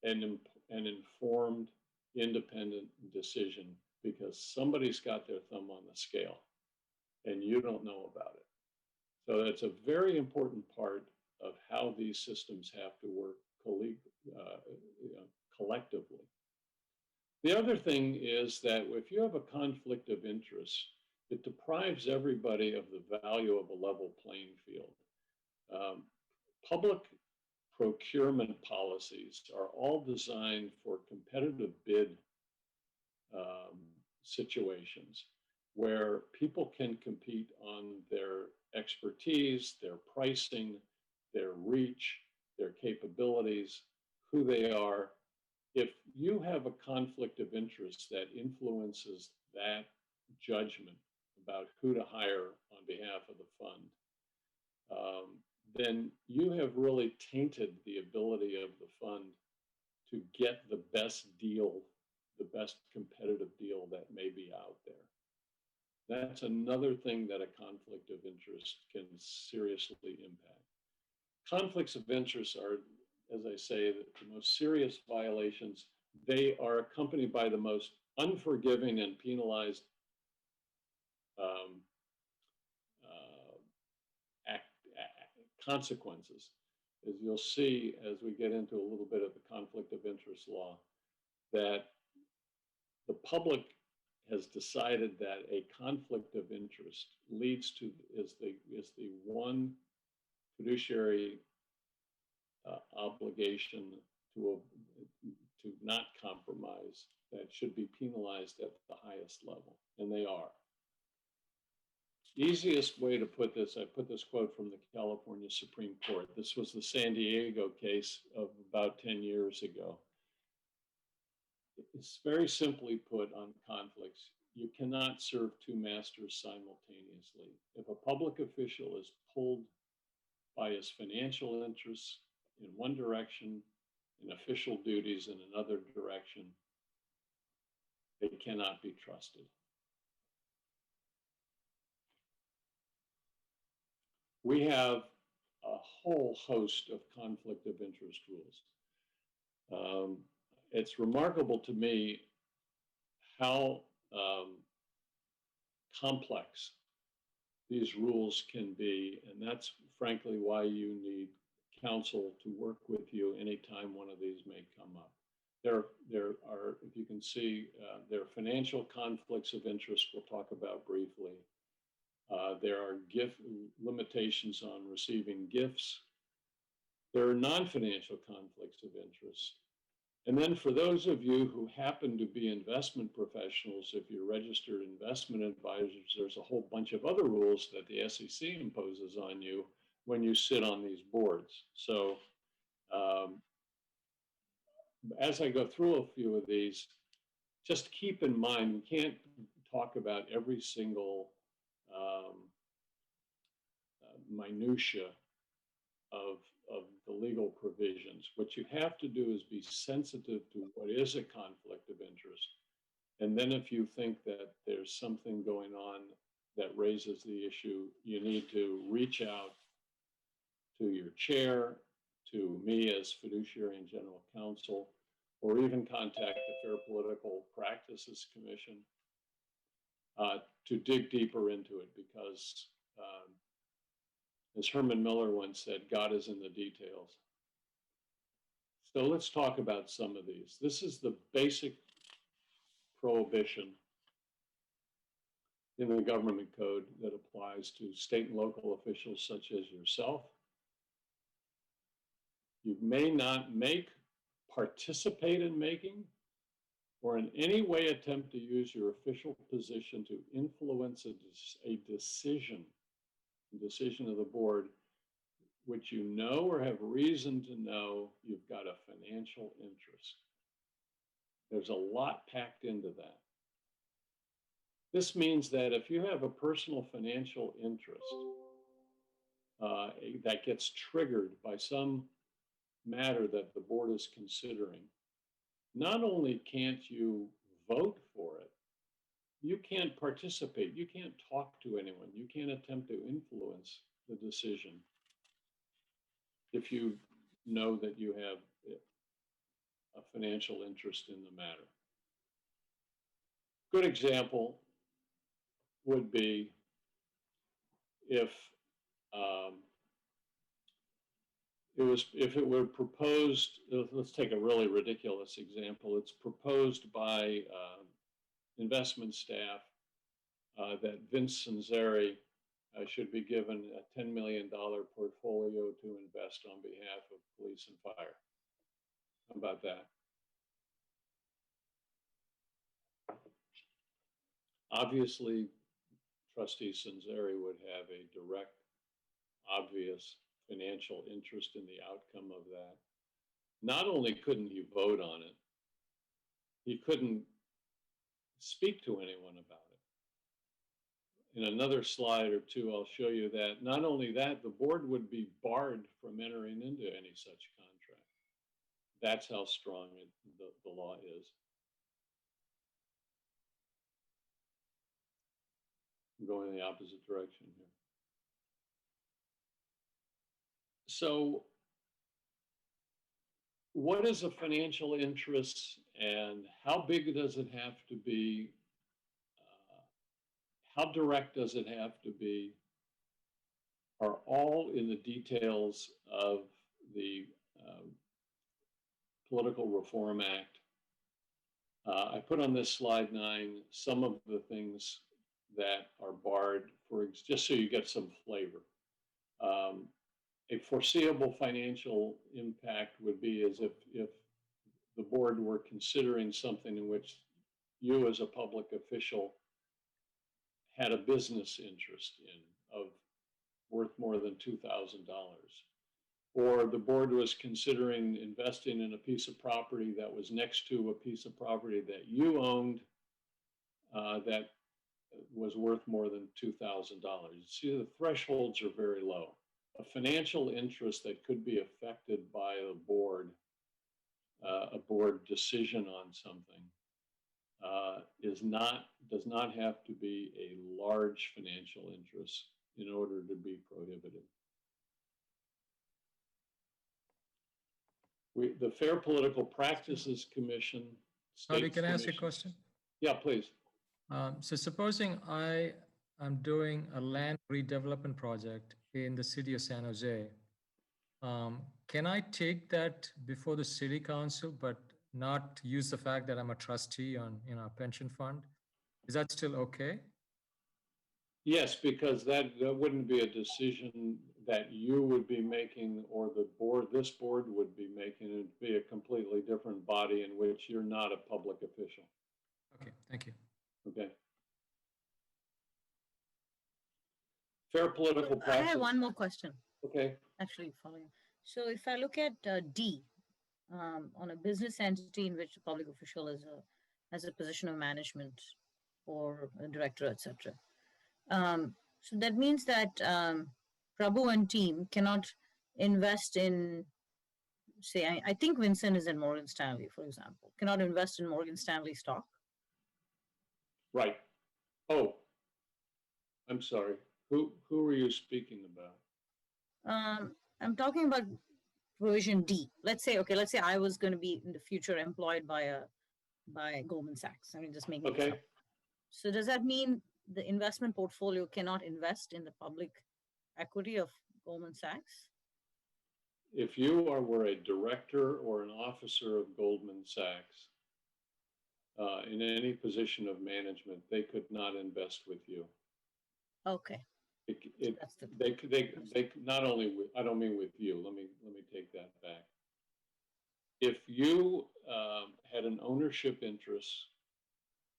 an informed, independent decision because somebody's got their thumb on the scale and you don't know about it. So that's a very important part of how these systems have to work collectively. The other thing is that if you have a conflict of interest, it deprives everybody of the value of a level playing field. Public procurement policies are all designed for competitive bid situations where people can compete on their expertise, their pricing, their reach, their capabilities, who they are. If you have a conflict of interest that influences that judgment about who to hire on behalf of the fund, then you have really tainted the ability of the fund to get the best deal, the best competitive deal that may be out there. That's another thing that a conflict of interest can seriously impact. Conflicts of interest are, as I say, the most serious violations. They are accompanied by the most unforgiving and penalized consequences. As you'll see as we get into a little bit of the conflict of interest law, that the public has decided that a conflict of interest leads to is the one fiduciary obligation to not compromise that should be penalized at the highest level, and they are. Easiest way to put this, I put this quote from the California Supreme Court. This was the San Diego case of about 10 years ago. It's very simply put on conflicts. You cannot serve two masters simultaneously. If a public official is pulled by his financial interests in one direction and official duties in another direction, they cannot be trusted. We have a whole host of conflict of interest rules. It's remarkable to me how complex these rules can be, and that's frankly why you need counsel to work with you anytime one of these may come up. There are, if you can see, there are financial conflicts of interest we'll talk about briefly. There are gift limitations on receiving gifts. There are non-financial conflicts of interest. And then for those of you who happen to be investment professionals, if you're registered investment advisors, there's a whole bunch of other rules that the SEC imposes on you when you sit on these boards. So as I go through a few of these, just keep in mind, we can't talk about every single minutia of the legal provisions. What you have to do is be sensitive to what is a conflict of interest. And then if you think that there's something going on that raises the issue, you need to reach out to your chair, to me as fiduciary and general counsel, or even contact the Fair Political Practices Commission to dig deeper into it, because as Herman Miller once said, God is in the details. So let's talk about some of these. This is the basic prohibition in the government code that applies to state and local officials such as yourself. You may not make, participate in making, or in any way attempt to use your official position to influence a decision of the board, which you know or have reason to know you've got a financial interest. There's a lot packed into that. This means that if you have a personal financial interest that gets triggered by some matter that the board is considering, not only can't you vote for it, you can't participate, you can't talk to anyone, you can't attempt to influence the decision if you know that you have a financial interest in the matter. Good example would be if it were proposed, let's take a really ridiculous example. It's proposed by investment staff that Vince Sanzeri should be given a $10 million portfolio to invest on behalf of police and fire. How about that? Obviously, Trustee Sanzeri would have a direct, obvious financial interest in the outcome of that. Not only couldn't he vote on it, he couldn't speak to anyone about it. In another slide or two, I'll show you that. Not only that, the board would be barred from entering into any such contract. That's how strong the law is. I'm going in the opposite direction here. So what is a financial interest and how big does it have to be? How direct does it have to be? Are all in the details of the Political Reform Act. I put on this slide 9 some of the things that are barred, just so you get some flavor. A foreseeable financial impact would be as if the board were considering something in which you as a public official had a business interest in of worth more than $2,000. Or the board was considering investing in a piece of property that was next to a piece of property that you owned that was worth more than $2,000. See, the thresholds are very low. A financial interest that could be affected by a board decision on something does not have to be a large financial interest in order to be prohibited. The Fair Political Practices Commission. Can I ask you a question? Yeah, please. So supposing I am doing a land redevelopment project in the city of San Jose, can I take that before the city council, but not use the fact that I'm a trustee on a pension fund? Is that still okay? Yes, because that wouldn't be a decision that you would be making or this board would be making. It would be a completely different body in which you're not a public official. Okay, thank you. Okay. Fair political practice. I have one more question. Okay. actually following. So if I look at D, on a business entity in which the public official has a position of management or a director, etc. So that means that Prabhu and team cannot invest in, say, I think Vincent is in Morgan Stanley, for example, cannot invest in Morgan Stanley stock. Right. Oh, I'm sorry. Who are you speaking about? I'm talking about provision D. Let's say I was going to be in the future employed by Goldman Sachs. I mean, just making this up. So does that mean the investment portfolio cannot invest in the public equity of Goldman Sachs? If you were a director or an officer of Goldman Sachs in any position of management, they could not invest with you. Okay. They not only with, I don't mean with you. Let me take that back. If you had an ownership interest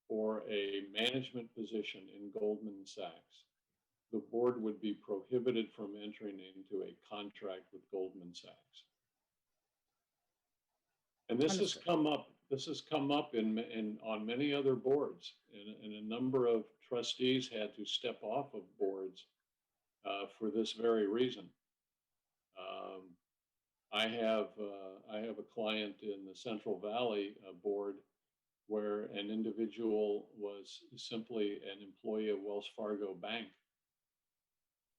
or a management position in Goldman Sachs, the board would be prohibited from entering into a contract with Goldman Sachs. And this has come up. This has come up on many other boards, and a number of trustees had to step off of boards for this very reason. I have a client in the Central Valley board where an individual was simply an employee of Wells Fargo Bank.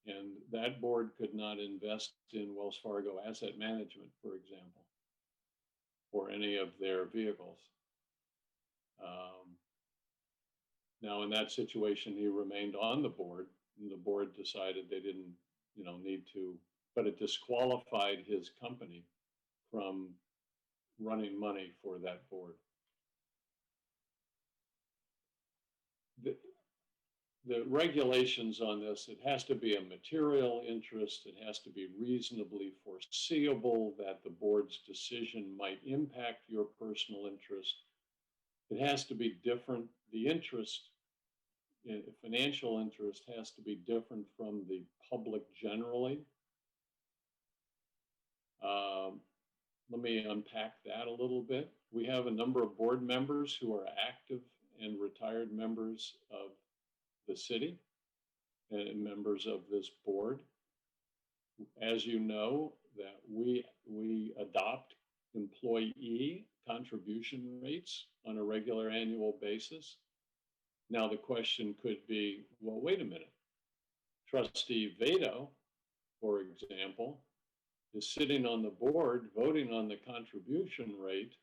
And that board could not invest in Wells Fargo Asset Management, for example, or any of their vehicles. Now, in that situation, he remained on the board, and the board decided they didn't, need to, but it disqualified his company from running money for that board. The regulations on this, it has to be a material interest. It has to be reasonably foreseeable that the board's decision might impact your personal interest. It has to be different. The interest, financial interest, has to be different from the public generally. Let me unpack that a little bit. We have a number of board members who are active and retired members of the city and members of this board. As you know, that we adopt employee contribution rates on a regular annual basis. Now the question could be, well, wait a minute. Trustee Vado, for example, is sitting on the board voting on the contribution rate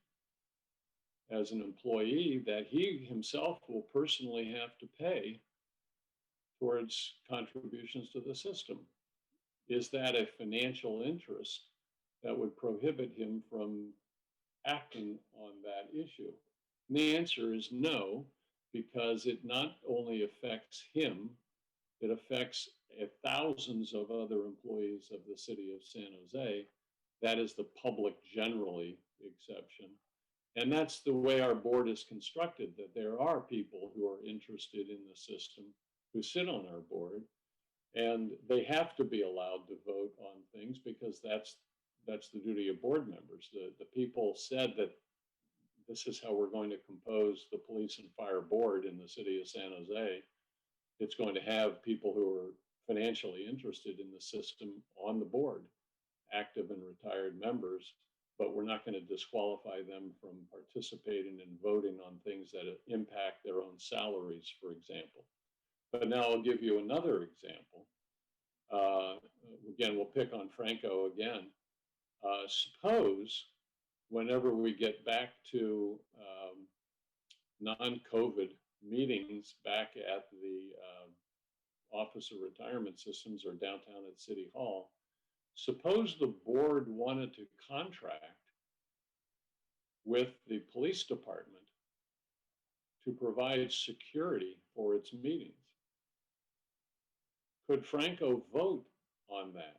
as an employee that he himself will personally have to pay towards contributions to the system. Is that a financial interest that would prohibit him from acting on that issue? And the answer is no, because it not only affects him, it affects thousands of other employees of the city of San Jose. That is the public generally exception. And that's the way our board is constructed, that there are people who are interested in the system who sit on our board, and they have to be allowed to vote on things because that's the duty of board members. The people said that this is how we're going to compose the police and fire board in the city of San Jose. It's going to have people who are financially interested in the system on the board, active and retired members, but we're not going to disqualify them from participating and voting on things that impact their own salaries, for example. But now I'll give you another example. Again, we'll pick on Franco again. Suppose whenever we get back to non-COVID meetings back at the Office of Retirement Systems or downtown at City Hall, suppose the board wanted to contract with the police department to provide security for its meetings. Could Franco vote on that?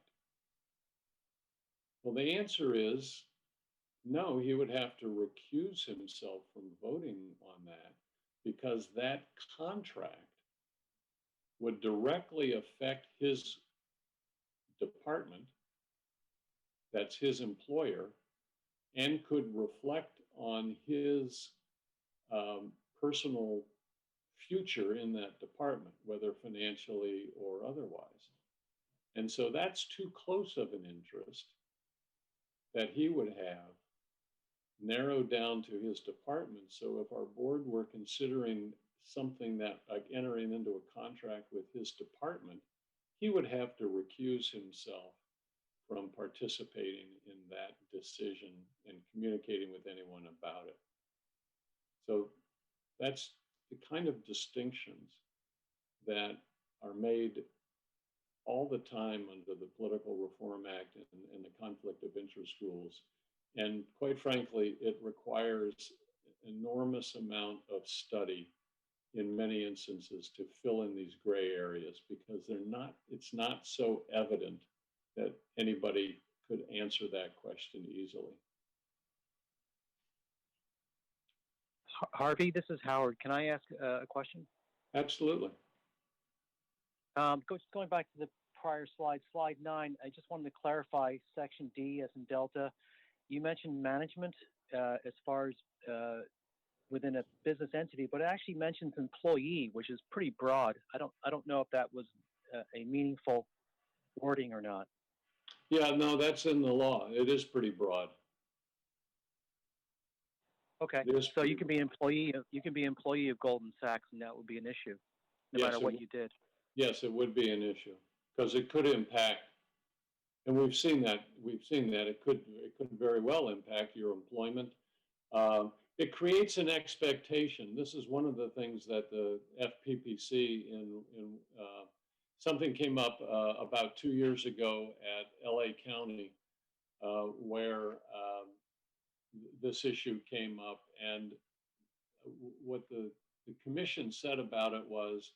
Well, the answer is no, he would have to recuse himself from voting on that because that contract would directly affect his department that's his employer and could reflect on his personal future in that department, whether financially or otherwise. And so that's too close of an interest that he would have narrowed down to his department. So if our board were considering something that like entering into a contract with his department, he would have to recuse himself from participating in that decision and communicating with anyone about it. So that's the kind of distinctions that are made all the time under the Political Reform Act and the conflict of interest rules. And quite frankly, it requires enormous amount of study in many instances to fill in these gray areas because it's not so evident that anybody could answer that question easily. Harvey, this is Howard. Can I ask a question? Absolutely. Going back to the prior slide, slide 9, I just wanted to clarify section D as in Delta. You mentioned management as far as within a business entity, but it actually mentions employee, which is pretty broad. I don't know if that was a meaningful wording or not. Yeah, no, that's in the law. It is pretty broad. Okay, so you can be employee of Goldman Sachs, and that would be an issue, no matter what you did. Yes, it would be an issue because it could impact, and we've seen that. It could very well impact your employment. It creates an expectation. This is one of the things that the FPPC something came up about 2 years ago at LA County where this issue came up, and what the commission said about it was,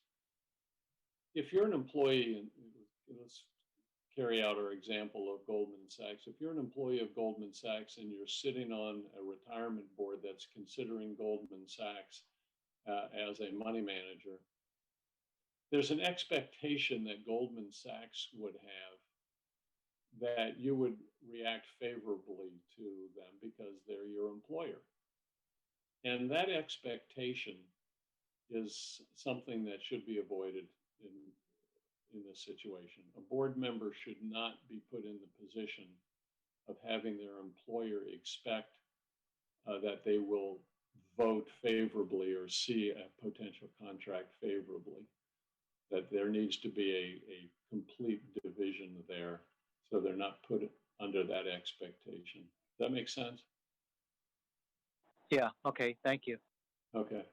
if you're an employee, and let's carry out our example of Goldman Sachs. If you're an employee of Goldman Sachs and you're sitting on a retirement board that's considering Goldman Sachs as a money manager, there's an expectation that Goldman Sachs would have that you would react favorably to them because they're your employer. And that expectation is something that should be avoided in this situation. A board member should not be put in the position of having their employer expect that they will vote favorably or see a potential contract favorably. That there needs to be a complete division there so they're not put under that expectation. Does that make sense? Yeah, okay, thank you. Okay.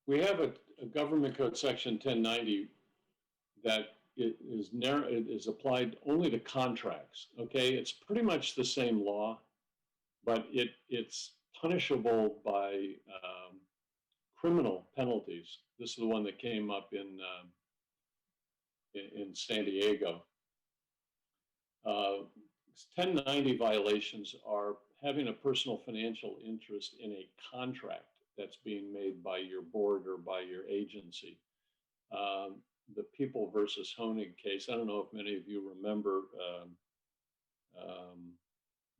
We have a government code section 1090 that it is applied only to contracts, okay? It's pretty much the same law, but it's punishable by criminal penalties. This is the one that came up in San Diego. 1090 violations are having a personal financial interest in a contract that's being made by your board or by your agency. The People versus Honig case, I don't know if many of you remember,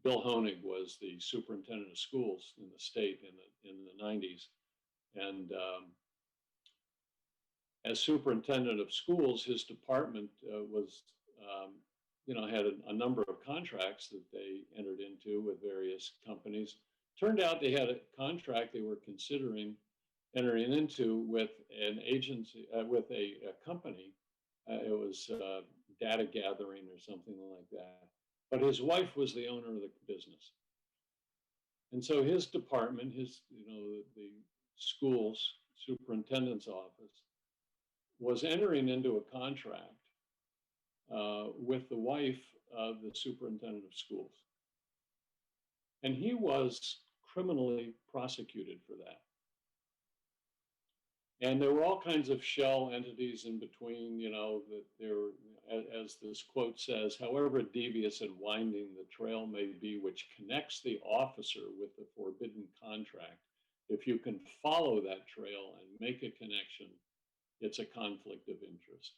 Bill Honig was the superintendent of schools in the state in the 90s. And as superintendent of schools, his department was, had a number of contracts that they entered into with various companies. Turned out they had a contract they were considering entering into with an agency, with a company. It was data gathering or something like that. But his wife was the owner of the business. And so his department, the school's superintendent's office, was entering into a contract with the wife of the superintendent of schools. And he was criminally prosecuted for that. And there were all kinds of shell entities in between, that there were, as this quote says, however devious and winding the trail may be, which connects the officer with the forbidden contract, if you can follow that trail and make a connection, it's a conflict of interest.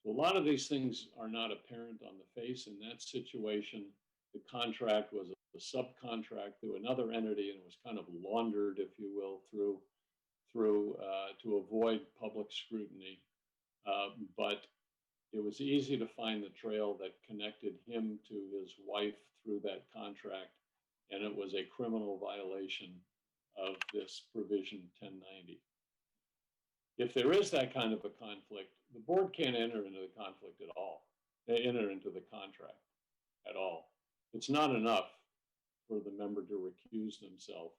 So a lot of these things are not apparent on the face. In that situation, the contract was a subcontract through another entity and was kind of laundered, if you will, through to avoid public scrutiny. But it was easy to find the trail that connected him to his wife through that contract, and it was a criminal violation of this provision 1090. If there is that kind of a conflict, the board can't enter into the conflict at all. They enter into the contract at all. It's not enough for the member to recuse themselves.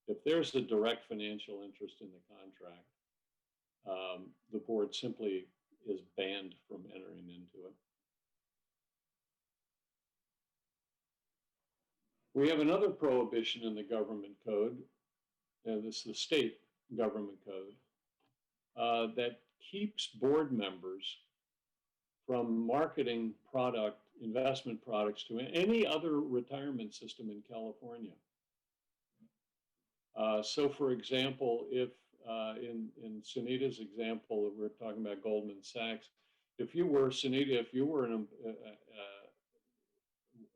If there's a direct financial interest in the contract, the board simply is banned from entering into it. We have another prohibition in the government code, and this is the state government code, that keeps board members from marketing investment products to any other retirement system in California. So for example, if in Sunita's example, we're talking about Goldman Sachs, if you were, Sunita, if you were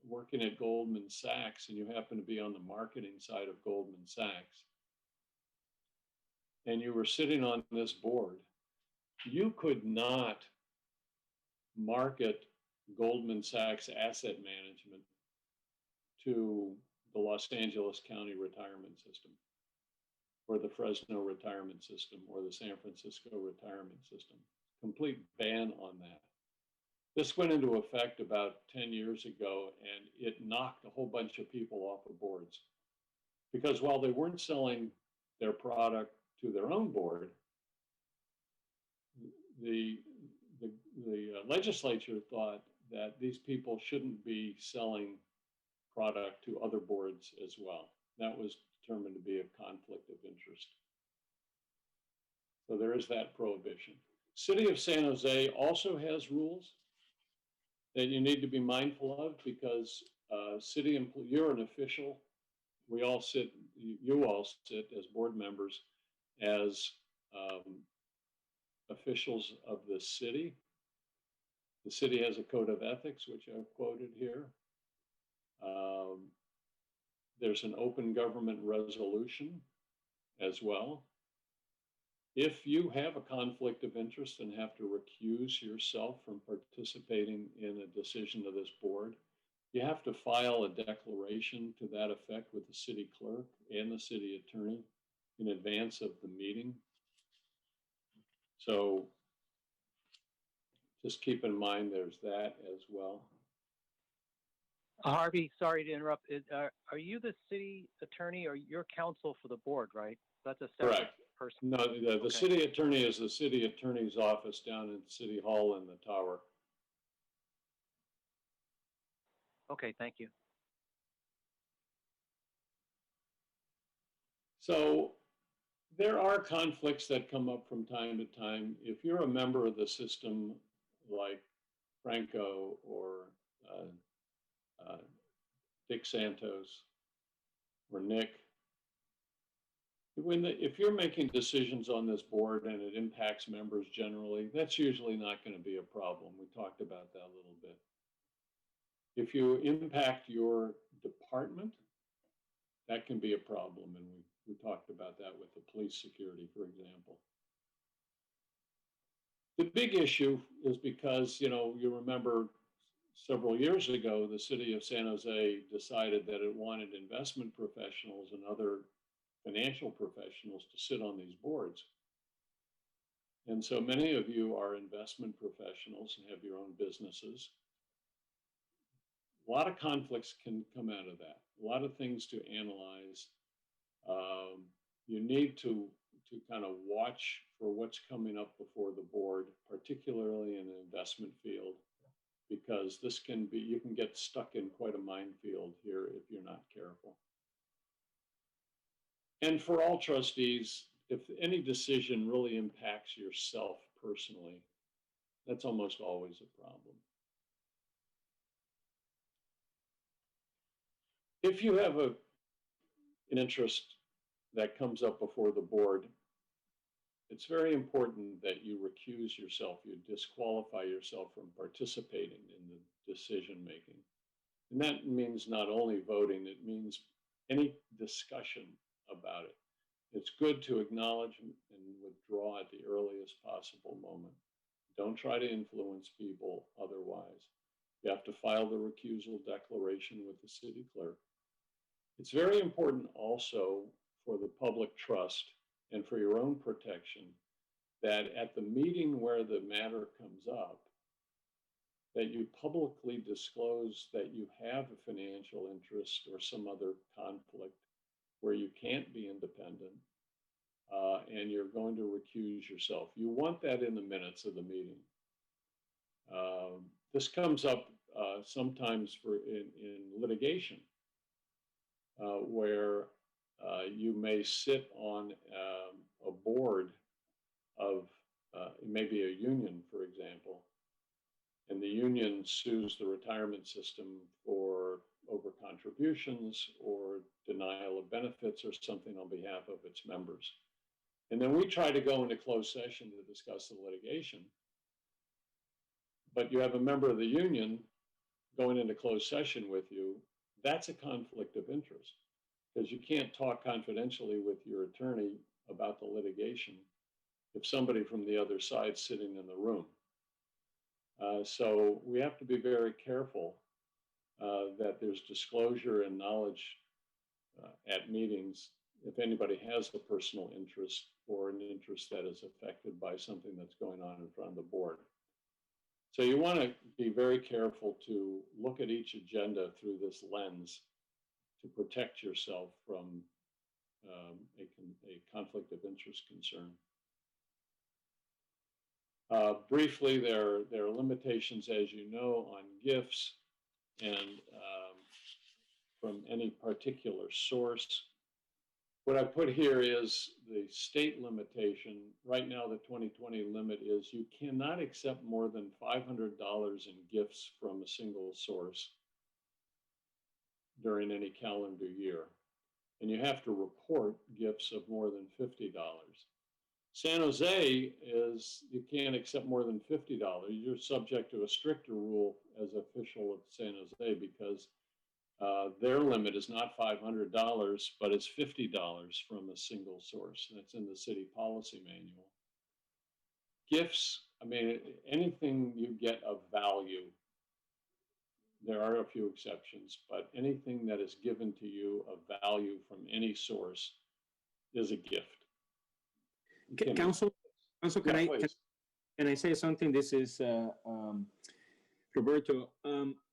working at Goldman Sachs and you happen to be on the marketing side of Goldman Sachs, and you were sitting on this board, you could not market Goldman Sachs asset management to the Los Angeles County retirement system, or the Fresno retirement system, or the San Francisco retirement system. Complete ban on that. This went into effect about 10 years ago, and it knocked a whole bunch of people off of boards. Because while they weren't selling their product to their own board, the legislature thought that these people shouldn't be selling product to other boards as well. That was determined to be a conflict of interest. So there is that prohibition. City of San Jose also has rules that you need to be mindful of, because you're an official. We all sit, you all sit as board members as officials of the city. The city has a code of ethics, which I've quoted here. There's an open government resolution as well. If you have a conflict of interest and have to recuse yourself from participating in a decision of this board, you have to file a declaration to that effect with the city clerk and the city attorney in advance of the meeting. So just keep in mind there's that as well. Harvey, sorry to interrupt. Are you the city attorney, or your counsel for the board, right? That's a separate Correct. person. No, the city attorney is the city attorney's office down in City Hall in the tower. Okay, thank you. So there are conflicts that come up from time to time. If you're a member of the system like Franco or Dick Santos or Nick, if you're making decisions on this board and it impacts members generally, that's usually not going to be a problem. We talked about that a little bit. If you impact your department, that can be a problem, and we talked about that with the police security, for example. The big issue is because, you remember several years ago, the city of San Jose decided that it wanted investment professionals and other financial professionals to sit on these boards. And so many of you are investment professionals and have your own businesses. A lot of conflicts can come out of that. A lot of things to analyze. You need to kind of watch for what's coming up before the board, particularly in the investment field, because you can get stuck in quite a minefield here if you're not careful. And for all trustees, if any decision really impacts yourself personally, that's almost always a problem. If you have an interest that comes up before the board, it's very important that you recuse yourself, you disqualify yourself from participating in the decision making. And that means not only voting, it means any discussion about it. It's good to acknowledge and withdraw at the earliest possible moment. Don't try to influence people otherwise. You have to file the recusal declaration with the city clerk. It's very important also for the public trust and for your own protection that at the meeting where the matter comes up, that you publicly disclose that you have a financial interest or some other conflict where you can't be independent, and you're going to recuse yourself. You want that in the minutes of the meeting. This comes up sometimes in litigation, where you may sit on a board of maybe a union, for example, and the union sues the retirement system for over contributions or denial of benefits or something on behalf of its members. And then we try to go into closed session to discuss the litigation, but you have a member of the union going into closed session with you. That's a conflict of interest, because you can't talk confidentially with your attorney about the litigation if somebody from the other side's sitting in the room. So we have to be very careful that there's disclosure and knowledge at meetings if anybody has a personal interest or an interest that is affected by something that's going on in front of the board. So you want to be very careful to look at each agenda through this lens to protect yourself from a conflict of interest concern. Briefly, there are limitations, as you know, on gifts and from any particular source. What I put here is the state limitation. Right now, the 2020 limit is you cannot accept more than $500 in gifts from a single source during any calendar year. And you have to report gifts of more than $50. San Jose is, you can't accept more than $50. You're subject to a stricter rule as official of San Jose because their limit is not $500, but it's $50 from a single source. That's in the city policy manual. Gifts, I mean, anything you get of value, there are a few exceptions, but anything that is given to you of value from any source is a gift. Council, can I say something? This is Roberto.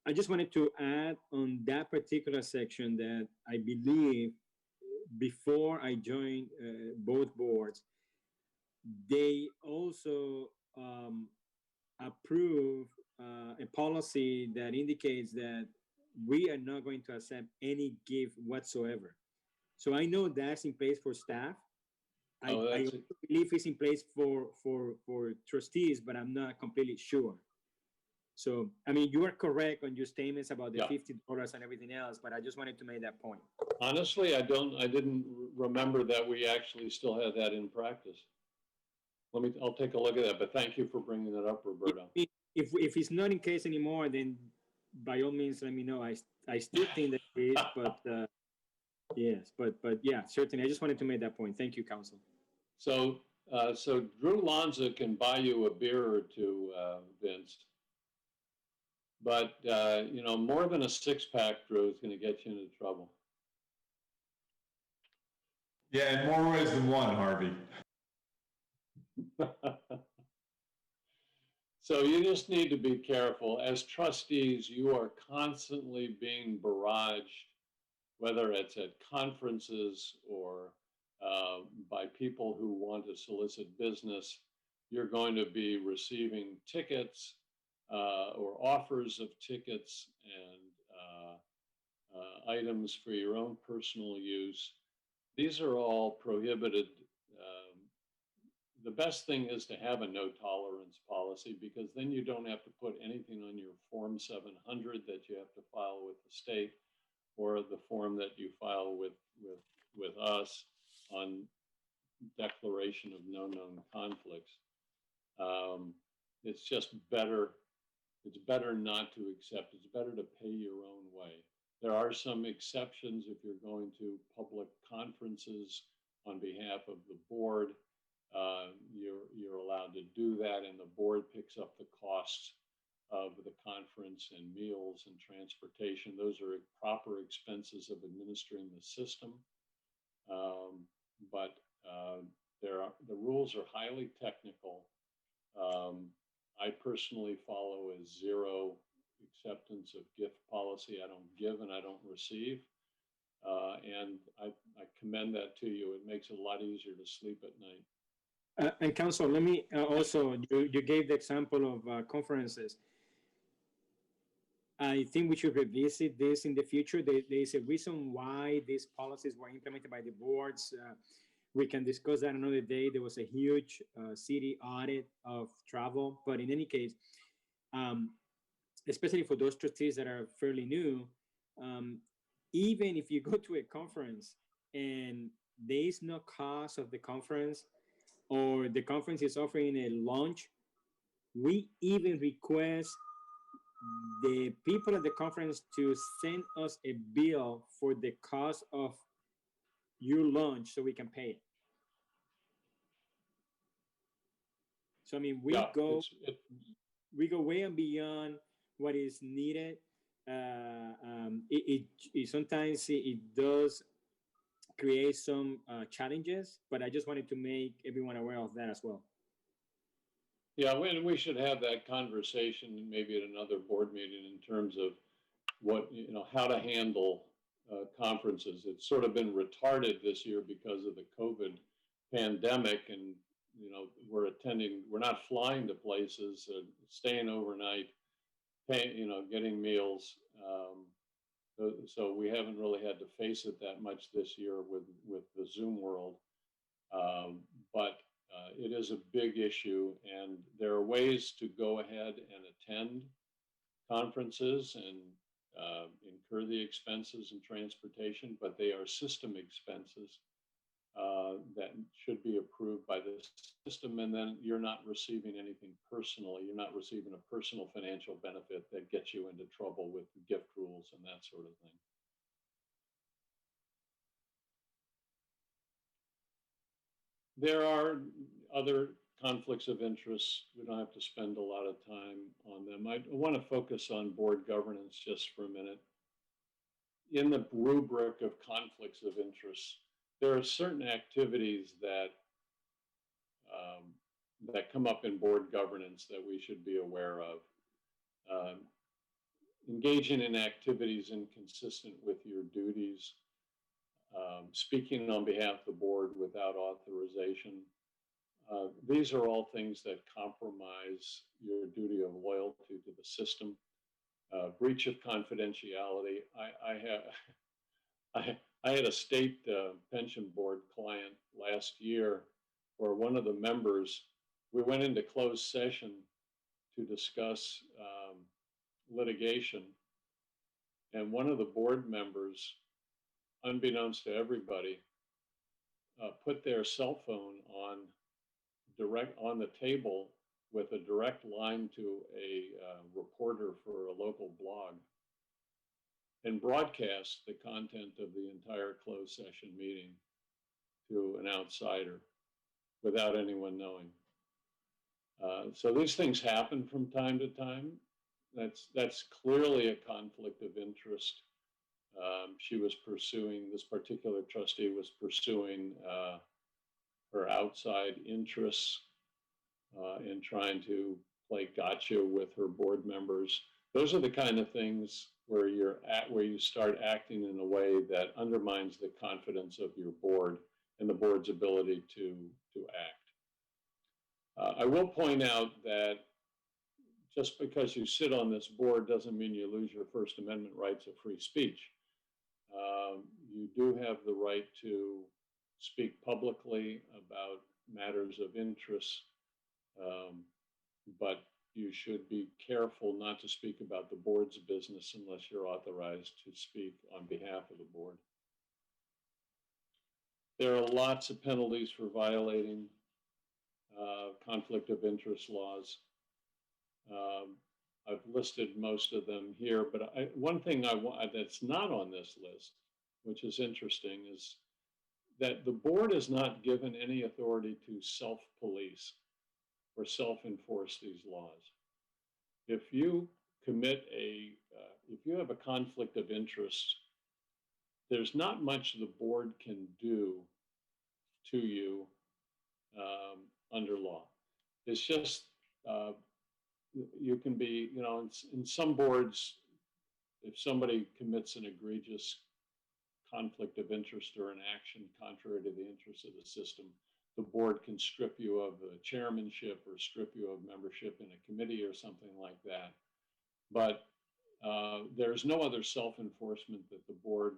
I just wanted to add on that particular section that I believe before I joined both boards, they also approve a policy that indicates that we are not going to accept any gift whatsoever. So I know that's in place for staff. I believe it's in place for trustees, but I'm not completely sure. So, I mean, you are correct on your statements about the $50 and everything else, but I just wanted to make that point. Honestly, I didn't remember that we actually still had that in practice. I'll take a look at that, but thank you for bringing that up, Roberto. If it's not in case anymore, then by all means, let me know. I still think that it is, but yes, but yeah, certainly. I just wanted to make that point. Thank you, Council. So Drew Lanza can buy you a beer or two, Vince. But, you know, more than a six-pack, Drew, is going to get you into trouble. Yeah, in more ways than one, Harvey. So you just need to be careful. As trustees, you are constantly being barraged, whether it's at conferences or by people who want to solicit business. You're going to be receiving tickets or offers of tickets and items for your own personal use. These are all prohibited. The best thing is to have a no tolerance policy, because then you don't have to put anything on your Form 700 that you have to file with the state, or the form that you file with us on declaration of no known conflicts. It's just better. It's better not to accept. It's better to pay your own way. There are some exceptions if you're going to public conferences on behalf of the board. You're allowed to do that, and the board picks up the costs of the conference and meals and transportation. Those are proper expenses of administering the system. But the rules are highly technical. I personally follow a zero acceptance of gift policy. I don't give and I don't receive. And I commend that to you. It makes it a lot easier to sleep at night. And Council, let me also, you gave the example of conferences. I think we should revisit this in the future. There is a reason why these policies were implemented by the boards. We can discuss that another day. There was a huge city audit of travel, but in any case, especially for those trustees that are fairly new, even if you go to a conference and there is no cost of the conference, or the conference is offering a lunch, we even request the people at the conference to send us a bill for the cost of your lunch so we can pay it. So I mean, we go way and beyond what is needed. Sometimes it does create some challenges, but I just wanted to make everyone aware of that as well. Yeah, we should have that conversation maybe at another board meeting in terms of what, how to handle conferences. It's sort of been retarded this year because of the COVID pandemic, and we're not flying to places, staying overnight, paying, getting meals. So we haven't really had to face it that much this year with the Zoom world. But it is a big issue, and there are ways to go ahead and attend conferences and incur the expenses and transportation, but they are system expenses that should be approved by the system, and then you're not receiving anything personally. You're not receiving a personal financial benefit that gets you into trouble with gift rules and that sort of thing. There are other conflicts of interest. We don't have to spend a lot of time on them. I want to focus on board governance just for a minute. In the rubric of conflicts of interest, there are certain activities that that come up in board governance that we should be aware of. Engaging in activities inconsistent with your duties, speaking on behalf of the board without authorization. These are all things that compromise your duty of loyalty to the system. Breach of confidentiality. I had a state pension board client last year where one of the members, we went into closed session to discuss litigation, and one of the board members, unbeknownst to everybody, put their cell phone on the table with a direct line to a reporter for a local blog, and broadcast the content of the entire closed session meeting to an outsider without anyone knowing. So these things happen from time to time. That's clearly a conflict of interest. This particular trustee was pursuing her outside interests in trying to play gotcha with her board members. Those are the kind of things where you start acting in a way that undermines the confidence of your board and the board's ability to act. I will point out that just because you sit on this board doesn't mean you lose your First Amendment rights of free speech. You do have the right to speak publicly about matters of interest, but you should be careful not to speak about the board's business unless you're authorized to speak on behalf of the board. There are lots of penalties for violating conflict of interest laws. I've listed most of them here, but one thing I want that's not on this list, which is interesting, is that the board is not given any authority to self-police or self-enforce these laws. If you commit if you have a conflict of interest, there's not much the board can do to you under law. It's just, you can be, in some boards, if somebody commits an egregious conflict of interest or an action contrary to the interests of the system, the board can strip you of the chairmanship or strip you of membership in a committee or something like that. But there's no other self-enforcement that the board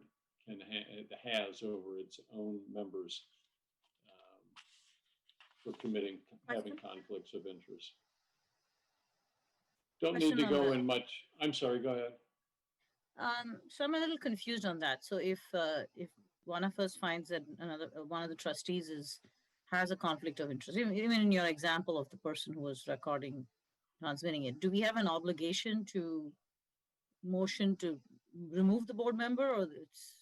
has over its own members for having conflicts of interest. Don't need to go in much. I'm sorry, go ahead. So I'm a little confused on that. So if one of us finds that one of the trustees has a conflict of interest, even in your example of the person who was transmitting it, do we have an obligation to motion to remove the board member, or it's,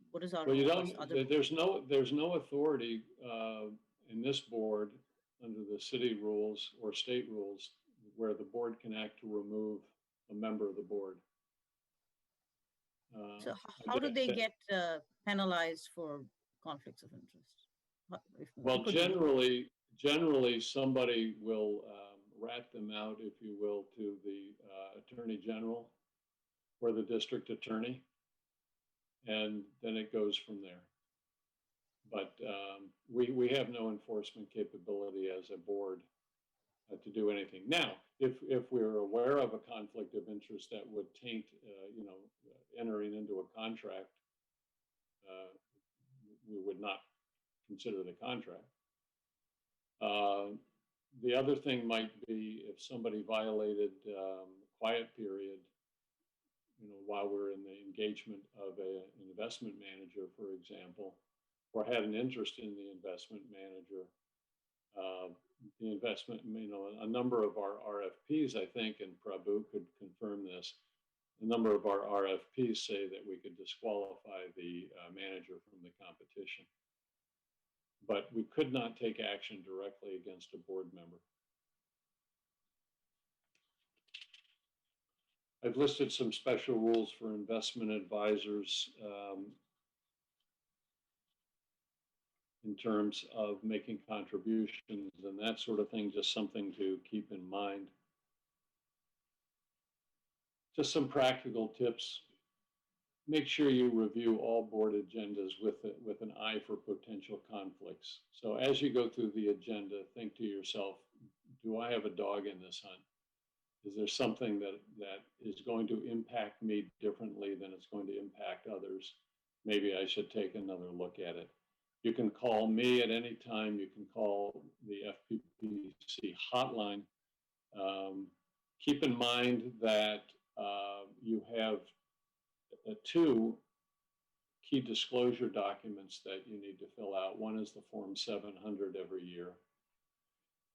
what is our? Well, you don't. There's no authority in this board under the city rules or state rules where the board can act to remove a member of the board. So how do they get penalized for conflicts of interest? Well, generally somebody will rat them out, if you will, to the attorney general or the district attorney, and then it goes from there. But we have no enforcement capability as a board to do anything. Now, if we're aware of a conflict of interest that would taint, entering into a contract, we would not consider the contract. The other thing might be if somebody violated quiet period, while we're in the engagement of an investment manager, for example, or had an interest in the investment manager. The investment, a number of our RFPs, I think, and Prabhu could confirm this, a number of our RFPs say that we could disqualify the manager from the competition. But we could not take action directly against a board member. I've listed some special rules for investment advisors in terms of making contributions and that sort of thing, just something to keep in mind. Just some practical tips. Make sure you review all board agendas with an eye for potential conflicts. So as you go through the agenda, think to yourself, do I have a dog in this hunt? Is there something that is going to impact me differently than it's going to impact others? Maybe I should take another look at it. You can call me at any time. You can call the FPPC hotline. Keep in mind that you have 2 key disclosure documents that you need to fill out. One is the Form 700 every year.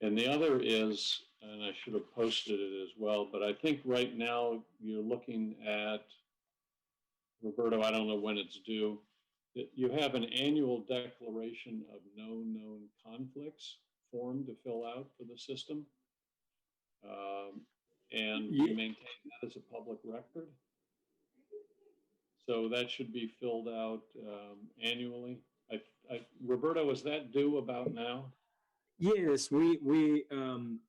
And the other is, and I should have posted it as well, but I think right now you're looking at, Roberto, I don't know when it's due, that you have an annual declaration of no known conflicts form to fill out for the system. And we maintain that as a public record. So that should be filled out annually. Roberto, is that due about now? Yes, we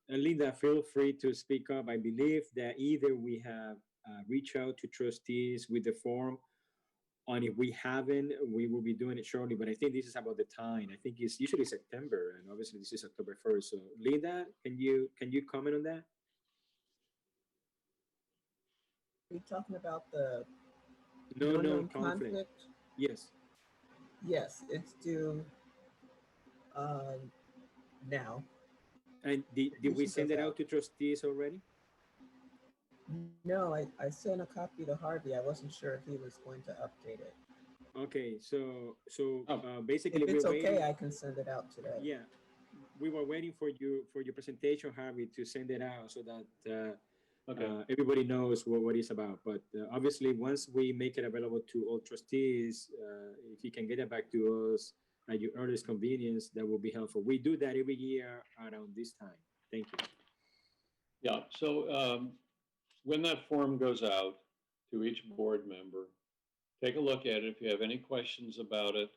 Linda, feel free to speak up. I believe that either we have reached out to trustees with the form, and if we haven't, we will be doing it shortly. But I think this is about the time. I think it's usually September, and obviously this is October 1st. So Linda, can you comment on that? Are you talking about the no conflict? Yes. Yes, it's due now. And did we send it out to trustees already? No, I sent a copy to Harvey. I wasn't sure if he was going to update it. Okay, so basically, If it's we're okay, waiting. I can send it out today. Yeah, we were waiting for your presentation, Harvey, to send it out so that everybody knows what it's about. But obviously, once we make it available to all trustees, if you can get it back to us at your earliest convenience, that will be helpful. We do that every year around this time. Thank you. Yeah, so when that form goes out to each board member, take a look at it. If you have any questions about it,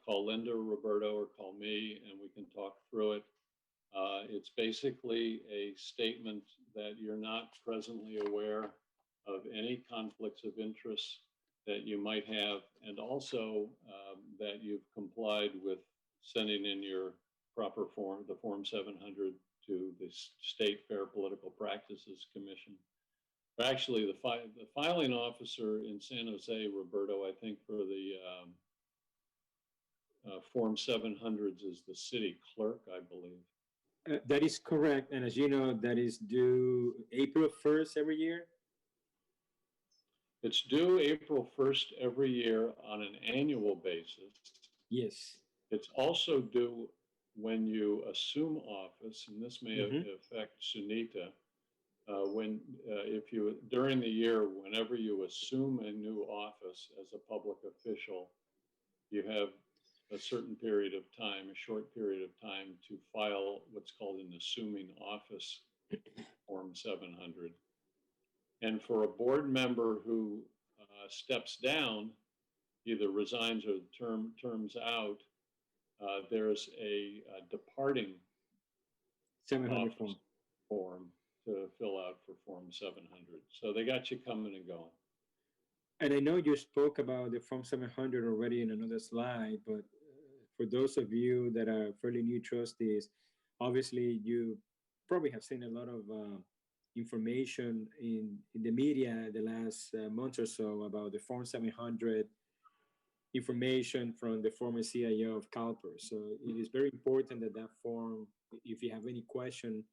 call Linda or Roberto or call me and we can talk through it. It's basically a statement that you're not presently aware of any conflicts of interest that you might have, and also that you've complied with sending in your proper form, the Form 700, to the State Fair Political Practices Commission. Actually, the filing officer in San Jose, Roberto, I think for the Form 700s is the city clerk, I believe. That is correct. And as you know, that is due April 1st every year. It's due April 1st every year on an annual basis. Yes. It's also due when you assume office, and this may affect Sunita. If you, during the year, whenever you assume a new office as a public official, you have a certain period of time, a short period of time, to file what's called an assuming office Form 700. And for a board member who steps down, either resigns or the terms out, there's a departing 700 form to fill out for Form 700. So they got you coming and going. And I know you spoke about the Form 700 already in another slide, but for those of you that are fairly new trustees, obviously you probably have seen a lot of information in the media the last month or so about the Form 700 information from the former CIO of CalPERS. So it is very important that that form, if you have any question,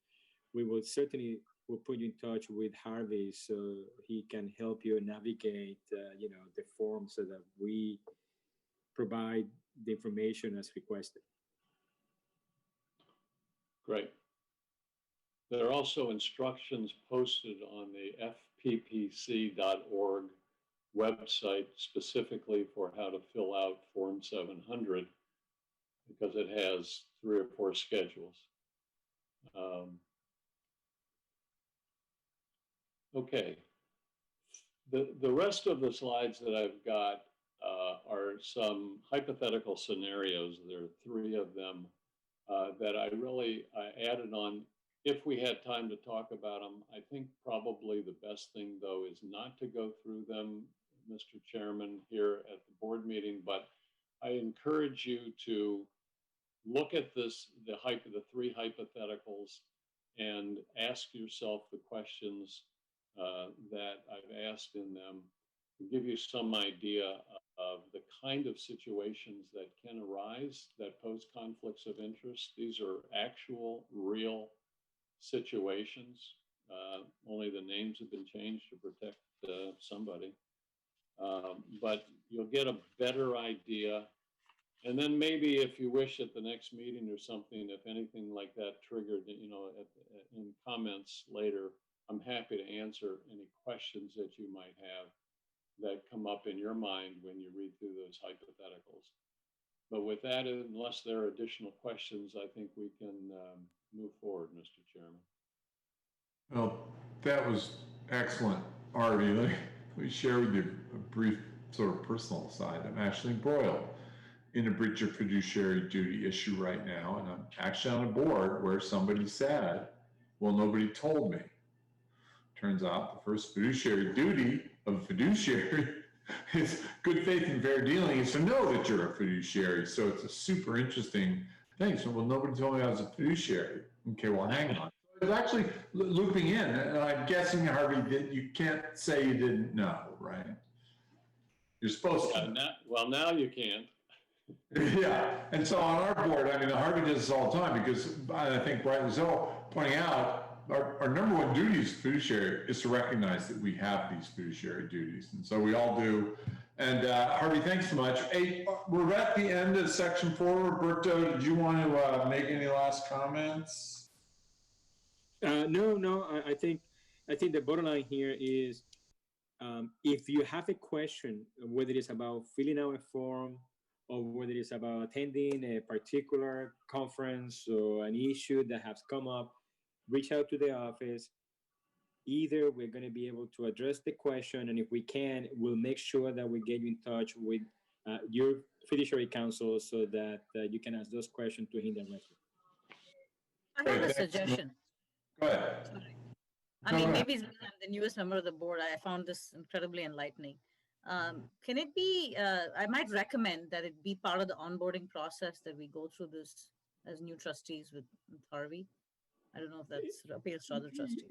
we will certainly put you in touch with Harvey so he can help you navigate, the form so that we provide the information as requested. Great. There are also instructions posted on the fppc.org website specifically for how to fill out Form 700 because it has 3 or 4 schedules. Okay. The rest of the slides that I've got are some hypothetical scenarios. There are 3 of them that I added on. If we had time to talk about them, I think probably the best thing, though, is not to go through them, Mr. Chairman, here at the board meeting, but I encourage you to look at the 3 hypotheticals and ask yourself the questions that I've asked in them to give you some idea of the kind of situations that can arise that pose conflicts of interest. These are actual, real situations. Only the names have been changed to protect somebody. But you'll get a better idea. And then maybe if you wish at the next meeting or something, if anything like that triggered, in comments later, I'm happy to answer any questions that you might have that come up in your mind when you read through those hypotheticals. But with that, unless there are additional questions, I think we can move forward, Mr. Chairman. Well, that was excellent, Harvey. Let me share with you a brief sort of personal side. I'm actually embroiled in a breach of fiduciary duty issue right now, and I'm actually on a board where somebody said, well, nobody told me. Turns out the first fiduciary duty of a fiduciary is good faith and fair dealing is to know that you're a fiduciary. So it's a super interesting thing. So, well, nobody told me I was a fiduciary. Okay, well, hang on. It's actually looping in, and I'm guessing, Harvey, that you can't say you didn't know, right? You're supposed to. Now you can't. Yeah, and so on our board, I mean, Harvey does this all the time because I think rightly so, pointing out our number one duty as fiduciary is to recognize that we have these fiduciary duties. And so we all do, And Harvey, thanks so much. Hey, we're at the end of section 4. Roberto, did you want to make any last comments? No. I think the bottom line here is, if you have a question, whether it's about filling out a form or whether it's about attending a particular conference or an issue that has come up, reach out to the office. Either we're going to be able to address the question, and if we can, we'll make sure that we get you in touch with your fiduciary counsel so that you can ask those questions to him directly. I have a suggestion. Go ahead. Sorry. I mean, maybe it's because I'm the newest member of the board. I found this incredibly enlightening. Can it be, I might recommend that it be part of the onboarding process that we go through this as new trustees with Harvey. I don't know if that appeals to other trustees.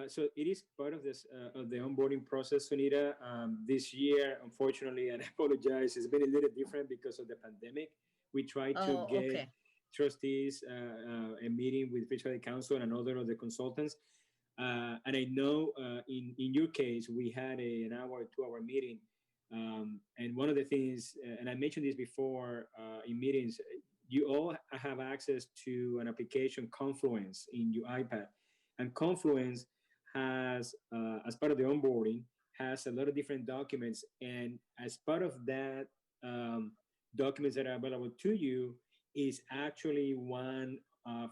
So it is part of this of the onboarding process, Sunita. This year, unfortunately, and I apologize, it's been a little different because of the pandemic. We tried to get trustees a meeting with fiduciary counsel and other of the consultants. And I know in your case, we had an hour, 2-hour meeting. And one of the things, and I mentioned this before in meetings, you all have access to an application, Confluence, in your iPad. And Confluence has, as part of the onboarding, has a lot of different documents. And as part of that, documents that are available to you is actually one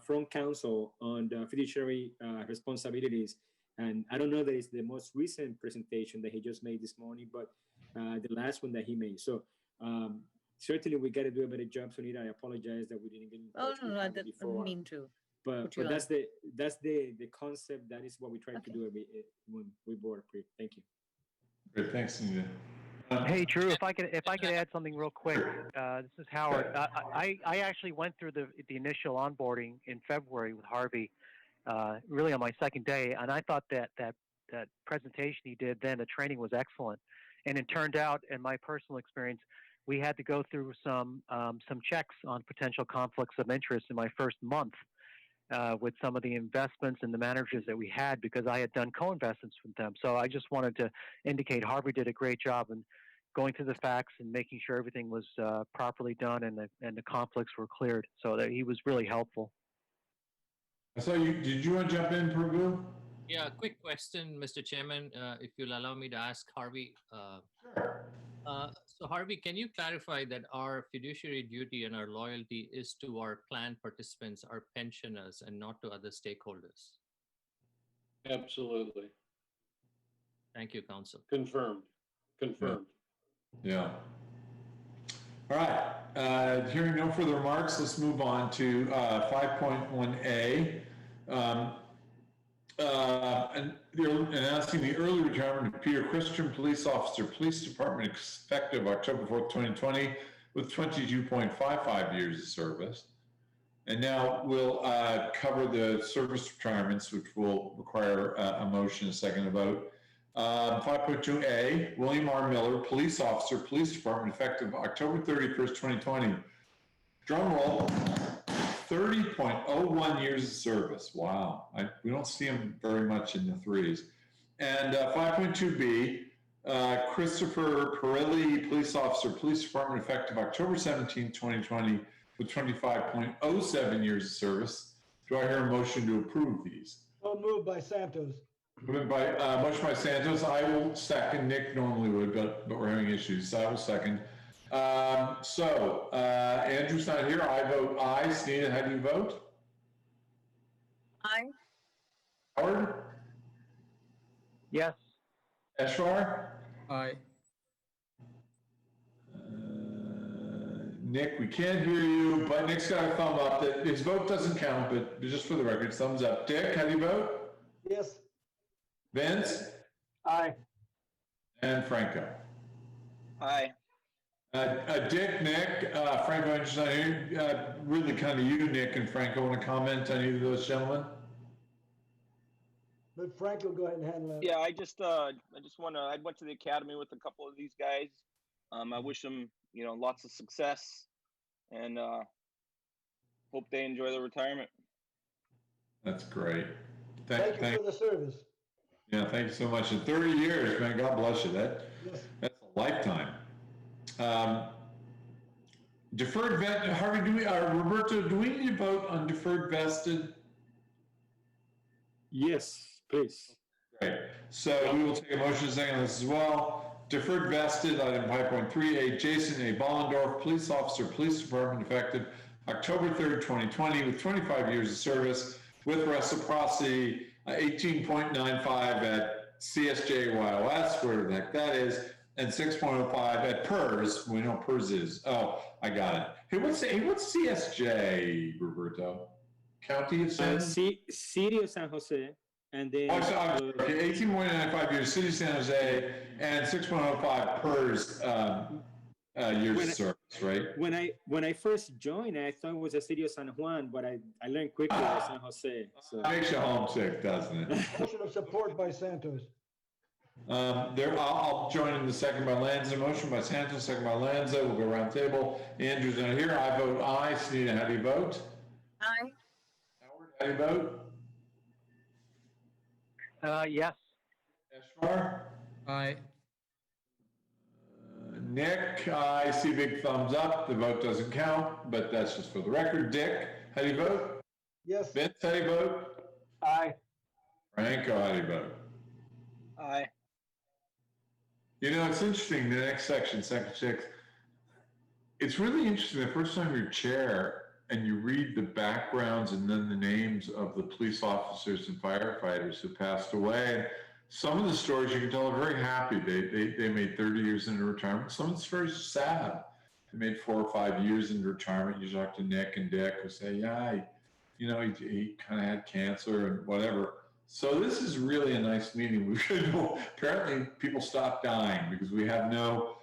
from counsel on the fiduciary responsibilities. And I don't know that it's the most recent presentation that he just made this morning, but the last one that he made. So certainly we got to do a better job, Sunita. I apologize that we didn't get in touch with I before. didn't mean to. But that's the concept. That is what we try to do when we board approved. Thank you. Great, thanks, Sunita. Hey Drew, if I could add something real quick. This is Howard. I actually went through the initial onboarding in February with Harvey, really on my second day, and I thought that presentation he did then, the training was excellent. And it turned out, in my personal experience, we had to go through some checks on potential conflicts of interest in my first month with some of the investments and the managers that we had, because I had done co-investments with them. So I just wanted to indicate Harvey did a great job in going through the facts and making sure everything was properly done and the conflicts were cleared. So that he was really helpful. So did you want to jump in, Prabhu? Yeah, quick question, Mr. Chairman, if you'll allow me to ask Harvey. Sure. So Harvey, can you clarify that our fiduciary duty and our loyalty is to our plan participants, our pensioners, and not to other stakeholders? Absolutely. Thank you, Counsel. Confirmed. Yeah. All right. Hearing no further remarks, let's move on to 5.1A. And announcing the early retirement of Peter Christian, police officer, police department, effective October 4th, 2020, with 22.55 years of service. And now we'll cover the service retirements, which will require a motion, a second vote. 5.2A, William R. Miller, police officer, police department, effective October 31st, 2020. Drum roll. 30.01 years of service. Wow. We don't see them very much in the threes. And 5.2B, Christopher Perilli, police officer, police department, effective October 17, 2020, with 25.07 years of service. Do I hear a motion to approve these? So moved by Santos. Motion by Santos. I will second. Nick normally would, but we're having issues, so I will second. Andrew's not here. I vote aye. Sunita, how do you vote? Aye. Howard? Yes. Eshvar? Aye. Nick, we can't hear you, but Nick's got a thumb up. That his vote doesn't count, but just for the record, thumbs up. Dick, how do you vote? Yes. Vince? Aye. And Franco? Aye. Dick, Nick, Franco, Andrew's not here. Really kind of you, Nick and Franco, want to comment on either of those gentlemen? But Franco, go ahead and handle it. Yeah, I went to the academy with a couple of these guys. I wish them, lots of success, and hope they enjoy their retirement. That's great. Thank you for the service. Yeah, thank you so much. In 30 years, man, God bless you. That's a lifetime. Deferred vet, Harvey, Roberto, do we need to vote on deferred vested? Yes, please. Great. So we will take a motion second on this as well. Deferred vested, item 5.3A, Jason A. Bollendorf, police officer, police department, effective October 3rd, 2020, with 25 years of service, with reciprocity 18.95 at CSJ YOS, wherever the heck that is, and 6.05 at PERS. We know PERS is. Oh, I got it. Hey, what's CSJ, Roberto? County of San Jose? City of San Jose, and then Oh, sorry, okay, 18.95 years, City of San Jose, and 6.05 PERS years of service, right? When I first joined, I thought it was a City of San Juan, but I learned quickly it was San Jose. So. It makes you homesick, doesn't it? Motion of support by Santos. I'll join in the second by Lanza. Motion by Santos, second by Lanza. We'll go round table. Andrew's not here. I vote aye. Sunita, how do you vote? Aye. Howard, how do you vote? Yes. Eshmar? Aye. Nick, I see big thumbs up. The vote doesn't count, but that's just for the record. Dick, how do you vote? Yes. Vince, how do you vote? Aye. Franco, how do you vote? Aye. You know, it's interesting, the next section, section 6, it's really interesting the first time you're chair and you read the backgrounds and then the names of the police officers and firefighters who passed away. Some of the stories you can tell are very happy. They made 30 years into retirement. Some of it's very sad. They made 4 or 5 years into retirement. You talk to Nick and Dick who say, yeah, he kind of had cancer and whatever. So this is really a nice meeting. We should know, apparently people stopped dying because we have no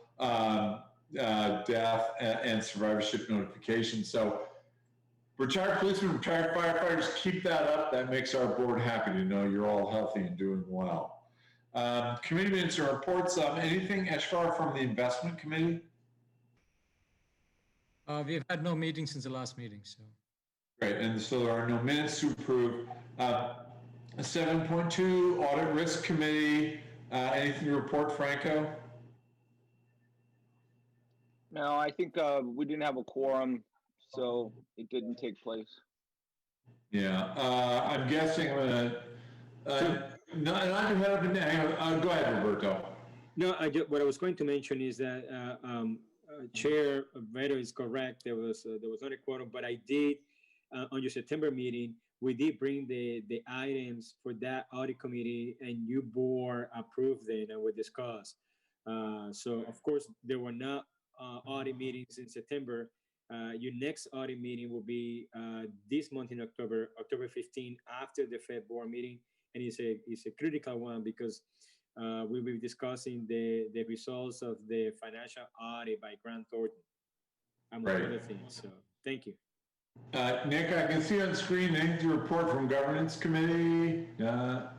death and survivorship notification. So retired policemen, retired firefighters, keep that up. That makes our board happy to know you're all healthy and doing well. Committee minutes and reports. Anything, Eshfar, from the investment committee? We've had no meeting since the last meeting, so. Great, and so there are no minutes to approve. 7.2, Audit Risk Committee. Anything to report, Franco? No, I think we didn't have a quorum, so it didn't take place. Yeah, I'm guessing I'm gonna. No, and I'm go ahead, Roberto. No, what I was going to mention is that Chair Vedo is correct. There was not a quorum, but I did on your September meeting. We did bring the items for that audit committee, and you board approved them and we discussed. So of course there were not audit meetings in September. Your next audit meeting will be this month in October 15, after the Fed board meeting, and it's a critical one because we will be discussing the results of the financial audit by Grant Thornton, among other things. So thank you. Nick, I can see on screen anything to report from Governance Committee. No,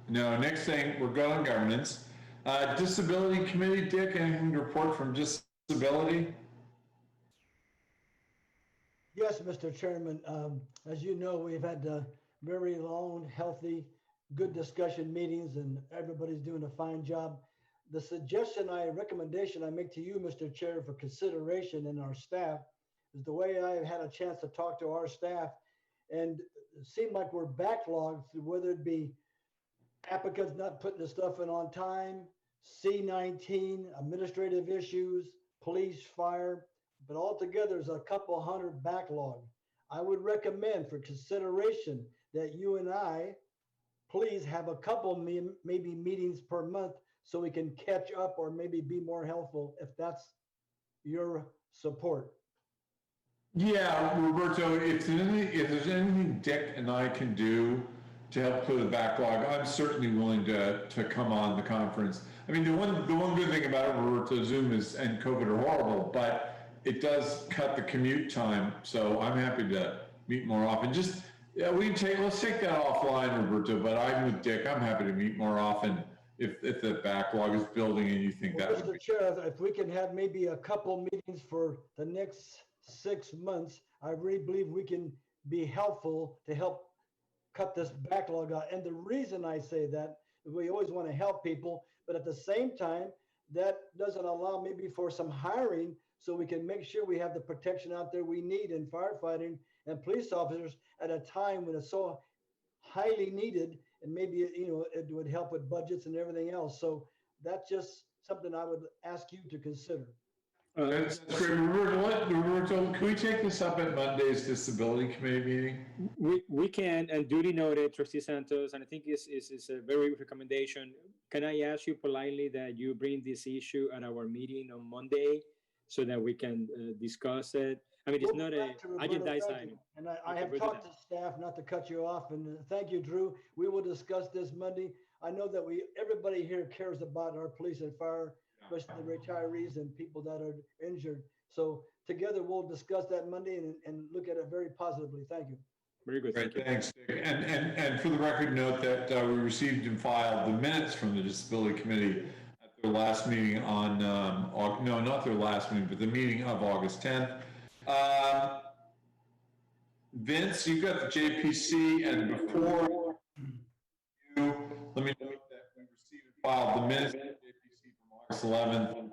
next thing, we're going governance. Disability Committee, Dick, anything to report from disability? Yes, Mr. Chairman. As you know, we've had very long, healthy, good discussion meetings, and everybody's doing a fine job. The recommendation I make to you, Mr. Chair, for consideration in our staff is the way I had a chance to talk to our staff, and it seemed like we're backlogged, whether it be applicants not putting the stuff in on time, C-19, administrative issues, police, fire, but altogether there's a couple hundred backlog. I would recommend for consideration that you and I please have a couple maybe meetings per month so we can catch up or maybe be more helpful if that's your support. Yeah, Roberto, if there's anything Dick and I can do to help clear the backlog, I'm certainly willing to come on the conference. I mean, the one good thing about it, Roberto, Zoom and COVID are horrible, but it does cut the commute time. So I'm happy to meet more often. Just let's take that offline, Roberto. But I'm with Dick. I'm happy to meet more often if the backlog is building and you think that would be. Mr. Chair, if we can have maybe a couple meetings for the next 6 months, I really believe we can be helpful to help cut this backlog out. And the reason I say that is we always want to help people, but at the same time, that doesn't allow maybe for some hiring so we can make sure we have the protection out there we need in firefighting and police officers at a time when it's so highly needed, and maybe, it would help with budgets and everything else. So that's just something I would ask you to consider. That's great. Roberto, can we take this up at Monday's disability committee meeting? We can, and duly noted, Trustee Santos, and I think it's a very good recommendation. Can I ask you politely that you bring this issue at our meeting on Monday so that we can discuss it? I mean, it's not a agendized item. And I have talked to staff, not to cut you off, and thank you, Drew. We will discuss this Monday. I know that everybody here cares about our police and fire, especially the retirees and people that are injured. So together we'll discuss that Monday and look at it very positively. Thank you. Very good. Great, thanks. And for the record, note that we received and filed the minutes from the disability committee at their last meeting on, no, not their last meeting, but the meeting of August 10th. Vince, you've got the JPC, and before you, let me note that we received and filed the minutes of the JPC from August 11th.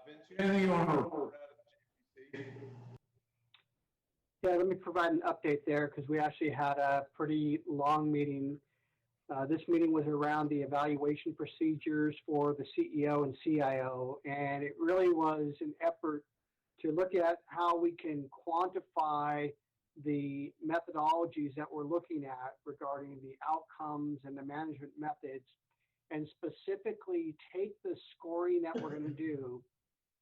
Vince, anything you want to report out of the JPC? Yeah, let me provide an update there because we actually had a pretty long meeting. This meeting was around the evaluation procedures for the CEO and CIO, and it really was an effort to look at how we can quantify the methodologies that we're looking at regarding the outcomes and the management methods, and specifically take the scoring that we're going to do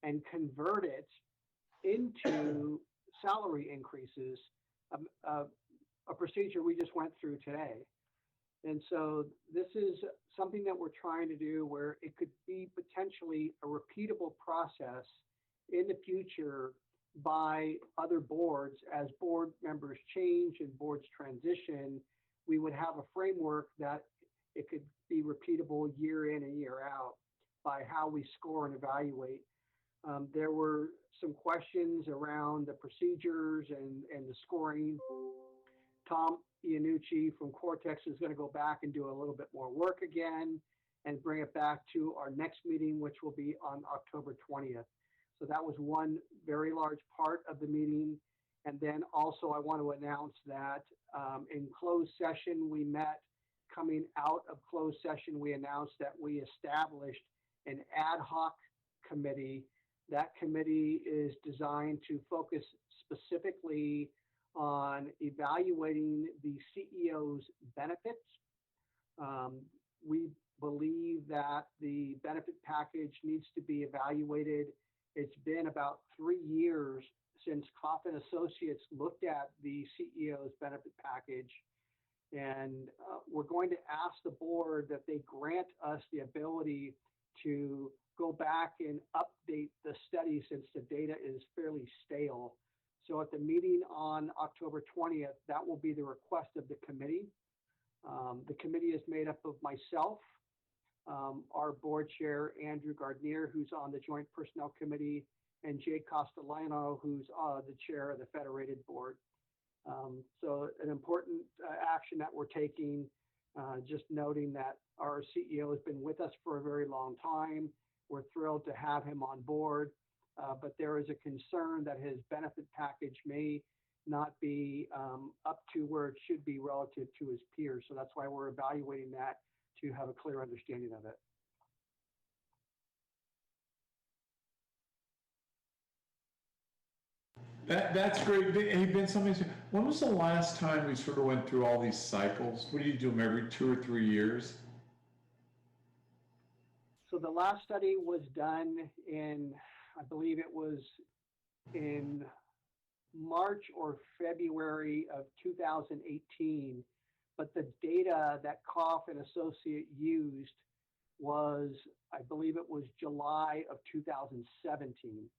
and convert it into salary increases, a procedure we just went through today. And so this is something that we're trying to do where it could be potentially a repeatable process in the future by other boards. As board members change and boards transition, we would have a framework that it could be repeatable year in and year out by how we score and evaluate. There were some questions around the procedures and the scoring. Tom Iannucci from Cortex is going to go back and do a little bit more work again and bring it back to our next meeting, which will be on October 20th. So that was one very large part of the meeting. And then also I want to announce that in closed session, we met. Coming out of closed session, we announced that we established an ad hoc committee. That committee is designed to focus specifically on evaluating the CEO's benefits. We believe that the benefit package needs to be evaluated. It's been about 3 years since Coffin Associates looked at the CEO's benefit package. And we're going to ask the board that they grant us the ability to go back and update the study since the data is fairly stale. So at the meeting on October 20th, that will be the request of the committee. The committee is made up of myself, our board chair, Andrew Gardner, who's on the Joint Personnel Committee, and Jay Castellano, who's the chair of the Federated Board. So an important action that we're taking, just noting that our CEO has been with us for a very long time. We're thrilled to have him on board, but there is a concern that his benefit package may not be up to where it should be relative to his peers. So that's why we're evaluating that to have a clear understanding of it. That's great. Hey, Ben, when was the last time we sort of went through all these cycles? What do you do them every 2 or 3 years? So the last study was done in, I believe it was in March or February of 2018, but the data that Coffin Associate used was, I believe it was July of 2017.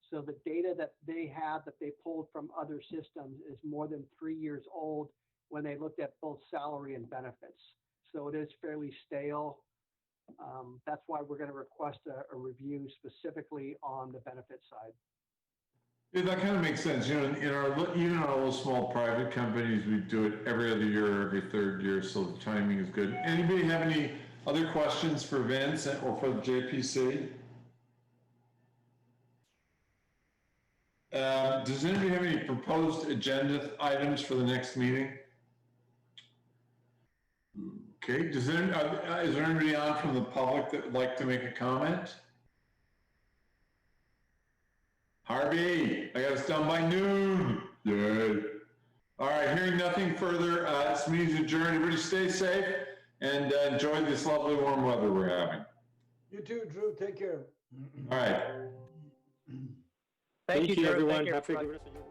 So the data that they had that they pulled from other systems is more than 3 years old when they looked at both salary and benefits. So it is fairly stale. That's why we're going to request a review specifically on the benefit side. Yeah, that kind of makes sense. You know, even in our little small private companies, we do it every other year, every 3rd year, so the timing is good. Anybody have any other questions for Vince or for the JPC? Does anybody have any proposed agenda items for the next meeting? Okay, is there anybody on from the public that would like to make a comment? Harvey, I got us done by noon. Yay. All right, hearing nothing further, this meeting's adjourned. Everybody stay safe and enjoy this lovely warm weather we're having. You too, Drew. Take care. All right. Thank you, Drew. everyone. Thank you, Have a good everybody. rest of your